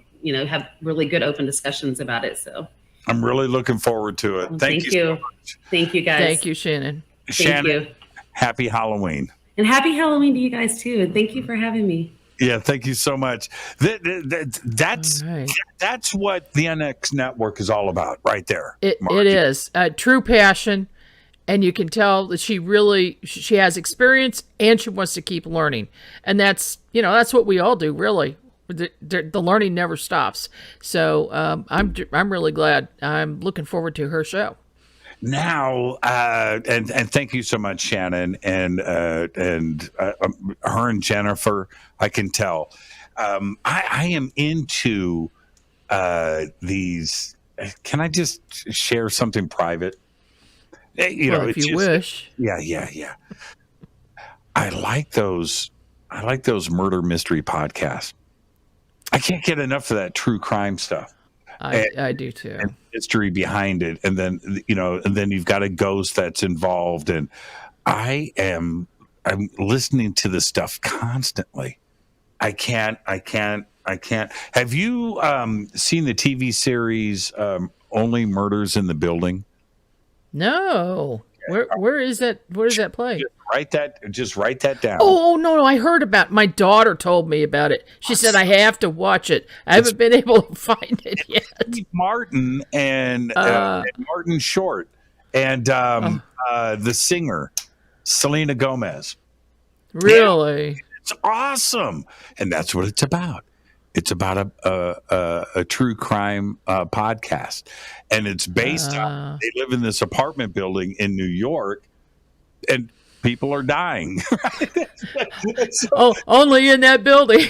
have really good open discussions about it. So I'm really looking forward to it. Thank you so much. Thank you, guys. Thank you, Shannon. Shannon, thank you. Happy Halloween. And happy Halloween to you guys too. And thank you for having me. Yeah, thank you so much. That's what the NX Network is all about, right there. It is true passion, and you can tell that she has experience and she wants to keep learning, and that's what we all do, really. The learning never stops. So I'm really glad. I'm looking forward to her show. Now, and thank you so much, Shannon, and her and Jennifer. I can tell. I am into these. Can I just share something private? If you wish. Yeah. I like those murder mystery podcasts. I can't get enough of that true crime stuff. I do too. And history behind it, and then you've got a ghost that's involved, and I'm listening to this stuff constantly. I can't. Have you seen the TV series Only Murders in the Building? No. Where is that? Where does that play? Just write that down. Oh no! I heard about. My daughter told me about it. She said I have to watch it. I haven't been able to find it yet. Steve Martin and Martin Short and the singer Selena Gomez. Really? Yeah, it's awesome, and that's what it's about. It's about a true crime podcast, and it's based on. They live in this apartment building in New York, and people are dying. Only in that building.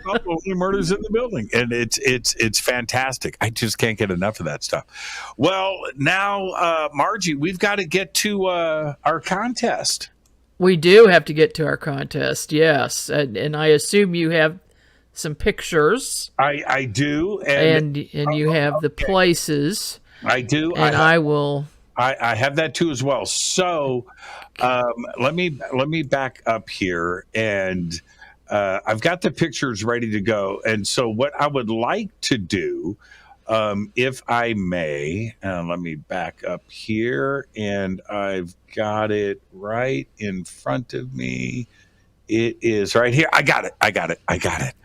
Only murders in the building, and it's fantastic. I just can't get enough of that stuff. Well, now, Margie, we've got to get to our contest. We do have to get to our contest, yes, and I assume you have some pictures. I do, and you have the places. I do, and I will. I have that too as well. So let me back up here, and I've got the pictures ready to go. And so what I would like to do, if I may, let me back up here, and I've got it right in front of me. It is right here. I got it.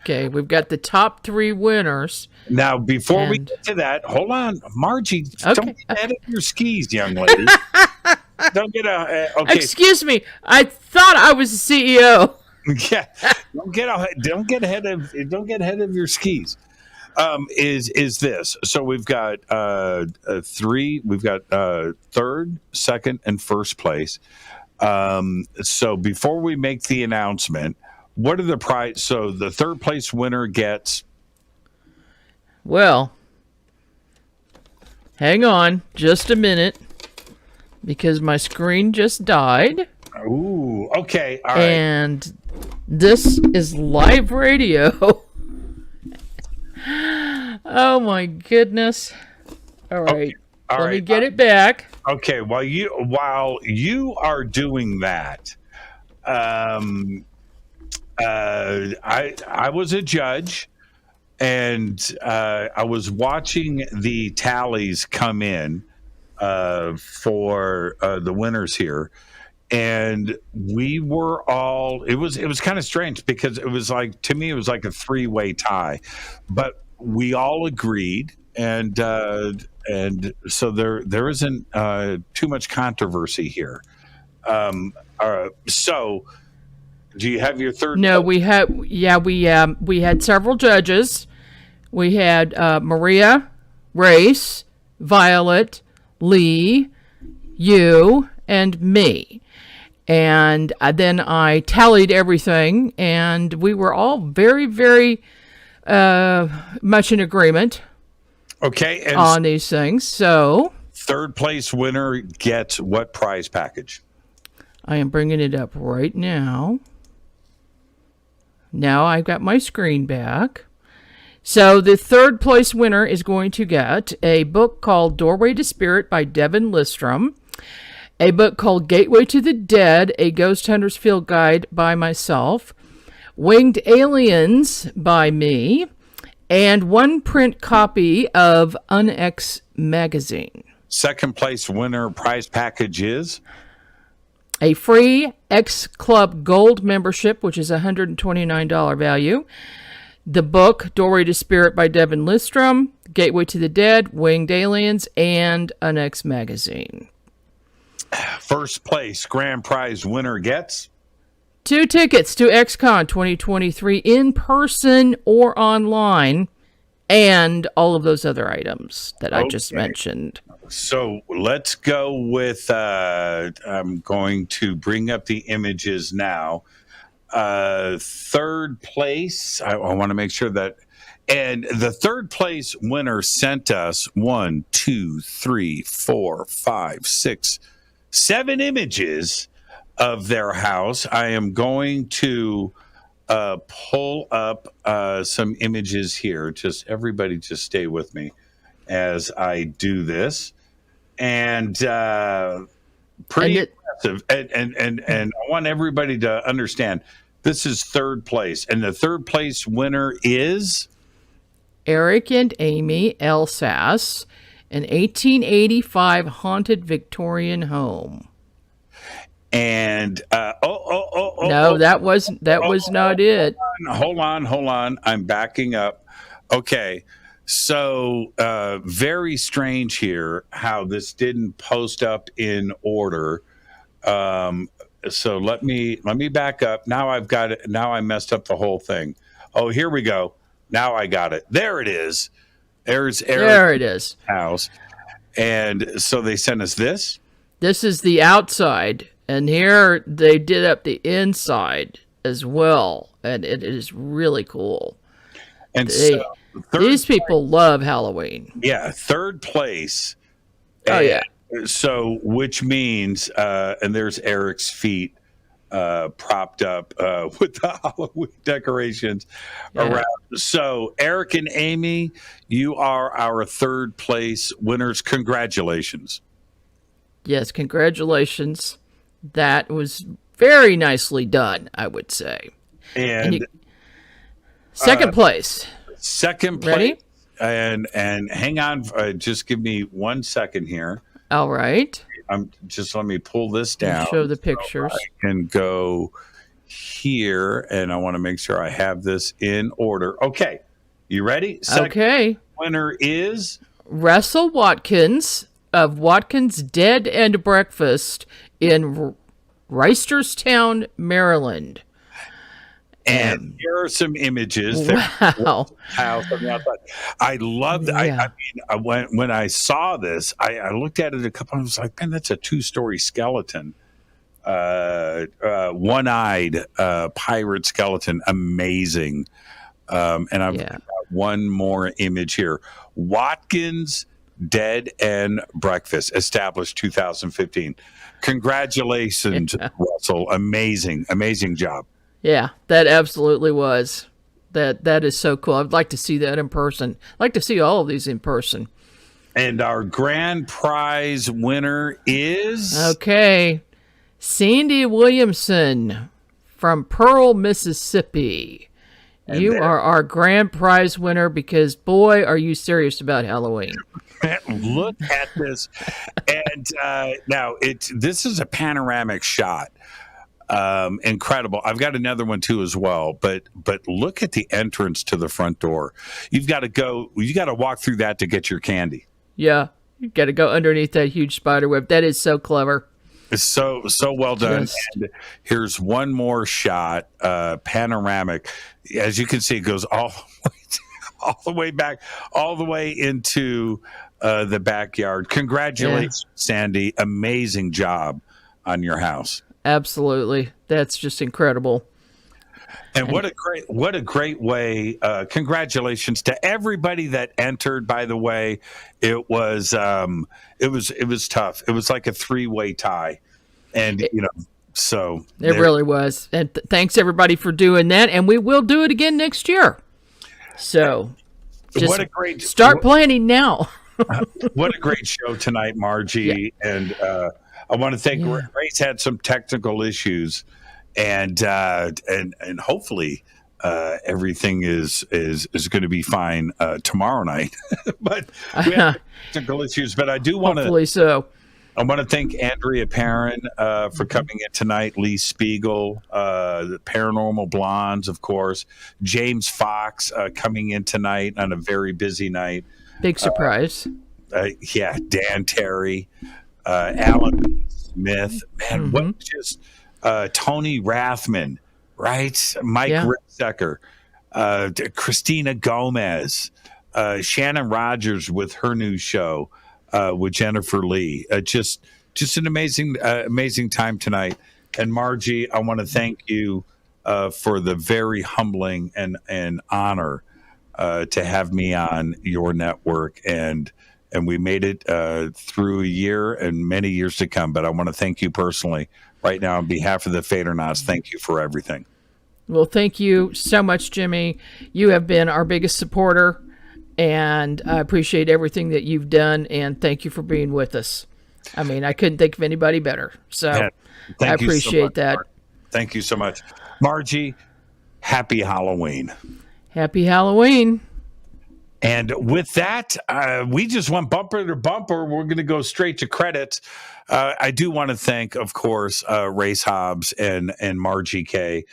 Okay, we've got the top 3 winners. Now, before we get to that, hold on, Margie. Okay. Don't get ahead of your skis, young lady. Don't get okay. Excuse me. I thought I was the CEO. Yeah, don't get ahead of your skis. Is this? So we've got 3. We've got third, second, and first place. So before we make the announcement, what are the prize? So the third place winner gets. Well, hang on just a minute, because my screen just died. Ooh, okay, all right. And this is live radio. Oh my goodness. All right. Okay. Let me get it back. Okay, while you are doing that, I was a judge, and I was watching the tallies come in for the winners here, and we were all. It was kind of strange, because it was like, to me, it was like a 3-way tie, but we all agreed. And so there isn't too much controversy here. So, do you have your third? No, we had several judges. We had Maria, Race, Violet, Lee, you, and me. And then I tallied everything, and we were all very, very much in agreement. Okay, and on these things. So third place winner gets what prize package? I am bringing it up right now. Now I've got my screen back. So the third place winner is going to get a book called Doorway to Spirit by Devin Listrom, a book called Gateway to the Dead, a Ghost Hunter's Field Guide by myself, Winged Aliens by me, and 1 print copy of Unex magazine. Second place winner prize package is a free X Club Gold membership, which is $129 value. The book Doorway to Spirit by Devin Listrom, Gateway to the Dead, Winged Aliens, and Unex magazine. First place grand prize winner gets 2 tickets to XCon 2023 in person or online, and all of those other items that I just mentioned. So let's go with, I'm going to bring up the images now. Third place, I want to make sure that, and the third place winner sent us 1, 2, 3, 4, 5, 6, 7 images of their house. I am going to pull up some images here. Everybody just stay with me as I do this. And pretty impressive. And I want everybody to understand, this is third place. And the third place winner is Eric and Amy Elsass, an 1885 haunted Victorian home. And no, that was not it. Hold on. I'm backing up. Okay. So very strange here how this didn't post up in order. So let me back up. Now I've got it. Now I messed up the whole thing. Oh, here we go. Now I got it. There it is. There it is. House. And so they sent us this. This is the outside. And here they did up the inside as well. And it is really cool. And these people love Halloween. Yeah, third place. Oh, yeah. So, which means, and there's Eric's feet propped up with the Halloween decorations around. So, Eric and Amy, you are our third place winners. Congratulations. Yes, congratulations. That was very nicely done, I would say. And second place. Second place. Ready? And hang on, just give me 1 second here. All right. Let me pull this down. Show the pictures. So I can go here, and I want to make sure I have this in order. Okay, you ready? Okay. Winner is Russell Watkins of Watkins Dead and Breakfast in Reisterstown, Maryland. And here are some images. Wow. House on the outside. I loved. Yeah. I mean, when I saw this, I looked at it a couple. I was like, man, that's a 2-story skeleton, one-eyed pirate skeleton, amazing. And I've got one more image here. Watkins Dead and Breakfast, established 2015. Congratulations, Russell. Amazing job. Yeah, that absolutely was. That is so cool. I'd like to see that in person. I'd like to see all of these in person. And our grand prize winner is okay, Sandy Williamson from Pearl, Mississippi. And you are our grand prize winner because, boy, are you serious about Halloween. Look at this. And now this is a panoramic shot. Incredible. I've got another one too as well, but look at the entrance to the front door. You got to walk through that to get your candy. Yeah, you got to go underneath that huge spider web. That is so clever. It's so well done. Yes. And here's one more shot, panoramic. As you can see, it goes all the way back, all the way into the backyard. Congratulations, Sandy. Amazing job on your house. Absolutely. That's just incredible. And what a great way. Congratulations to everybody that entered, by the way. It was tough. It was like a 3-way tie. And so it really was. And thanks everybody for doing that. And we will do it again next year. So just start planning now. What a great show tonight, Margie. Yeah. And I want to thank Grace. Had some technical issues, and hopefully everything is going to be fine tomorrow night. But we have technical issues. But I do want to. Hopefully so. I want to thank Andrea Perrin for coming in tonight. Lee Spiegel, the Paranormal Blondes, of course. James Fox coming in tonight on a very busy night. Big surprise. Dan Terry. Alan Smith, man, what just Tony Rathman, right? Mike Ritzecker, Christina Gomez, Shannon Rogers with her new show with Jennifer Lee. Just an amazing time tonight. And Margie, I want to thank you for the very humbling and honor to have me on your network, and we made it through a year and many years to come. But I want to thank you personally right now on behalf of the Fadernauts. Thank you for everything. Well, thank you so much, Jimmy. You have been our biggest supporter, and I appreciate everything that you've done, and thank you for being with us. I mean, I couldn't think of anybody better. So I appreciate that. Mark. Thank you so much. Margie, happy Halloween. Happy Halloween. And with that, we just went bumper to bumper. We're going to go straight to credits. I do want to thank, of course, Race Hobbs and Margie K.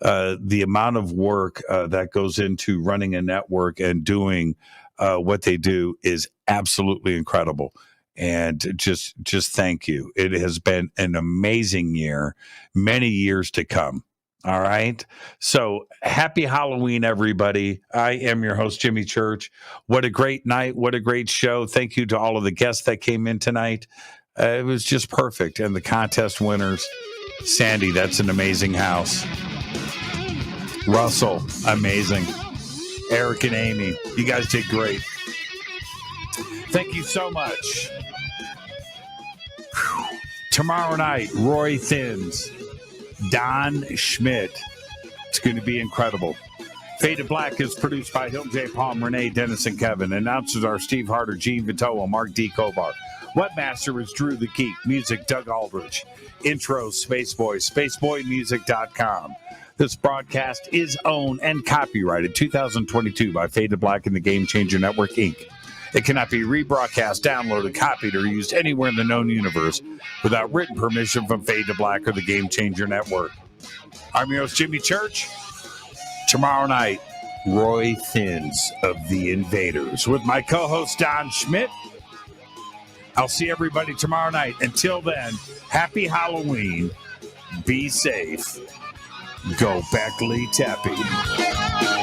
The amount of work that goes into running a network and doing what they do is absolutely incredible. And just thank you. It has been an amazing year, many years to come. All right. So happy Halloween, everybody. I am your host, Jimmy Church. What a great night. What a great show. Thank you to all of the guests that came in tonight. It was just perfect. And the contest winners, Sandy, that's an amazing house. Russell, amazing. Eric and Amy, you guys did great. Thank you so much. Whew. Tomorrow night, Roy Thins. Don Schmidt. It's going to be incredible. Faded Black is produced by Hill J. Palm, Renee, Dennis, and Kevin. Announcers are Steve Harder, Gene Vitoa, Mark D. Kobar. Webmaster is Drew the Geek. Music, Doug Aldrich. Intro, Spaceboy. SpaceboyMusic.com. This broadcast is owned and copyrighted 2022 by Faded Black and the Game Changer Network, Inc. It cannot be rebroadcast, downloaded, copied, or used anywhere in the known universe without written permission from Faded Black or the Game Changer Network. I'm your host, Jimmy Church. Tomorrow night, Roy Thins of The Invaders with my co-host, Don Schmidt. I'll see everybody tomorrow night. Until then, happy Halloween. Be safe. Go Beckley Tappy.